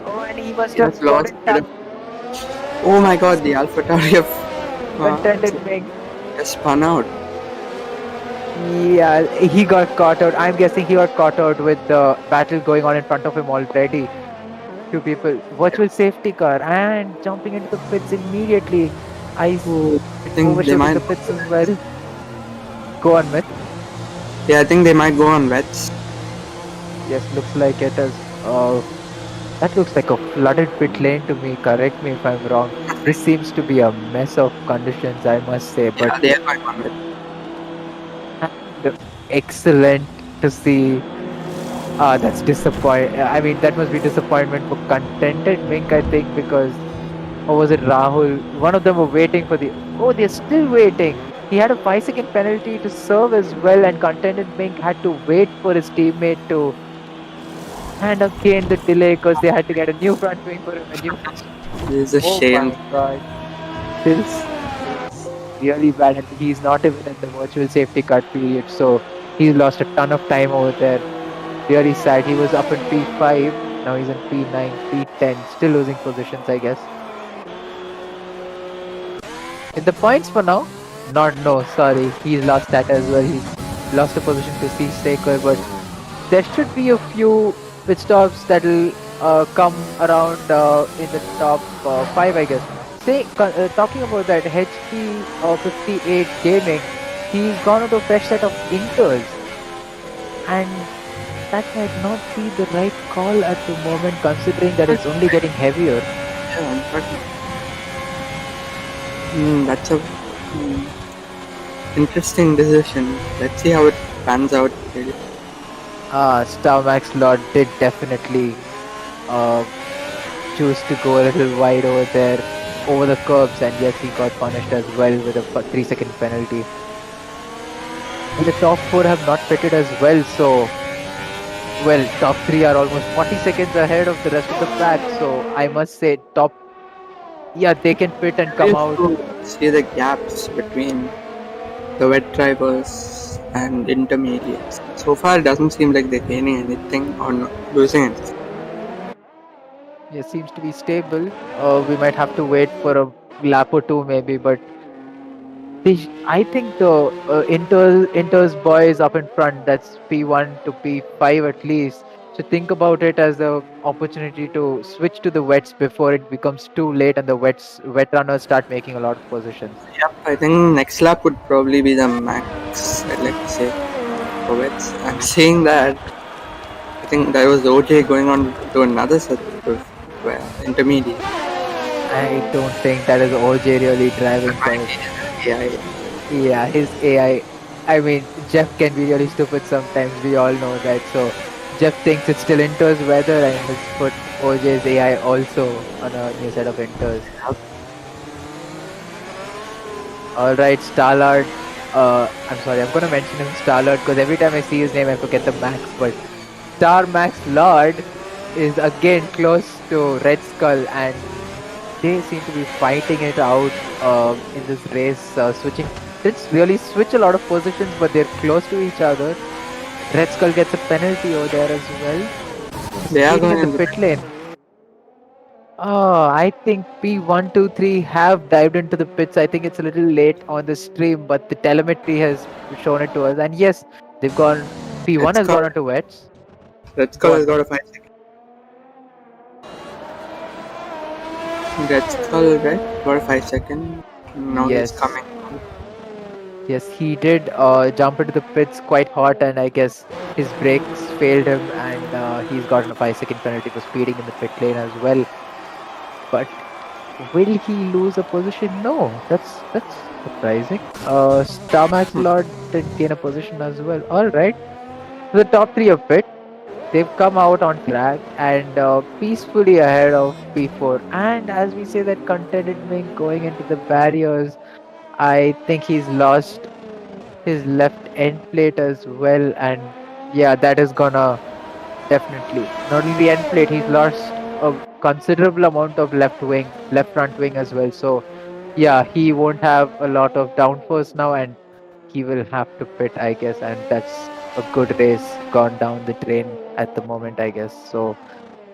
Speaker 5: Oh, and he must have
Speaker 2: lost
Speaker 5: it.
Speaker 2: Oh my god, the Alpha Tauri of
Speaker 5: Contented Mink.
Speaker 2: just spun out.
Speaker 5: Yeah, he got caught out. I'm guessing he got caught out with the battle going on in front of him already. Two people, virtual safety car, and jumping into the pits immediately.
Speaker 2: Oh, I think they
Speaker 5: Overshooting
Speaker 2: might.
Speaker 5: the pits as well. Go on, Myth.
Speaker 2: Yeah, I think they might go on wets.
Speaker 5: Yes, looks like it is. That looks like a flooded pit lane to me. Correct me if I'm wrong. This seems to be a mess of conditions, I must say, but
Speaker 2: Yeah, they are going on wets.
Speaker 5: and excellent to see. That's disappoint. I mean, that must be disappointment for Contented Mink, I think, because or was it Rahul? One of them were waiting for the. Oh, they're still waiting. He had a 5-second penalty to serve as well, and Contented Mink had to wait for his teammate to. And again, the delay because they had to get a new front wing for him. A new.
Speaker 2: This is a
Speaker 5: Oh
Speaker 2: shame.
Speaker 5: my god. This is really bad, and he's not even in the virtual safety car period, so he's lost a ton of time over there. Really sad. He was up in P5, now he's in P9, P10, still losing positions, I guess. In the points for now, not no, sorry, he's lost that as well. He's lost a position to C Staker, but there should be a few pit stops that'll come around in the top 5, I guess. Talking about that HP 58 Gaming, he's gone into a fresh set of inters, and that might not be the right call at the moment, considering that it's only getting heavier.
Speaker 2: Yeah, but that's a interesting decision. Let's see how it pans out. Really.
Speaker 5: Star Max Lord did definitely uh, choose to go a little wide over there, over the curbs, and yes, he got punished as well with a 3-second penalty. And the top 4 have not pitted as well, so well, top 3 are almost 40 seconds ahead of the rest of the pack. So I must say, yeah, they can pit and come out.
Speaker 2: See the gaps between the wet drivers and intermediates. So far, it doesn't seem like they're gaining anything or losing anything.
Speaker 5: Yeah, seems to be stable. We might have to wait for a lap or two, maybe, but I think the Inter's boys up in front, that's P1 to P5 at least. So think about it as an opportunity to switch to the wets before it becomes too late and the wet runners start making a lot of positions.
Speaker 2: Yep, I think next lap would probably be the max, I'd like to say, for wets. I'm saying that I think there was OJ going on to another set of intermediate.
Speaker 5: I don't think that is OJ really driving cars. Yeah, his AI. I mean, Jeff can be really stupid sometimes. We all know that. So Jeff thinks it's still Inter's weather and has put OJ's AI also on a new set of Inters. All right, Starlord. I'm sorry, I'm gonna mention him Starlord because every time I see his name, I forget the Max. But Star Max Lord is again close to Red Skull, and they seem to be fighting it out in this race, switching. Didn't really switch a lot of positions, but they're close to each other. Red Skull gets a penalty over there as well.
Speaker 2: They are
Speaker 5: Leading
Speaker 2: going
Speaker 5: in the pit lane. Oh, I think P123 have dived into the pits. I think it's a little late on the stream, but the telemetry has shown it to us. And yes, they've gone. P1 has gone onto wets.
Speaker 2: Red Skull has got a 5-second. Red Skull, right? Got a 5-second. Now
Speaker 5: Yes.
Speaker 2: he's coming.
Speaker 5: Yes, he did jump into the pits quite hot, and I guess his brakes failed him, and he's gotten a 5-second penalty for speeding in the pit lane as well. But will he lose a position? No, that's surprising. Starmax Lord didn't gain a position as well. All right, so the top 3 of pit, they've come out on track and peacefully ahead of P4. And as we say that Contented Mink going into the barriers, I think he's lost his left end plate as well, and yeah, that is gonna definitely not only the end plate, he's lost a considerable amount of left front wing as well. So yeah, he won't have a lot of downforce now, and he will have to pit, I guess, and that's a good race gone down the drain at the moment, I guess. So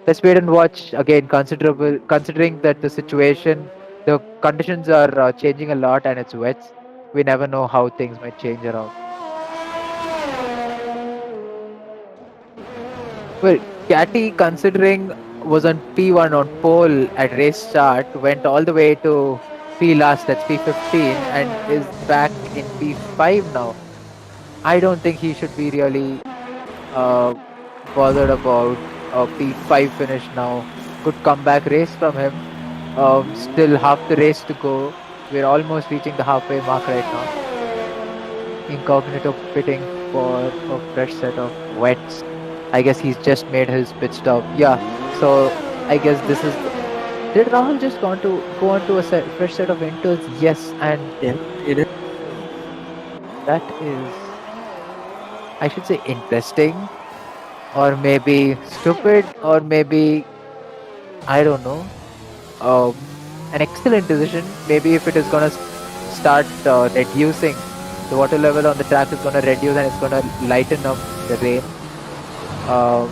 Speaker 5: let's wait and watch again. Considering that the situation, the conditions are changing a lot, and it's wet. We never know how things might change around. Well, Catty, considering was on P1 on pole at race start, went all the way to P last, that's P15, and is back in P5 now. I don't think he should be really uh, bothered about a P5 finish now. Good comeback race from him. Still half the race to go. We're almost reaching the halfway mark right now. Incognito pitting for a fresh set of wets. I guess he's just made his pit stop. Yeah. So I guess this is. Did Rahul just go on to a fresh set of inters? Yes, and
Speaker 2: Yeah, it is.
Speaker 5: that is, I should say, interesting, or maybe stupid, or maybe I don't know. An excellent decision. Maybe if it is gonna start reducing, the water level on the track is gonna reduce and it's gonna lighten up the rain. Um,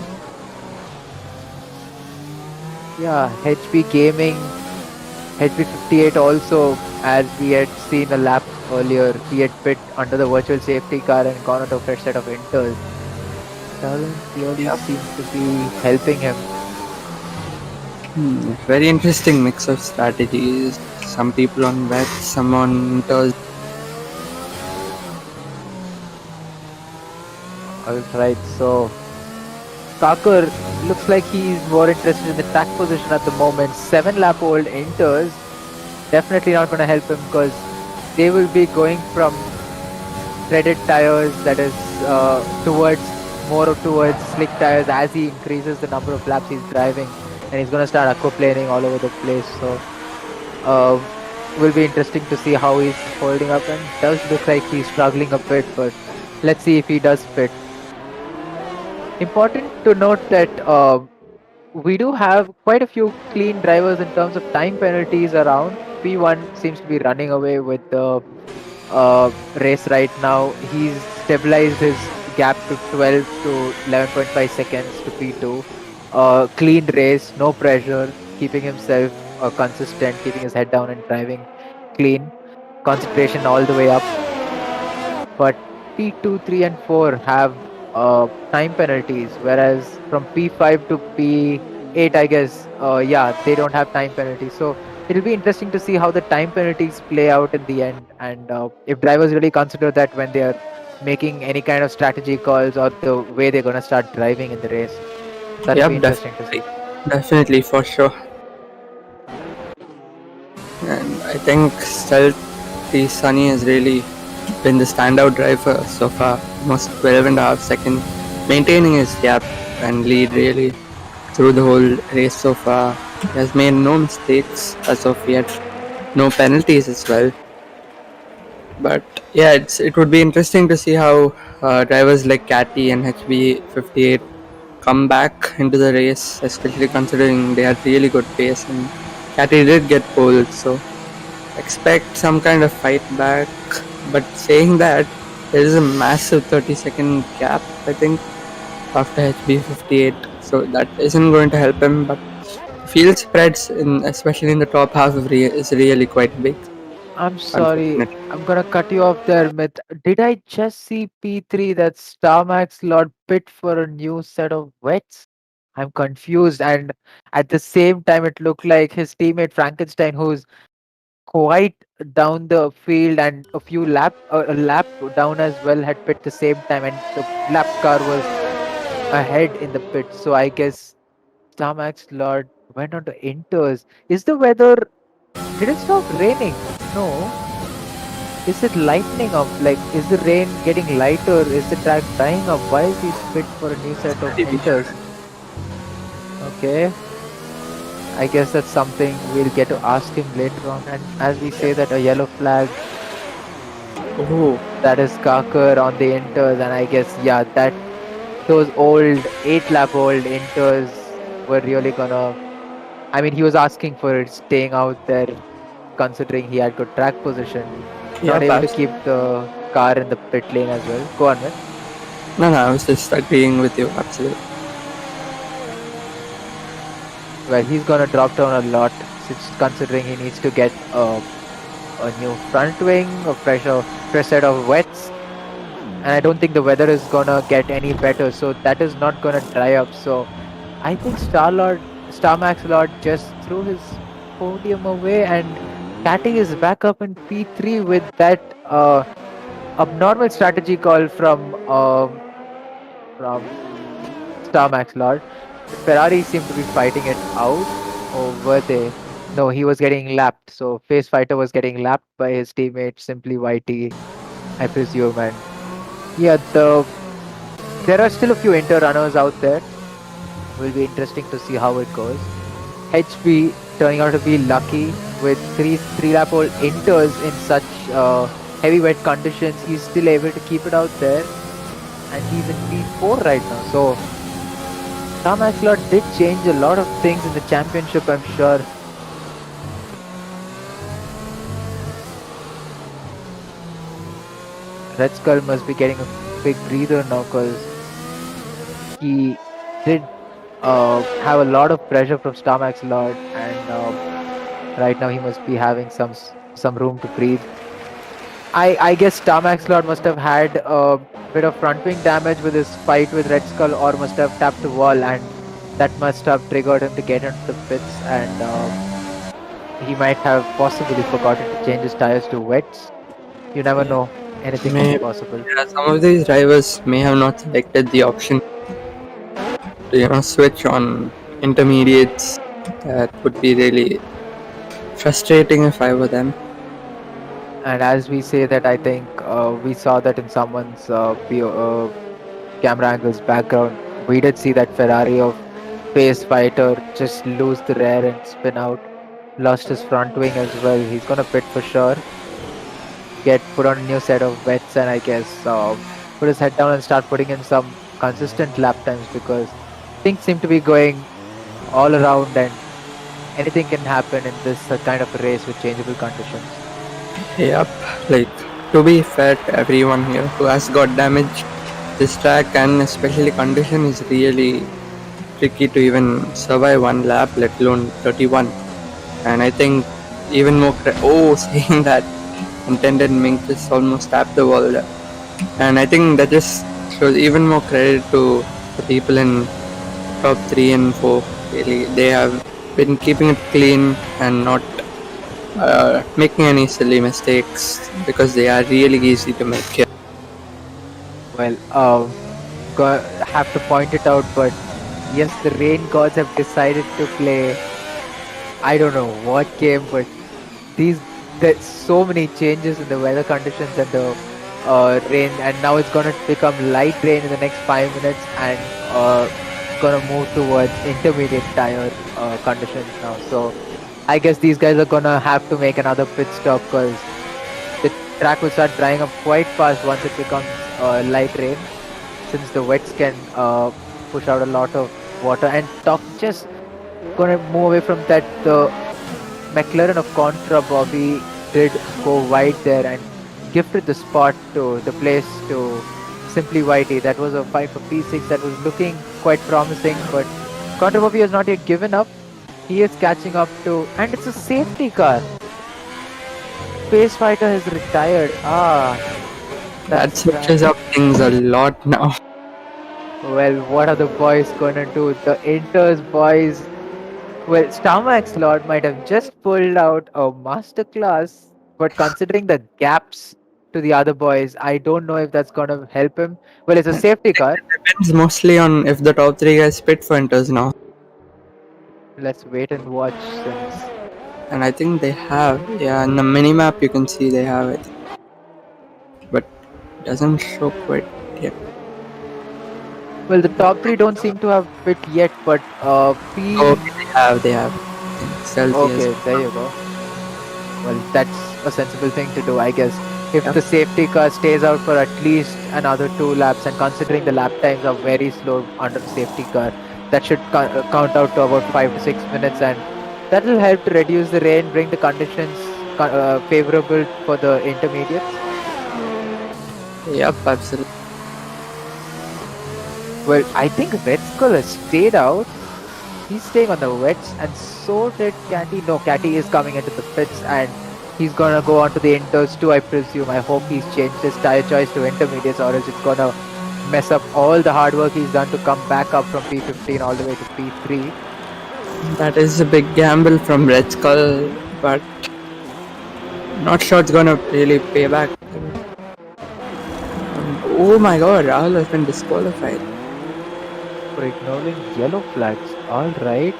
Speaker 5: yeah, HB Gaming, HB58 also, as we had seen a lap earlier, he had pit under the virtual safety car and gone on to a fresh set of inters. Doesn't really seem to be helping him.
Speaker 2: Very interesting mix of strategies. Some people on wet, some on inters.
Speaker 5: Alright, so Kakar looks like he's more interested in the track position at the moment. 7-lap old enters. Definitely not going to help him because they will be going from threaded tires, that is towards slick tires as he increases the number of laps he's driving, and he's going to start aquaplaning all over the place. So will be interesting to see how he's holding up, and does look like he's struggling a bit, but let's see if he does fit. Important to note that we do have quite a few clean drivers in terms of time penalties around. P1 seems to be running away with the race right now. He's stabilized his gap to 12 to 11.5 seconds to P2. Clean race, no pressure, keeping himself consistent, keeping his head down and driving clean. Concentration all the way up. But P2, 3 and 4 have time penalties, whereas from P5 to P8, I guess, they don't have time penalties. So it'll be interesting to see how the time penalties play out in the end, and if drivers really consider that when they are making any kind of strategy calls or the way they're going to start driving in the race. That'll be interesting to see.
Speaker 2: Definitely, for sure. And I think Stealthy Sunny has really been the standout driver so far, almost 12.5 seconds, maintaining his gap and lead really through the whole race so far. He has made no mistakes as of yet, no penalties as well. But yeah, it would be interesting to see how drivers like Catty and HB58 come back into the race, especially considering they had really good pace and Catty did get pole, so expect some kind of fight back. But saying that, there is a massive 30-second gap, I think, after HB58, so that isn't going to help him. But field spreads, especially in the top half of is really quite big.
Speaker 5: I'm sorry, I'm gonna cut you off there, Myth. Did I just see P3 that Starmax Lord pit for a new set of wets? I'm confused, and at the same time, it looked like his teammate Frankenstein, who's quite down the field and a lap down as well, had pit the same time, and the lap car was ahead in the pit. So I guess Starmax Lord went on to inters. Is the weather? Did it stop raining? No. Is it lightening up? Like, is the rain getting lighter? Is the track drying up? Why is he fit for a new set of inters? Okay. I guess that's something we'll get to ask him later on. And as we say that, a yellow flag. Oh, that is Kakar on the inters, and I guess those old 8-lap old inters were really gonna. I mean, he was asking for it, staying out there, considering he had good track position. Not able to keep the car in the pit lane as well. Go on, man.
Speaker 2: No, I was just agreeing with you, absolutely.
Speaker 5: Well, he's gonna drop down a lot, considering he needs to get a new front wing, a fresh set of wets, and I don't think the weather is gonna get any better, so that is not gonna dry up. So I think Starmax Lord just threw his podium away, and Catty is back up in P3 with that abnormal strategy call from Starmax Lord. The Ferrari seemed to be fighting it out, or were they? No, he was getting lapped. So Face Fighter was getting lapped by his teammate Simply YT, I presume. And yeah, there are still a few inter runners out there. Will be interesting to see how it goes. HB turning out to be lucky with three lap old inters in such heavy wet conditions. He's still able to keep it out there, and he's in P4 right now. So Tom Axelrod did change a lot of things in the championship, I'm sure. Red Skull must be getting a big breather now, because he did have a lot of pressure from Starmax Lord, and right now he must be having some room to breathe. I guess Starmax Lord must have had a bit of front wing damage with his fight with Red Skull, or must have tapped the wall, and that must have triggered him to get into the pits, and he might have possibly forgotten to change his tires to wets. You never know. Anything can be possible.
Speaker 2: Yeah, some of these drivers may have not selected the option to switch on intermediates. That would be really frustrating if I were them.
Speaker 5: And as we say that, I think we saw that in someone's camera angle's background. We did see that Ferrari of Face Fighter just lose the rear and spin out. Lost his front wing as well. He's gonna pit for sure. Get put on a new set of wets, and I guess put his head down and start putting in some consistent lap times, because things seem to be going all around, and anything can happen in this kind of a race with changeable conditions.
Speaker 2: Yep, like to be fair to everyone here who has got damage, this track and especially condition is really tricky to even survive one lap, let alone 31. And I think even more saying that intended Mink just almost tapped the wall there. And I think that just shows even more credit to the people in top 3 and 4. Really, they have been keeping it clean and not making any silly mistakes, because they are really easy to make here.
Speaker 5: Well, have to point it out, but yes, the rain gods have decided to play. I don't know what game, but there's so many changes in the weather conditions and the rain, and now it's gonna become light rain in the next 5 minutes, and gonna move towards intermediate tire conditions now. So I guess these guys are gonna have to make another pit stop, because the track will start drying up quite fast once it becomes light rain, since the wets can push out a lot of water. And just gonna move away from that, the McLaren of Contra Bobby did go wide there and gifted the spot to the place to Simply Whitey. That was a fight for P6 that was looking quite promising, but Contra Bobby has not yet given up. He is catching up to, and it's a safety car. Space Fighter has retired.
Speaker 2: That switches up things a lot now.
Speaker 5: Well, what are the boys gonna do? The Inters boys. Well, Starmax Lord might have just pulled out a masterclass, but considering the gaps to the other boys, I don't know if that's gonna help him. Well, it's a safety car.
Speaker 2: It depends mostly on if the top 3 guys pit for inters now.
Speaker 5: Let's wait and watch, since
Speaker 2: And I think they have. Yeah, in the minimap you can see they have it. But it doesn't show quite yet.
Speaker 5: well, the top 3 don't seem to have pit yet, but P.
Speaker 2: Okay, they have.
Speaker 5: Okay, there you go. Well, that's a sensible thing to do, I guess. If the safety car stays out for at least another 2 laps, and considering the lap times are very slow under the safety car, that should count out to about 5 to 6 minutes, and that will help to reduce the rain, bring the conditions favorable for the intermediates.
Speaker 2: Yep, absolutely.
Speaker 5: Well, I think Red Skull has stayed out. He's staying on the wets, and so did Catty. No, Catty is coming into the pits, and He's gonna go on to the inters too, I presume. I hope he's changed his tire choice to intermediates, or else it's gonna mess up all the hard work he's done to come back up from P15 all the way to P3.
Speaker 2: That is a big gamble from Red Skull, but not sure it's gonna really pay back. Oh my god, Rahul has been disqualified.
Speaker 5: For ignoring yellow flags. Alright.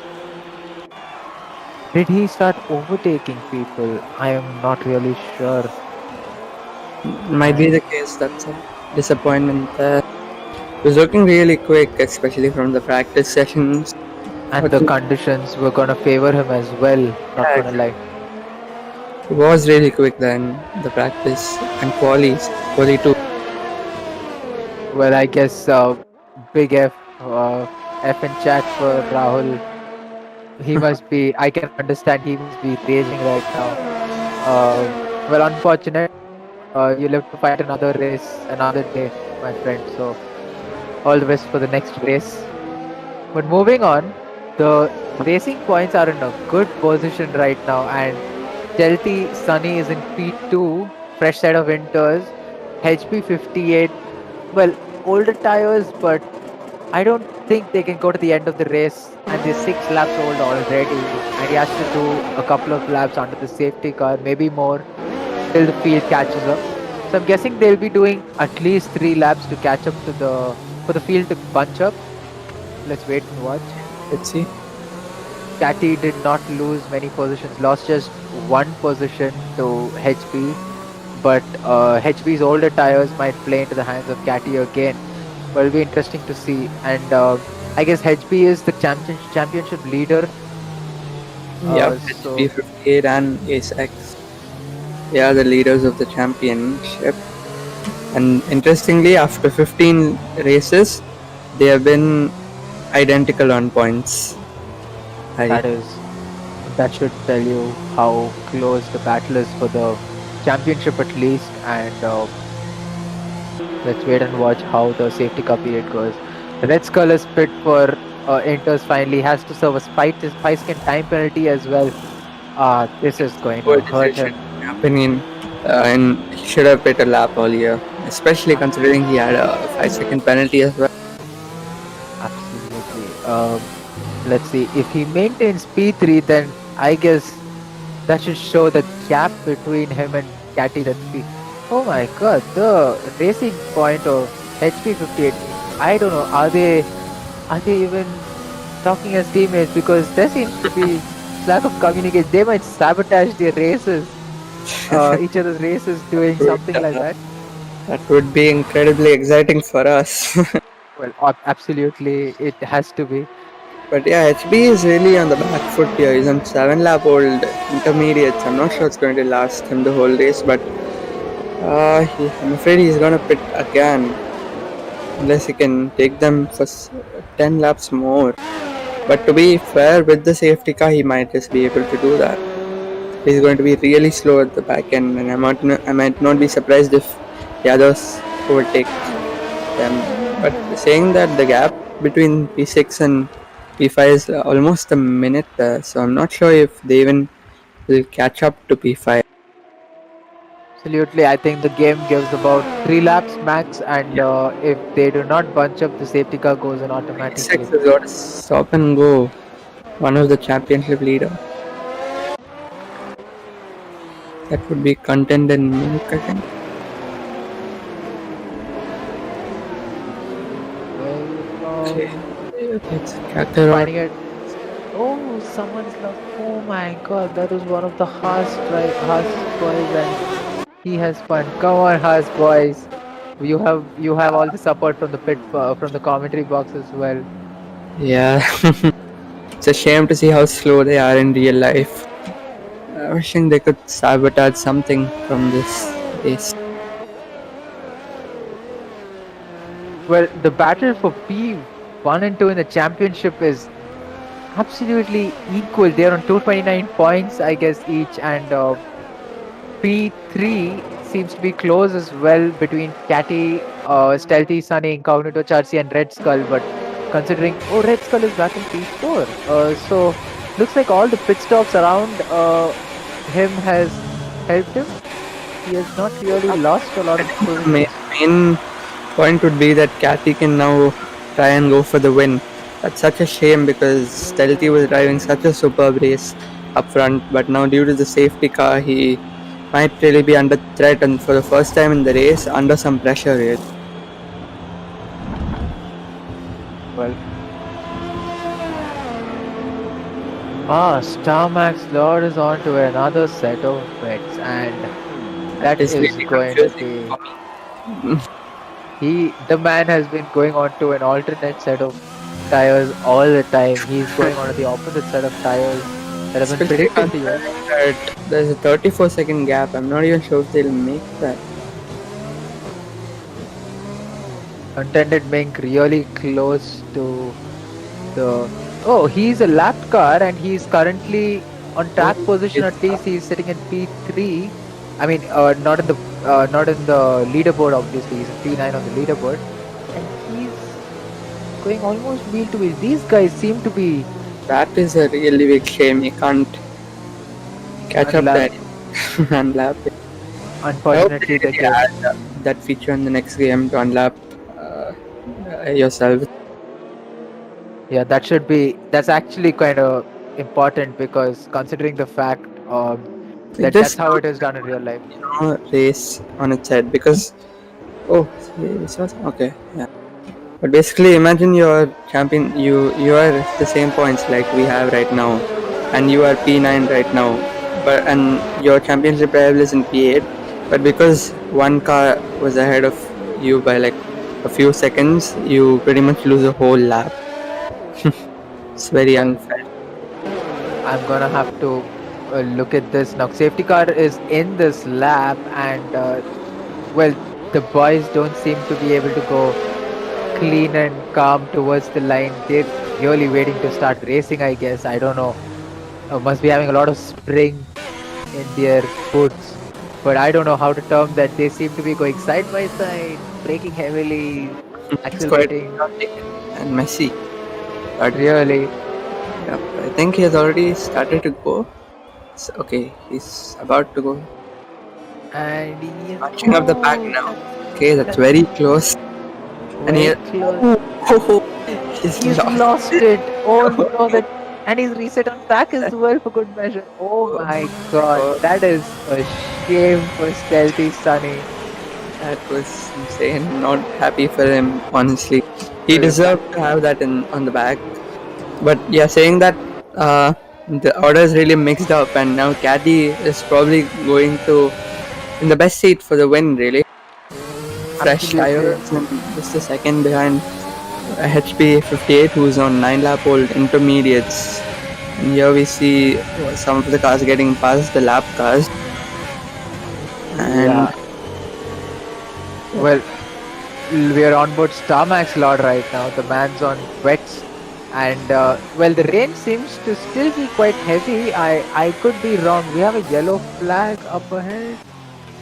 Speaker 5: Did he start overtaking people? I am not really sure.
Speaker 2: Might be the case, that's a disappointment there. He was looking really quick, especially from the practice sessions.
Speaker 5: And the conditions were gonna favor him as well, not gonna lie.
Speaker 2: He was really quick then, the practice and quali too.
Speaker 5: Well, I guess big F in chat for Rahul. He must be, I can understand he must be raging right now. Well, unfortunate. You'll have to fight another race, another day, my friend. So, all the best for the next race. But moving on, the racing points are in a good position right now, and Delty Sunny is in P2, fresh set of winters, HP 58. Well, older tires, but I don't think they can go to the end of the race, and they're 6 laps old already, and he has to do a couple of laps under the safety car, maybe more, till the field catches up. So I'm guessing they'll be doing at least 3 laps to catch up to for the field to bunch up. Let's wait and watch.
Speaker 2: Let's see.
Speaker 5: Catty did not lose many positions, lost just 1 position to HP, but HP's older tires might play into the hands of Catty again. But it'll be interesting to see. And I guess HP is the championship leader.
Speaker 2: Yeah, HP 58 and Ace X. They are the leaders of the championship. And interestingly, after 15 races, they have been identical on points.
Speaker 5: That should tell you how close the battle is for the championship at least. And let's wait and watch how the safety car period goes. Red Skull is pit for Inters finally. Has to serve a 5-second time penalty as well. This is going to hurt him.
Speaker 2: In my opinion, and he should have pit a lap earlier, especially considering he had a 5-second penalty as well.
Speaker 5: Absolutely. Let's see. If he maintains P3, then I guess that should show the gap between him and Catty. Oh my god, the racing point of HP 58. I don't know. Are they even talking as teammates? Because there seems to be lack of communication. They might sabotage their races, each other's races, doing something like that.
Speaker 2: That would be incredibly exciting for us.
Speaker 5: Well, absolutely, it has to be.
Speaker 2: But yeah, HB is really on the back foot here. He's on 7-lap-old intermediates. I'm not sure it's going to last him the whole race, but I'm afraid he's going to pit again. Unless he can take them for 10 laps more. But to be fair, with the safety car, he might just be able to do that. He's going to be really slow at the back end, and I might not be surprised if the others overtake them. But saying that, the gap between P6 and P5 is almost a minute, so I'm not sure if they even will catch up to P5.
Speaker 5: Absolutely, I think the game gives about 3 laps max, and if they do not bunch up, the safety car goes in automatically.
Speaker 2: P6 has got to stop and go, one of the championship leader. That would be Content and Milk, I think. Okay. It's
Speaker 5: finding it. Oh, someone's lost. Oh my god, that was one of the Haas boys, and he has fun. Come on, Haas boys. You have all the support from the pit, from the commentary box as well.
Speaker 2: Yeah. It's a shame to see how slow they are in real life. Wishing they could sabotage something from this race.
Speaker 5: Well, the battle for P1 and 2 in the championship is absolutely equal. They're on 229 points, I guess, each, and P3 seems to be close as well between Catty, Stealthy, Sunny, Incognito, Charcy, and Red Skull. But considering, Red Skull is back in P4, so looks like all the pit stops around him has helped him. He has not really lost a lot of
Speaker 2: The main point would be that Cathy can now try and go for the win. That's such a shame because Stealthy was driving such a superb race up front, but now due to the safety car, he might really be under threat and for the first time in the race under some pressure here.
Speaker 5: Well, Starmax Lord is on to another set of bets, and that
Speaker 2: It's
Speaker 5: is
Speaker 2: really
Speaker 5: going to
Speaker 2: confusing
Speaker 5: be. The man has been going on to an alternate set of tires all the time. He's going on to the opposite set of tires that have been
Speaker 2: Especially
Speaker 5: predicted to you.
Speaker 2: that there's a 34-second gap. I'm not even sure if they'll make that.
Speaker 5: Contended Mink really close to the. Oh, he's a lapped car and he's currently on track position. At least he's sitting in P3. I mean, not in the leaderboard. Obviously, he's in P9 on the leaderboard, and he's going almost wheel to wheel. These guys seem to be.
Speaker 2: That is a really big shame. You can't catch up that and lap.
Speaker 5: Unfortunately, they can
Speaker 2: add that feature in the next game to unlap yourself.
Speaker 5: Yeah, that's actually kind of important because considering the fact that's how it is done in real life.
Speaker 2: Race on its head because okay, yeah. But basically, imagine you're champion. You are the same points like we have right now, and you are P9 right now. But and your championship level is in P8. But because one car was ahead of you by like a few seconds, you pretty much lose a whole lap. It's very unfair.
Speaker 5: I'm gonna have to look at this now. Safety car is in this lap, and well, the boys don't seem to be able to go clean and calm towards the line. They're really waiting to start racing, I guess. I don't know. Must be having a lot of spring in their boots, but I don't know how to term that. They seem to be going side by side, braking heavily, accelerating.
Speaker 2: It's quite chaotic and messy.
Speaker 5: But really,
Speaker 2: yep, I think he has already started to go. So, okay, he's about to go.
Speaker 5: And he's
Speaker 2: Matching up the pack now. Okay, that's very close. And
Speaker 5: he's lost it. Oh no, and he's reset on track as well for good measure. Oh my god, that is a shame for Stealthy Sunny.
Speaker 2: That was insane. Not happy for him, honestly. He deserved to have that on the back. But yeah, saying that the order is really mixed up, and now Caddy is probably going to in the best seat for the win. Really, fresh tires and just a second behind HP 58, who's on 9-lap-old intermediates. And here we see some of the cars getting past the lap cars. And
Speaker 5: well, we are on board Starmax Lord right now. The man's on wets, and well, the rain seems to still be quite heavy. I could be wrong. We have a yellow flag up ahead.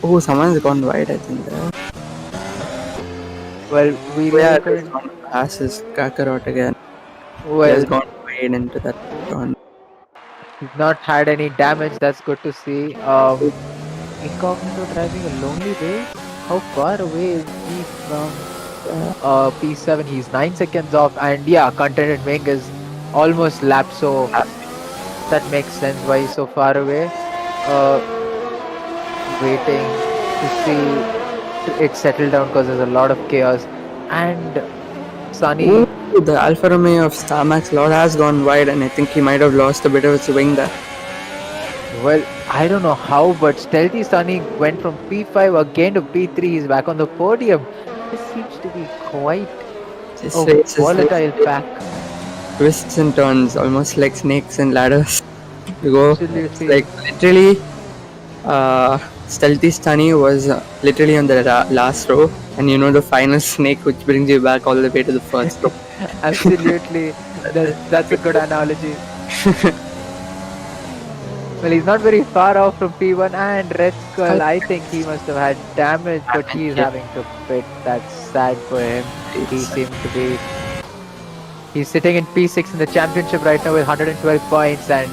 Speaker 2: oh, someone's gone wide, I think.
Speaker 5: Well, we
Speaker 2: couldn't pass his Kakarot again.
Speaker 5: Well,
Speaker 2: he has gone wide into that turn.
Speaker 5: He's not had any damage. That's good to see. Incognito driving a lonely race. How far away is he from P7? He's 9 seconds off, and yeah, Contented Ming is almost lapped, so that makes sense why he's so far away. Waiting to see it settle down because there's a lot of chaos. And Sunny.
Speaker 2: Ooh, the Alfa Romeo of Starmax Lord has gone wide, and I think he might have lost a bit of its wing there.
Speaker 5: Well, I don't know how, but Stealthy Sunny went from P5 again to P3. He's back on the podium. This seems to be quite a volatile pack.
Speaker 2: Twists and turns, almost like snakes and ladders. You go,
Speaker 5: Absolutely.
Speaker 2: like literally, Stealthy Sunny was literally on the last row, and you know the final snake which brings you back all the way to the first row.
Speaker 5: Absolutely, that's a good analogy. Well, he's not very far off from P1, and Red Skull, I think he must have had damage, but he's having to pit. That's sad for him. He seemed to be... He's sitting in P6 in the championship right now with 112 points, and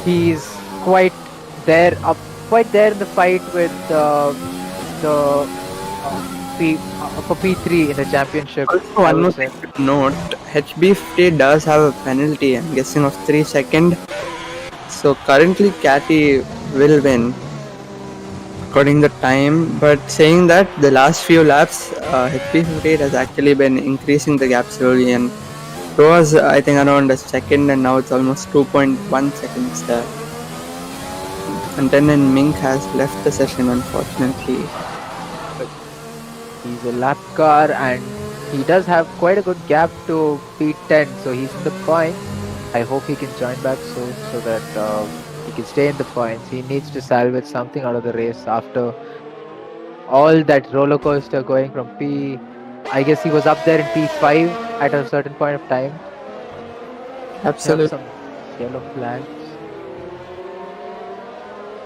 Speaker 5: he's quite there up quite there in the fight with the for P3 in the championship.
Speaker 2: Also,
Speaker 5: I
Speaker 2: one
Speaker 5: would
Speaker 2: more
Speaker 5: say.
Speaker 2: thing to note, HB50 does have a penalty, I'm guessing, of 3 seconds. So currently Catty will win according to time, but saying that the last few laps, HP58 has actually been increasing the gap slowly, and it was I think around a second, and now it's almost 2.1 seconds there. And then Mink has left the session, unfortunately.
Speaker 5: He's a lap car and he does have quite a good gap to P10, so he's in the points. I hope he can join back soon so that he can stay in the points. He needs to salvage something out of the race after all that roller coaster going from P. I guess he was up there in P5 at a certain point of time.
Speaker 2: Absolutely.
Speaker 5: Some yellow flags.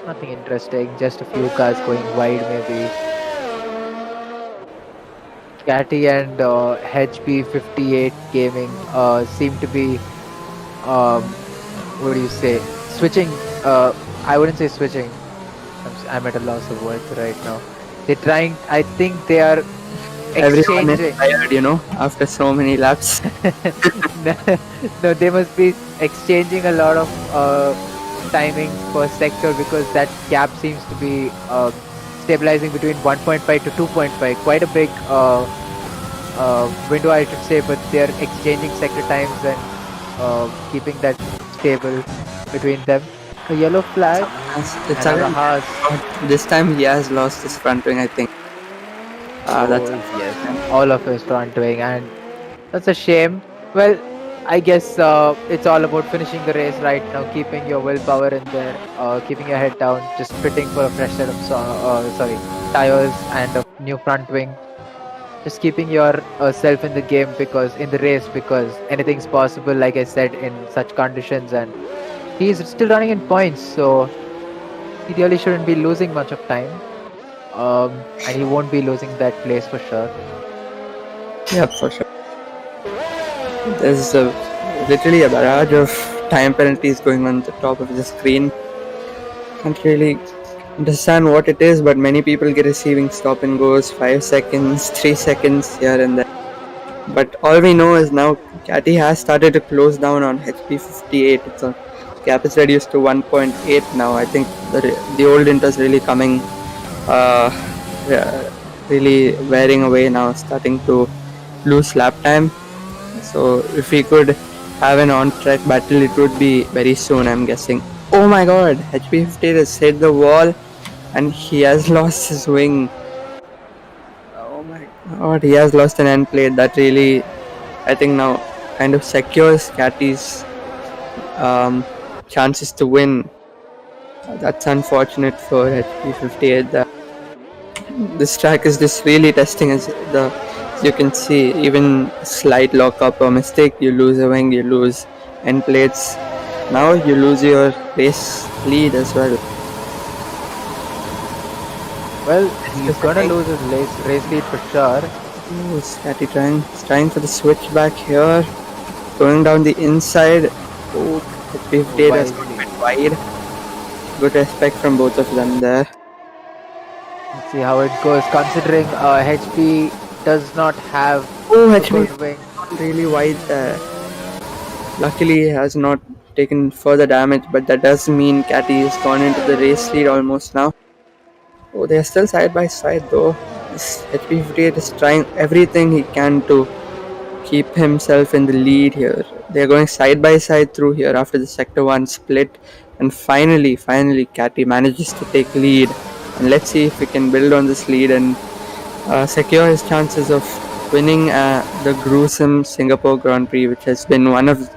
Speaker 5: Nothing interesting, just a few cars going wide maybe. Catty and HB58 Gaming seem to be, what do you say, switching. I wouldn't say switching. I'm at a loss of words right now. They're trying. I think they are
Speaker 2: Everyone is
Speaker 5: exchanging.
Speaker 2: tired, after so many laps.
Speaker 5: No, they must be exchanging a lot of timing per sector because that gap seems to be stabilizing between 1.5 to 2.5. Quite a big window, I should say, but they are exchanging sector times and keeping that stable between them. A yellow flag.
Speaker 2: It's
Speaker 5: and a
Speaker 2: again,
Speaker 5: Haas.
Speaker 2: this time he has lost his front wing, I think. That's
Speaker 5: Yes, all of his front wing, and that's a shame. Well, I guess it's all about finishing the race right now, keeping your willpower in there, keeping your head down, just fitting for a fresh set of tires and a new front wing. Just keeping yourself in the game because in the race because anything's possible. Like I said, in such conditions, and he's still running in points, so he really shouldn't be losing much of time. And he won't be losing that place for sure.
Speaker 2: Yeah, for sure. There's literally a barrage of time penalties going on the top of the screen. Can't really understand what it is, but many people get receiving stop and goes, 5 seconds, 3 seconds here and there. But all we know is now Catty has started to close down on HP58. So gap is reduced to 1.8 now. I think the old Inter is really coming, really wearing away now, starting to lose lap time. So if we could have an on-track battle, it would be very soon, I'm guessing. Oh my god, HP58 has hit the wall and he has lost his wing. Oh my god, he has lost an end plate. That really, I think now kind of secures Catty's chances to win. That's unfortunate for HP58. This track is just really testing as you can see, even slight lockup or mistake, you lose a wing, you lose end plates. Now you lose your race lead as well.
Speaker 5: Well, he's gonna lose his race lead for sure.
Speaker 2: Oh, Scatty trying for the switch back here, going down the inside. Oh, HP58 has got a bit wide. Good respect from both of them there.
Speaker 5: Let's see how it goes. Considering HP does not have
Speaker 2: HP
Speaker 5: good wing.
Speaker 2: Really wide there. Luckily, he has not taken further damage, but that does mean Catty has gone into the race lead almost now. Oh, they are still side by side though. This HP58 is trying everything he can to keep himself in the lead here. They are going side by side through here after the sector 1 split, and finally Catty manages to take lead. And let's see if he can build on this lead and secure his chances of winning the gruesome Singapore Grand Prix, which has been one of,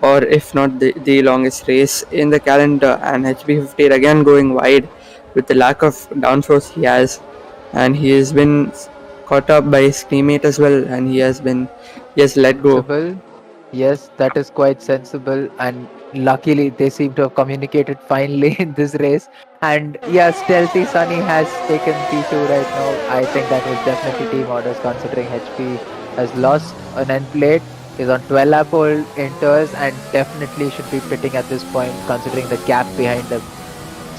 Speaker 2: or if not the longest race in the calendar. And HP58 again going wide with the lack of downforce he has, and he has been caught up by his teammate as well, and he has let go.
Speaker 5: Sensible. Yes, that is quite sensible, and luckily they seem to have communicated finally in this race. And yeah, Stealthy Sunny has taken P2 right now. I think that was definitely team orders considering HP has lost an end plate, is on 12 lap old inters, and definitely should be pitting at this point considering the gap behind them.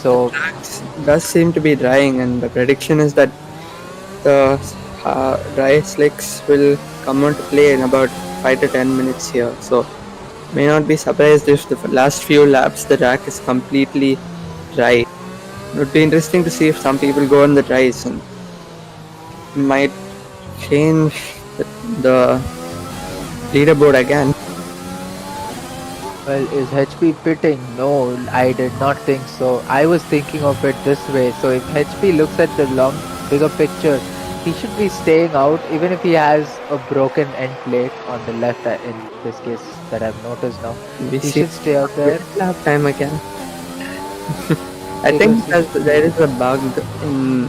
Speaker 5: So
Speaker 2: Tracks does seem to be drying, and the prediction is that the dry slicks will come on to play in about 5 to 10 minutes here. So may not be surprised if the last few laps the track is completely dry. It would be interesting to see if some people go on the dries and might change the leaderboard again.
Speaker 5: well, is HP pitting? No, I did not think so. I was thinking of it this way. So if HP looks at the bigger picture, he should be staying out, even if he has a broken end plate on the left. In this case, that I've noticed now,
Speaker 2: We
Speaker 5: he
Speaker 2: see
Speaker 5: should stay out there.
Speaker 2: lap time again. I think there is a bug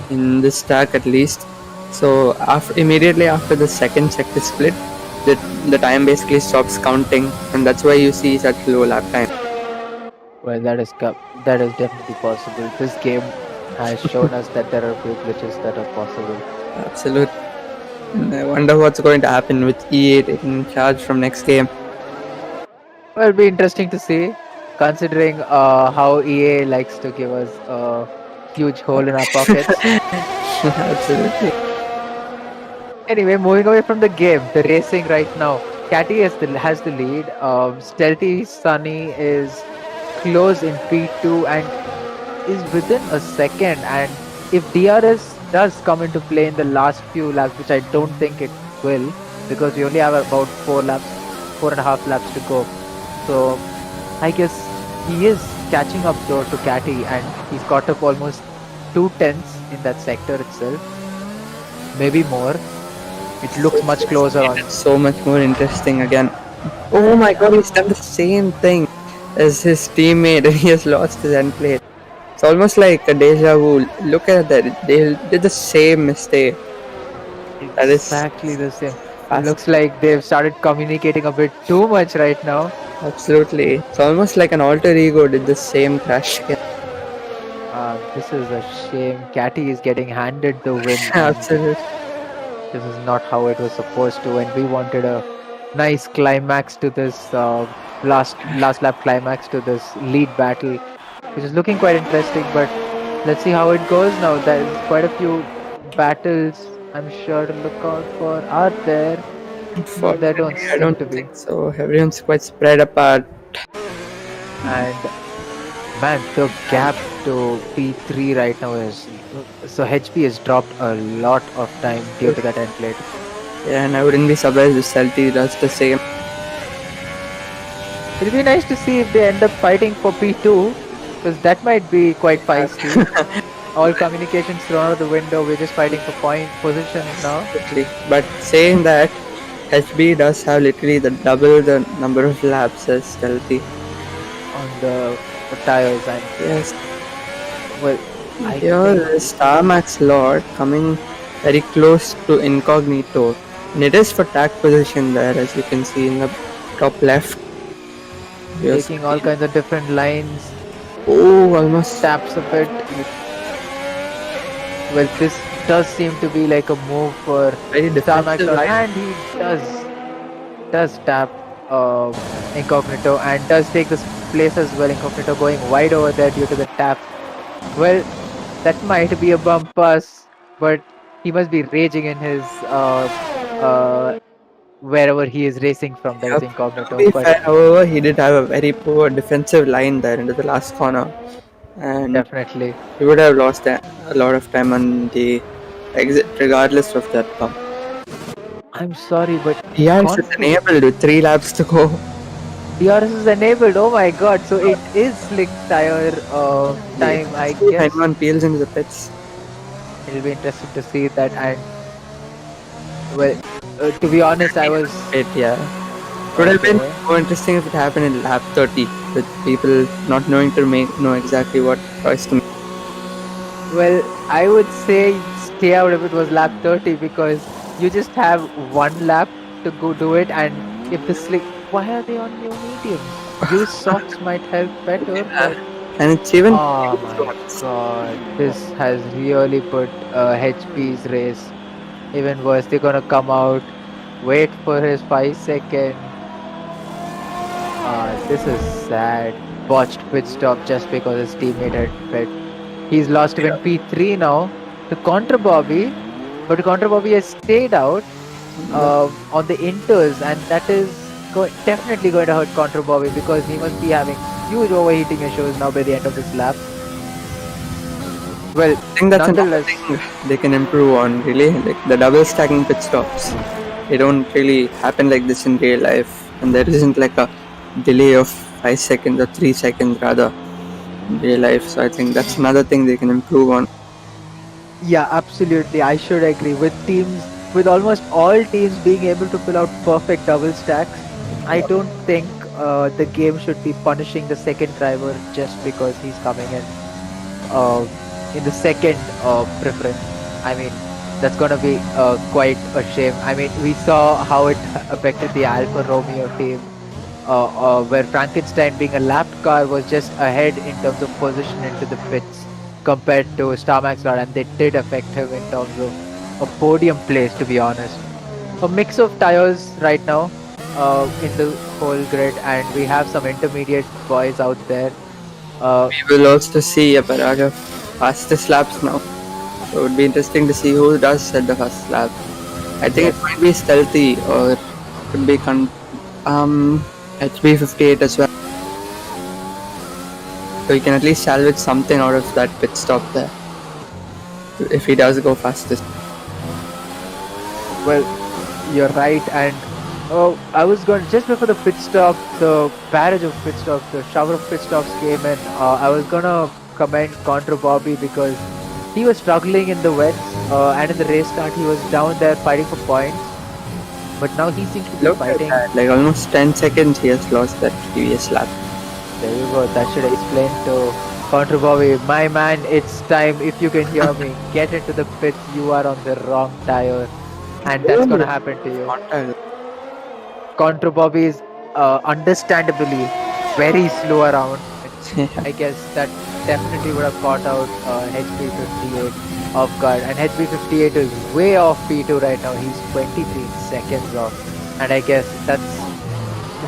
Speaker 2: in this track at least. So immediately after the second sector split, the time basically stops counting, and that's why you see such low lap time.
Speaker 5: Well, that is definitely possible. This game has shown us that there are few glitches that are possible.
Speaker 2: Absolutely. And I wonder what's going to happen with EA taking charge from next game.
Speaker 5: Well, it'll be interesting to see, considering how EA likes to give us a huge hole in our pockets.
Speaker 2: Absolutely.
Speaker 5: Anyway, moving away from the game, the racing right now. Catty has the lead. Stealthy Sunny is close in P2 and is within a second. And if DRS does come into play in the last few laps, which I don't think it will, because we only have about 4.5 laps to go. So I guess he is catching up though to Catty, and he's got up almost 2/10 in that sector itself. Maybe more. It looks much closer on.
Speaker 2: So much more interesting again. Oh my god, he's done the same thing as his teammate and he has lost his end plate. It's almost like a deja vu. Look at that. They did the same mistake. That is
Speaker 5: Exactly the same. It looks like they've started communicating a bit too much right now.
Speaker 2: Absolutely. It's almost like an alter ego did the same crash again.
Speaker 5: This is a shame. Catty is getting handed the win.
Speaker 2: Absolutely.
Speaker 5: This is not how it was supposed to, and we wanted a nice climax to this last lap climax to this lead battle, which is looking quite interesting. But let's see how it goes now. There's quite a few battles I'm sure to look out for. Are there? No, there don't
Speaker 2: I
Speaker 5: seem
Speaker 2: don't
Speaker 5: to be.
Speaker 2: think so. Everyone's quite spread apart.
Speaker 5: And man, the gap to P3 right now is so HP has dropped a lot of time due to that end plate.
Speaker 2: Yeah, and I wouldn't be surprised if Celti does the same.
Speaker 5: It'll be nice to see if they end up fighting for P2, because that might be quite feisty. All communications thrown out the window. We're just fighting for point positions now.
Speaker 2: But saying that, HB does have literally double the number of laps as Celti.
Speaker 5: On the tires, and
Speaker 2: Yes.
Speaker 5: well,
Speaker 2: Here is Star Max Lord coming very close to Incognito. And it is for tag position there, as you can see in the top left. Yes.
Speaker 5: taking all kinds of different lines.
Speaker 2: Oh, almost
Speaker 5: Taps a bit. Well, this does seem to be like a move for
Speaker 2: very
Speaker 5: Star Max
Speaker 2: defensive
Speaker 5: Lord,
Speaker 2: line.
Speaker 5: and he does tap Incognito and does take this place as well. Incognito going wide over there due to the tap. Well, that might be a bump pass, but he must be raging in his wherever he is racing from. That is
Speaker 2: To
Speaker 5: Incognito.
Speaker 2: be
Speaker 5: But
Speaker 2: fair, however, he did have a very poor defensive line there into the last corner. And
Speaker 5: definitely.
Speaker 2: he would have lost a lot of time on the exit regardless of that bump.
Speaker 5: I'm sorry, but
Speaker 2: DRS is enabled with 3 laps to go.
Speaker 5: DRS is enabled. Oh my god! So it is slick tire time, I
Speaker 2: If
Speaker 5: guess.
Speaker 2: anyone peels into the pits.
Speaker 5: It'll be interesting to see that. And well, to be honest, I was
Speaker 2: Yeah. Would have been more interesting if it happened in lap 30 with people not knowing to know exactly what choice to make.
Speaker 5: well. I would say stay out if it was lap 30, because you just have 1 lap to go do it, and if the slick, why are they on new mediums? Use socks might help better. But
Speaker 2: And it's even
Speaker 5: oh my god, this has really put HP's race even worse. They're gonna come out, wait for his 5 second. This is sad. Botched pit stop just because his teammate had pit. He's lost to win P3 now to Contra Bobby, but Contra Bobby has stayed out on the inters, and that is definitely going to hurt Contra Bobby because he must be having huge overheating issues now by the end of this lap. Well,
Speaker 2: I think that's another
Speaker 5: nonetheless,
Speaker 2: thing they can improve on, really. Like the double stacking pit stops, they don't really happen like this in real life, and there isn't like a delay of 5 seconds or 3 seconds rather in real life. So I think that's another thing they can improve on.
Speaker 5: yeah, absolutely. I should agree with almost all teams being able to pull out perfect double stacks. I don't think the game should be punishing the second driver just because he's coming in the second preference. I mean, that's gonna be quite a shame. I mean, we saw how it affected the Alfa Romeo team, where Frankenstein, being a lapped car, was just ahead in terms of position into the pits compared to Starmax Lord, and they did affect him in terms of a podium place, to be honest. A mix of tires right now in the whole grid, and we have some intermediate boys out there.
Speaker 2: We will also see a parade of fastest laps now. So it would be interesting to see who does set the first lap. I think it might be Stealthy or it could be HB58 as well. So he can at least salvage something out of that pit stop there. If he does go fastest.
Speaker 5: Well, you're right, and I was going just before the pit stop, the barrage of pit stops, the shower of pit stops came in. I was gonna commend Contra Bobby because he was struggling in the wets, and in the race start he was down there fighting for points. But now he seems to be
Speaker 2: Look at
Speaker 5: fighting.
Speaker 2: that, like almost 10 seconds he has lost that previous lap.
Speaker 5: There you go. That should explain to Contra Bobby, my man. It's time. If you can hear me, get into the pit. You are on the wrong tire, and that's gonna happen to you.
Speaker 2: Contact.
Speaker 5: Contra Bobby is understandably very slow around. I guess that definitely would have caught out HB58 off guard, and HB58 is way off P2 right now. He's 23 seconds off, and I guess that's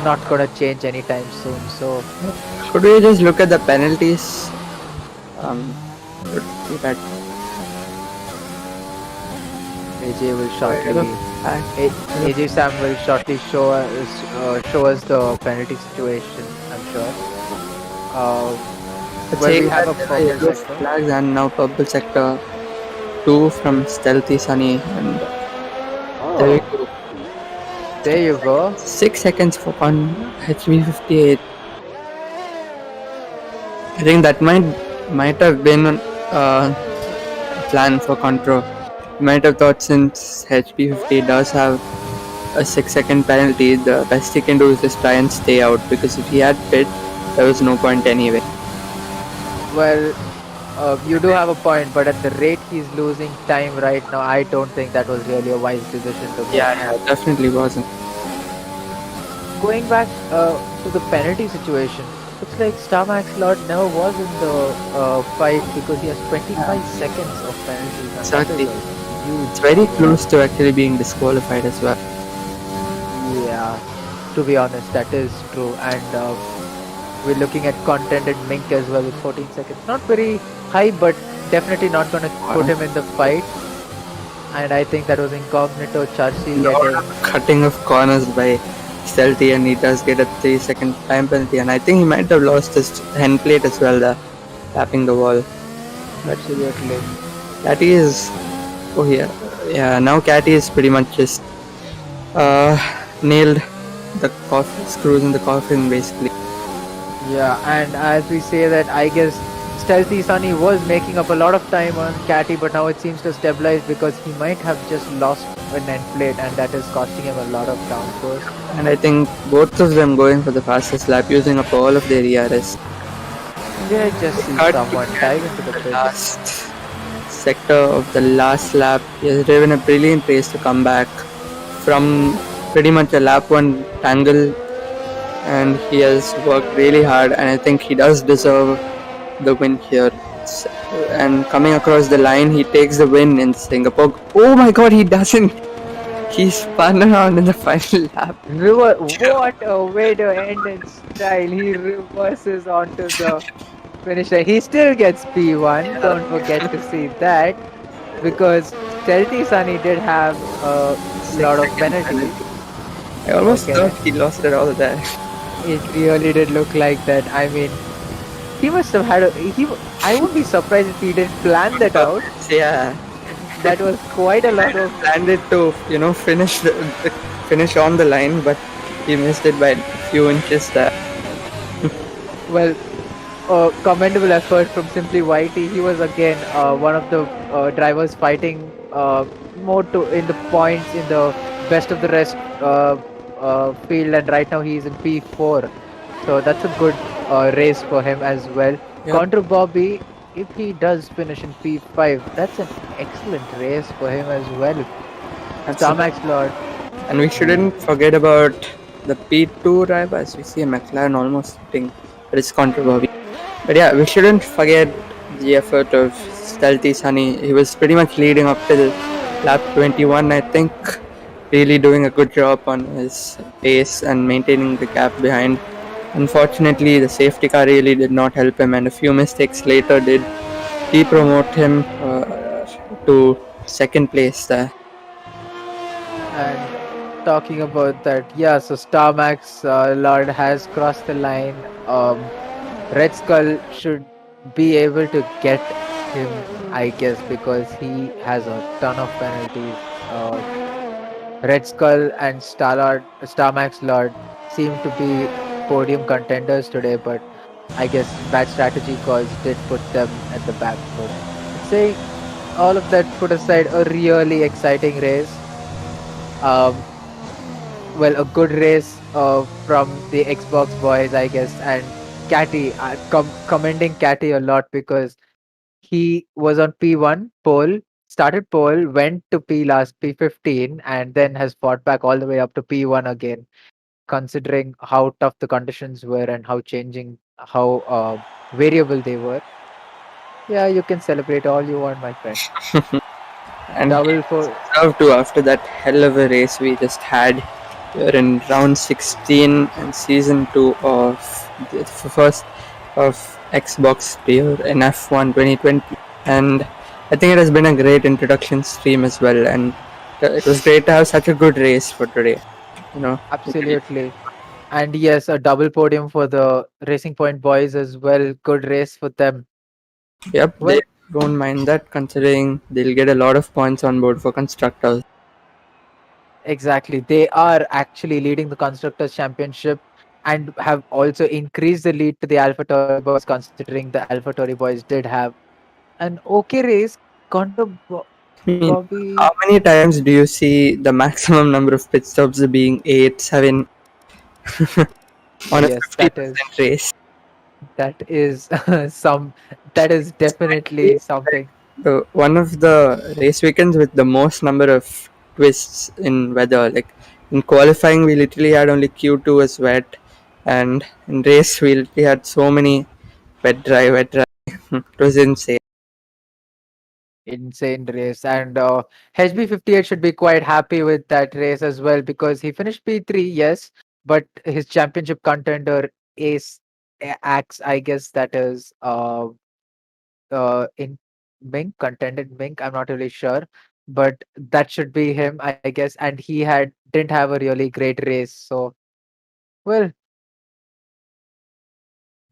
Speaker 5: not gonna change anytime soon. So
Speaker 2: Should we just look at the penalties? Would that
Speaker 5: AJ will shortly. AJ Sam will shortly show us the penalty situation, I'm sure. Where we have a purple sector.
Speaker 2: flags and now purple sector 2 from Stealthy Sunny, and there we go.
Speaker 5: There you go.
Speaker 2: 6 seconds for on HB58. I think that might have been a plan for Contra. You might have thought since HB58 does have a 6-second penalty, the best he can do is just try and stay out, because if he had pit, there was no point anyway.
Speaker 5: Well, you do have a point, but at the rate he's losing time right now, I don't think that was really a wise decision to make.
Speaker 2: Yeah, it definitely wasn't.
Speaker 5: Going back to the penalty situation, looks like Starmax Lord never was in the fight because he has 25 seconds of penalties. And
Speaker 2: Exactly.
Speaker 5: that is a huge
Speaker 2: It's very close to actually being disqualified as well.
Speaker 5: Yeah, to be honest, that is true. And we're looking at Contented Mink as well with 14 seconds. Not very high, but definitely not going to put him in the fight. And I think that was Incognito Churchill getting.
Speaker 2: Cutting of corners by Stealthy, and he does get a 3-second time penalty, and I think he might have lost his hand plate as well there, tapping the wall.
Speaker 5: Absolutely.
Speaker 2: Catty is... oh yeah, now Catty is pretty much just nailed the screws in the coffin basically.
Speaker 5: Yeah, and as we say that, I guess Stealthy Sunny was making up a lot of time on Catty, but now it seems to stabilize because he might have just lost an end plate, and that is costing him a lot of downforce.
Speaker 2: And I think both of them going for the fastest lap, using up all of their ERS.
Speaker 5: Yeah, just see
Speaker 2: Cut
Speaker 5: someone dive into the pit.
Speaker 2: Last sector of the last lap, he has driven a brilliant race to come back from pretty much a lap 1 tangle, and he has worked really hard, and I think he does deserve the win here. And coming across the line, he takes the win in Singapore. Oh my god, he doesn't! He spun around in the final lap.
Speaker 5: What a way to end in style. He reverses onto the finisher. He still gets P1. Don't forget to see that because Stealthy Sunny did have a lot
Speaker 2: Six
Speaker 5: of
Speaker 2: seconds
Speaker 5: penalties.
Speaker 2: penalty. I almost
Speaker 5: Okay,
Speaker 2: thought he lost it all there.
Speaker 5: it really did look like that. I mean, he must have had I wouldn't be surprised if he didn't plan
Speaker 2: On
Speaker 5: that out.
Speaker 2: purpose, yeah.
Speaker 5: That was quite a lot of
Speaker 2: Planned it to, finish on the line, but he missed it by a few inches there.
Speaker 5: well, commendable effort from Simply Whitey. He was again one of the drivers fighting more to in the points in the best of the rest field, and right now he's in P4. So that's a good race for him as well.
Speaker 2: Yep.
Speaker 5: Contra Bobby, if he does finish in P5, that's an excellent race for him as well.
Speaker 2: Absolutely.
Speaker 5: Starmax Lord,
Speaker 2: And we shouldn't forget about the P2 drivers. We see a McLaren almost hitting his contra. But yeah, we shouldn't forget the effort of Stealthy Sunny. He was pretty much leading up till lap 21, I think, really doing a good job on his pace and maintaining the gap behind. Unfortunately, the safety car really did not help him, and a few mistakes later did depromote him to second place there.
Speaker 5: and talking about that, yeah, so Starmax Lord has crossed the line. Red Skull should be able to get him, I guess, because he has a ton of penalties. Red Skull and Starmax Lord seem to be podium contenders today, but I guess bad strategy calls did put them at the back foot. I'd say all of that put aside, a really exciting race. Um, well, a good race from the Xbox boys, I guess, and Catty. Commending Catty a lot because he was on P1 pole, started pole, went to P15, and then has fought back all the way up to P1 again. Considering how tough the conditions were and how variable they were, yeah, you can celebrate all you want, my friend.
Speaker 2: And he
Speaker 5: Double for
Speaker 2: deserved to after that hell of a race we just had. We're in round 16 and season 2 of the first of Xbox Player in F1 2020. And I think it has been a great introduction stream as well. And it was great to have such a good race for today.
Speaker 5: absolutely. And yes, a double podium for the Racing Point boys as well. Good race for them.
Speaker 2: Yep, they
Speaker 5: Well,
Speaker 2: won't mind that considering they'll get a lot of points on board for constructors.
Speaker 5: exactly. They are actually leading the Constructors' Championship and have also increased the lead to the AlphaTauri boys, considering the AlphaTauri boys did have an okay race. Contra
Speaker 2: I mean,
Speaker 5: Bobby,
Speaker 2: how many times do you see the maximum number of pit stops being 8, 7 on a
Speaker 5: yes,
Speaker 2: 50% race?
Speaker 5: that is some that is definitely something.
Speaker 2: One of the race weekends with the most number of twists in weather. Like in qualifying, we literally had only Q2 as wet, and in race, we literally had so many wet dry. It was insane.
Speaker 5: Insane race. And HB58 should be quite happy with that race as well because he finished P3, yes, but his championship contender Ace Axe, I guess that is in Mink, contended Mink, I'm not really sure. But that should be him, I guess. And he didn't have a really great race. So well,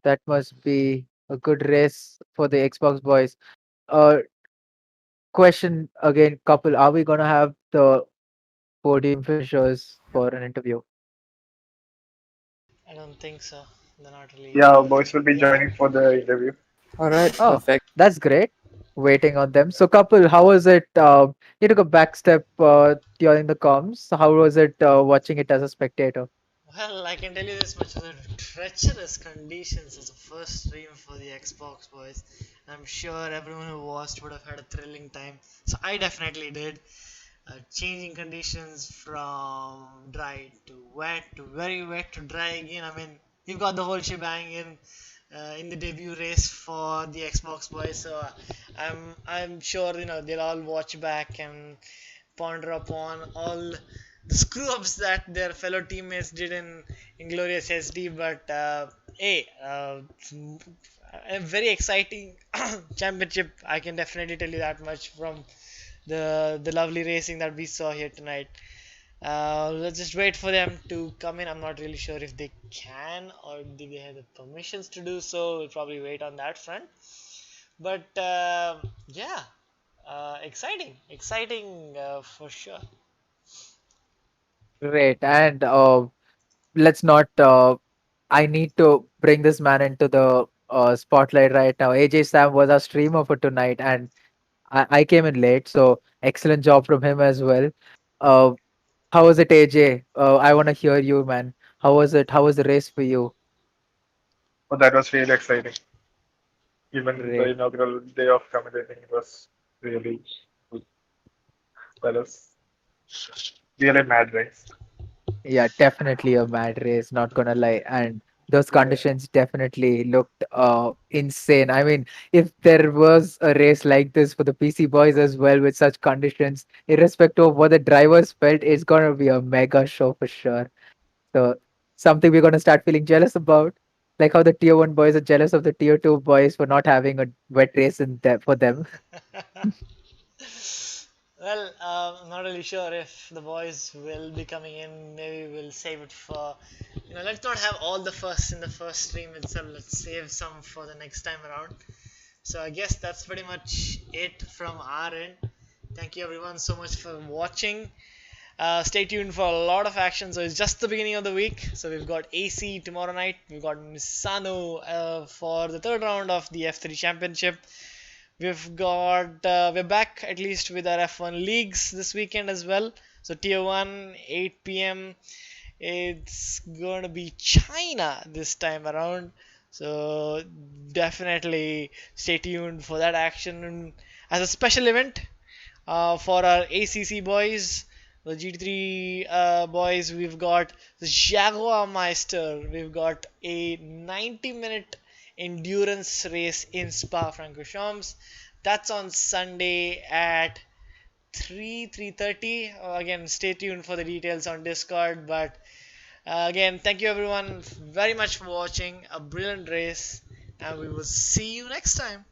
Speaker 5: that must be a good race for the Xbox boys. Uh question again, couple, are we gonna have the podium finishers for an interview?
Speaker 1: I don't think so. They're not really
Speaker 4: Yeah, boys will be joining for the interview.
Speaker 2: All right,
Speaker 5: Oh,
Speaker 2: perfect.
Speaker 5: that's great. Waiting on them. So, couple, how was it? You took a back step during the comms. So how was it watching it as a spectator?
Speaker 1: Well, I can tell you this much: the treacherous conditions as a first stream for the Xbox boys. I'm sure everyone who watched would have had a thrilling time. So I definitely did. Changing conditions from dry to wet to very wet to dry again. I mean, you've got the whole shebang in the debut race for the Xbox boys. So I'm sure they'll all watch back and ponder upon all the screw ups that their fellow teammates did in Inglorious SD. But hey, a very exciting championship. I can definitely tell you that much from the lovely racing that we saw here tonight. Let's just wait for them to come in. I'm not really sure if they can or do they have the permissions to do so. We'll probably wait on that front. But yeah, exciting for sure.
Speaker 5: Great. And let's not. I need to bring this man into the spotlight right now. AJ Sam was our streamer for tonight, and I came in late, so excellent job from him as well. Uh, how was it, AJ? I want to hear you, man. How was it? How was the race for you?
Speaker 4: But that was really exciting. Even the
Speaker 5: Great.
Speaker 4: inaugural day of commentating, it was really good. That was really mad race.
Speaker 5: Yeah, definitely a mad race, not gonna lie. And those
Speaker 4: Yeah.
Speaker 5: conditions definitely looked insane. I mean, if there was a race like this for the PC boys as well with such conditions, irrespective of what the drivers felt, it's gonna be a mega show for sure. So something we're gonna start feeling jealous about. Like how the tier one boys are jealous of the tier two boys for not having a wet race in there for them.
Speaker 1: Well, I'm not really sure if the boys will be coming in. Maybe we'll save it for, let's not have all the firsts in the first stream itself. Let's save some for the next time around. So I guess that's pretty much it from our end. Thank you everyone so much for watching. Stay tuned for a lot of action. So it's just the beginning of the week. So we've got AC tomorrow night. We've got Misano for the third round of the F3 Championship. We're back at least with our F1 leagues this weekend as well. So Tier 1, 8 p.m. It's going to be China this time around. So definitely stay tuned for that action as a special event for our ACC boys. The GT3 boys, we've got the Jaguar Meister. We've got a 90-minute endurance race in Spa-Francorchamps. That's on Sunday at 3:30. Again, stay tuned for the details on Discord. But again, thank you everyone very much for watching. A brilliant race, and we will see you next time.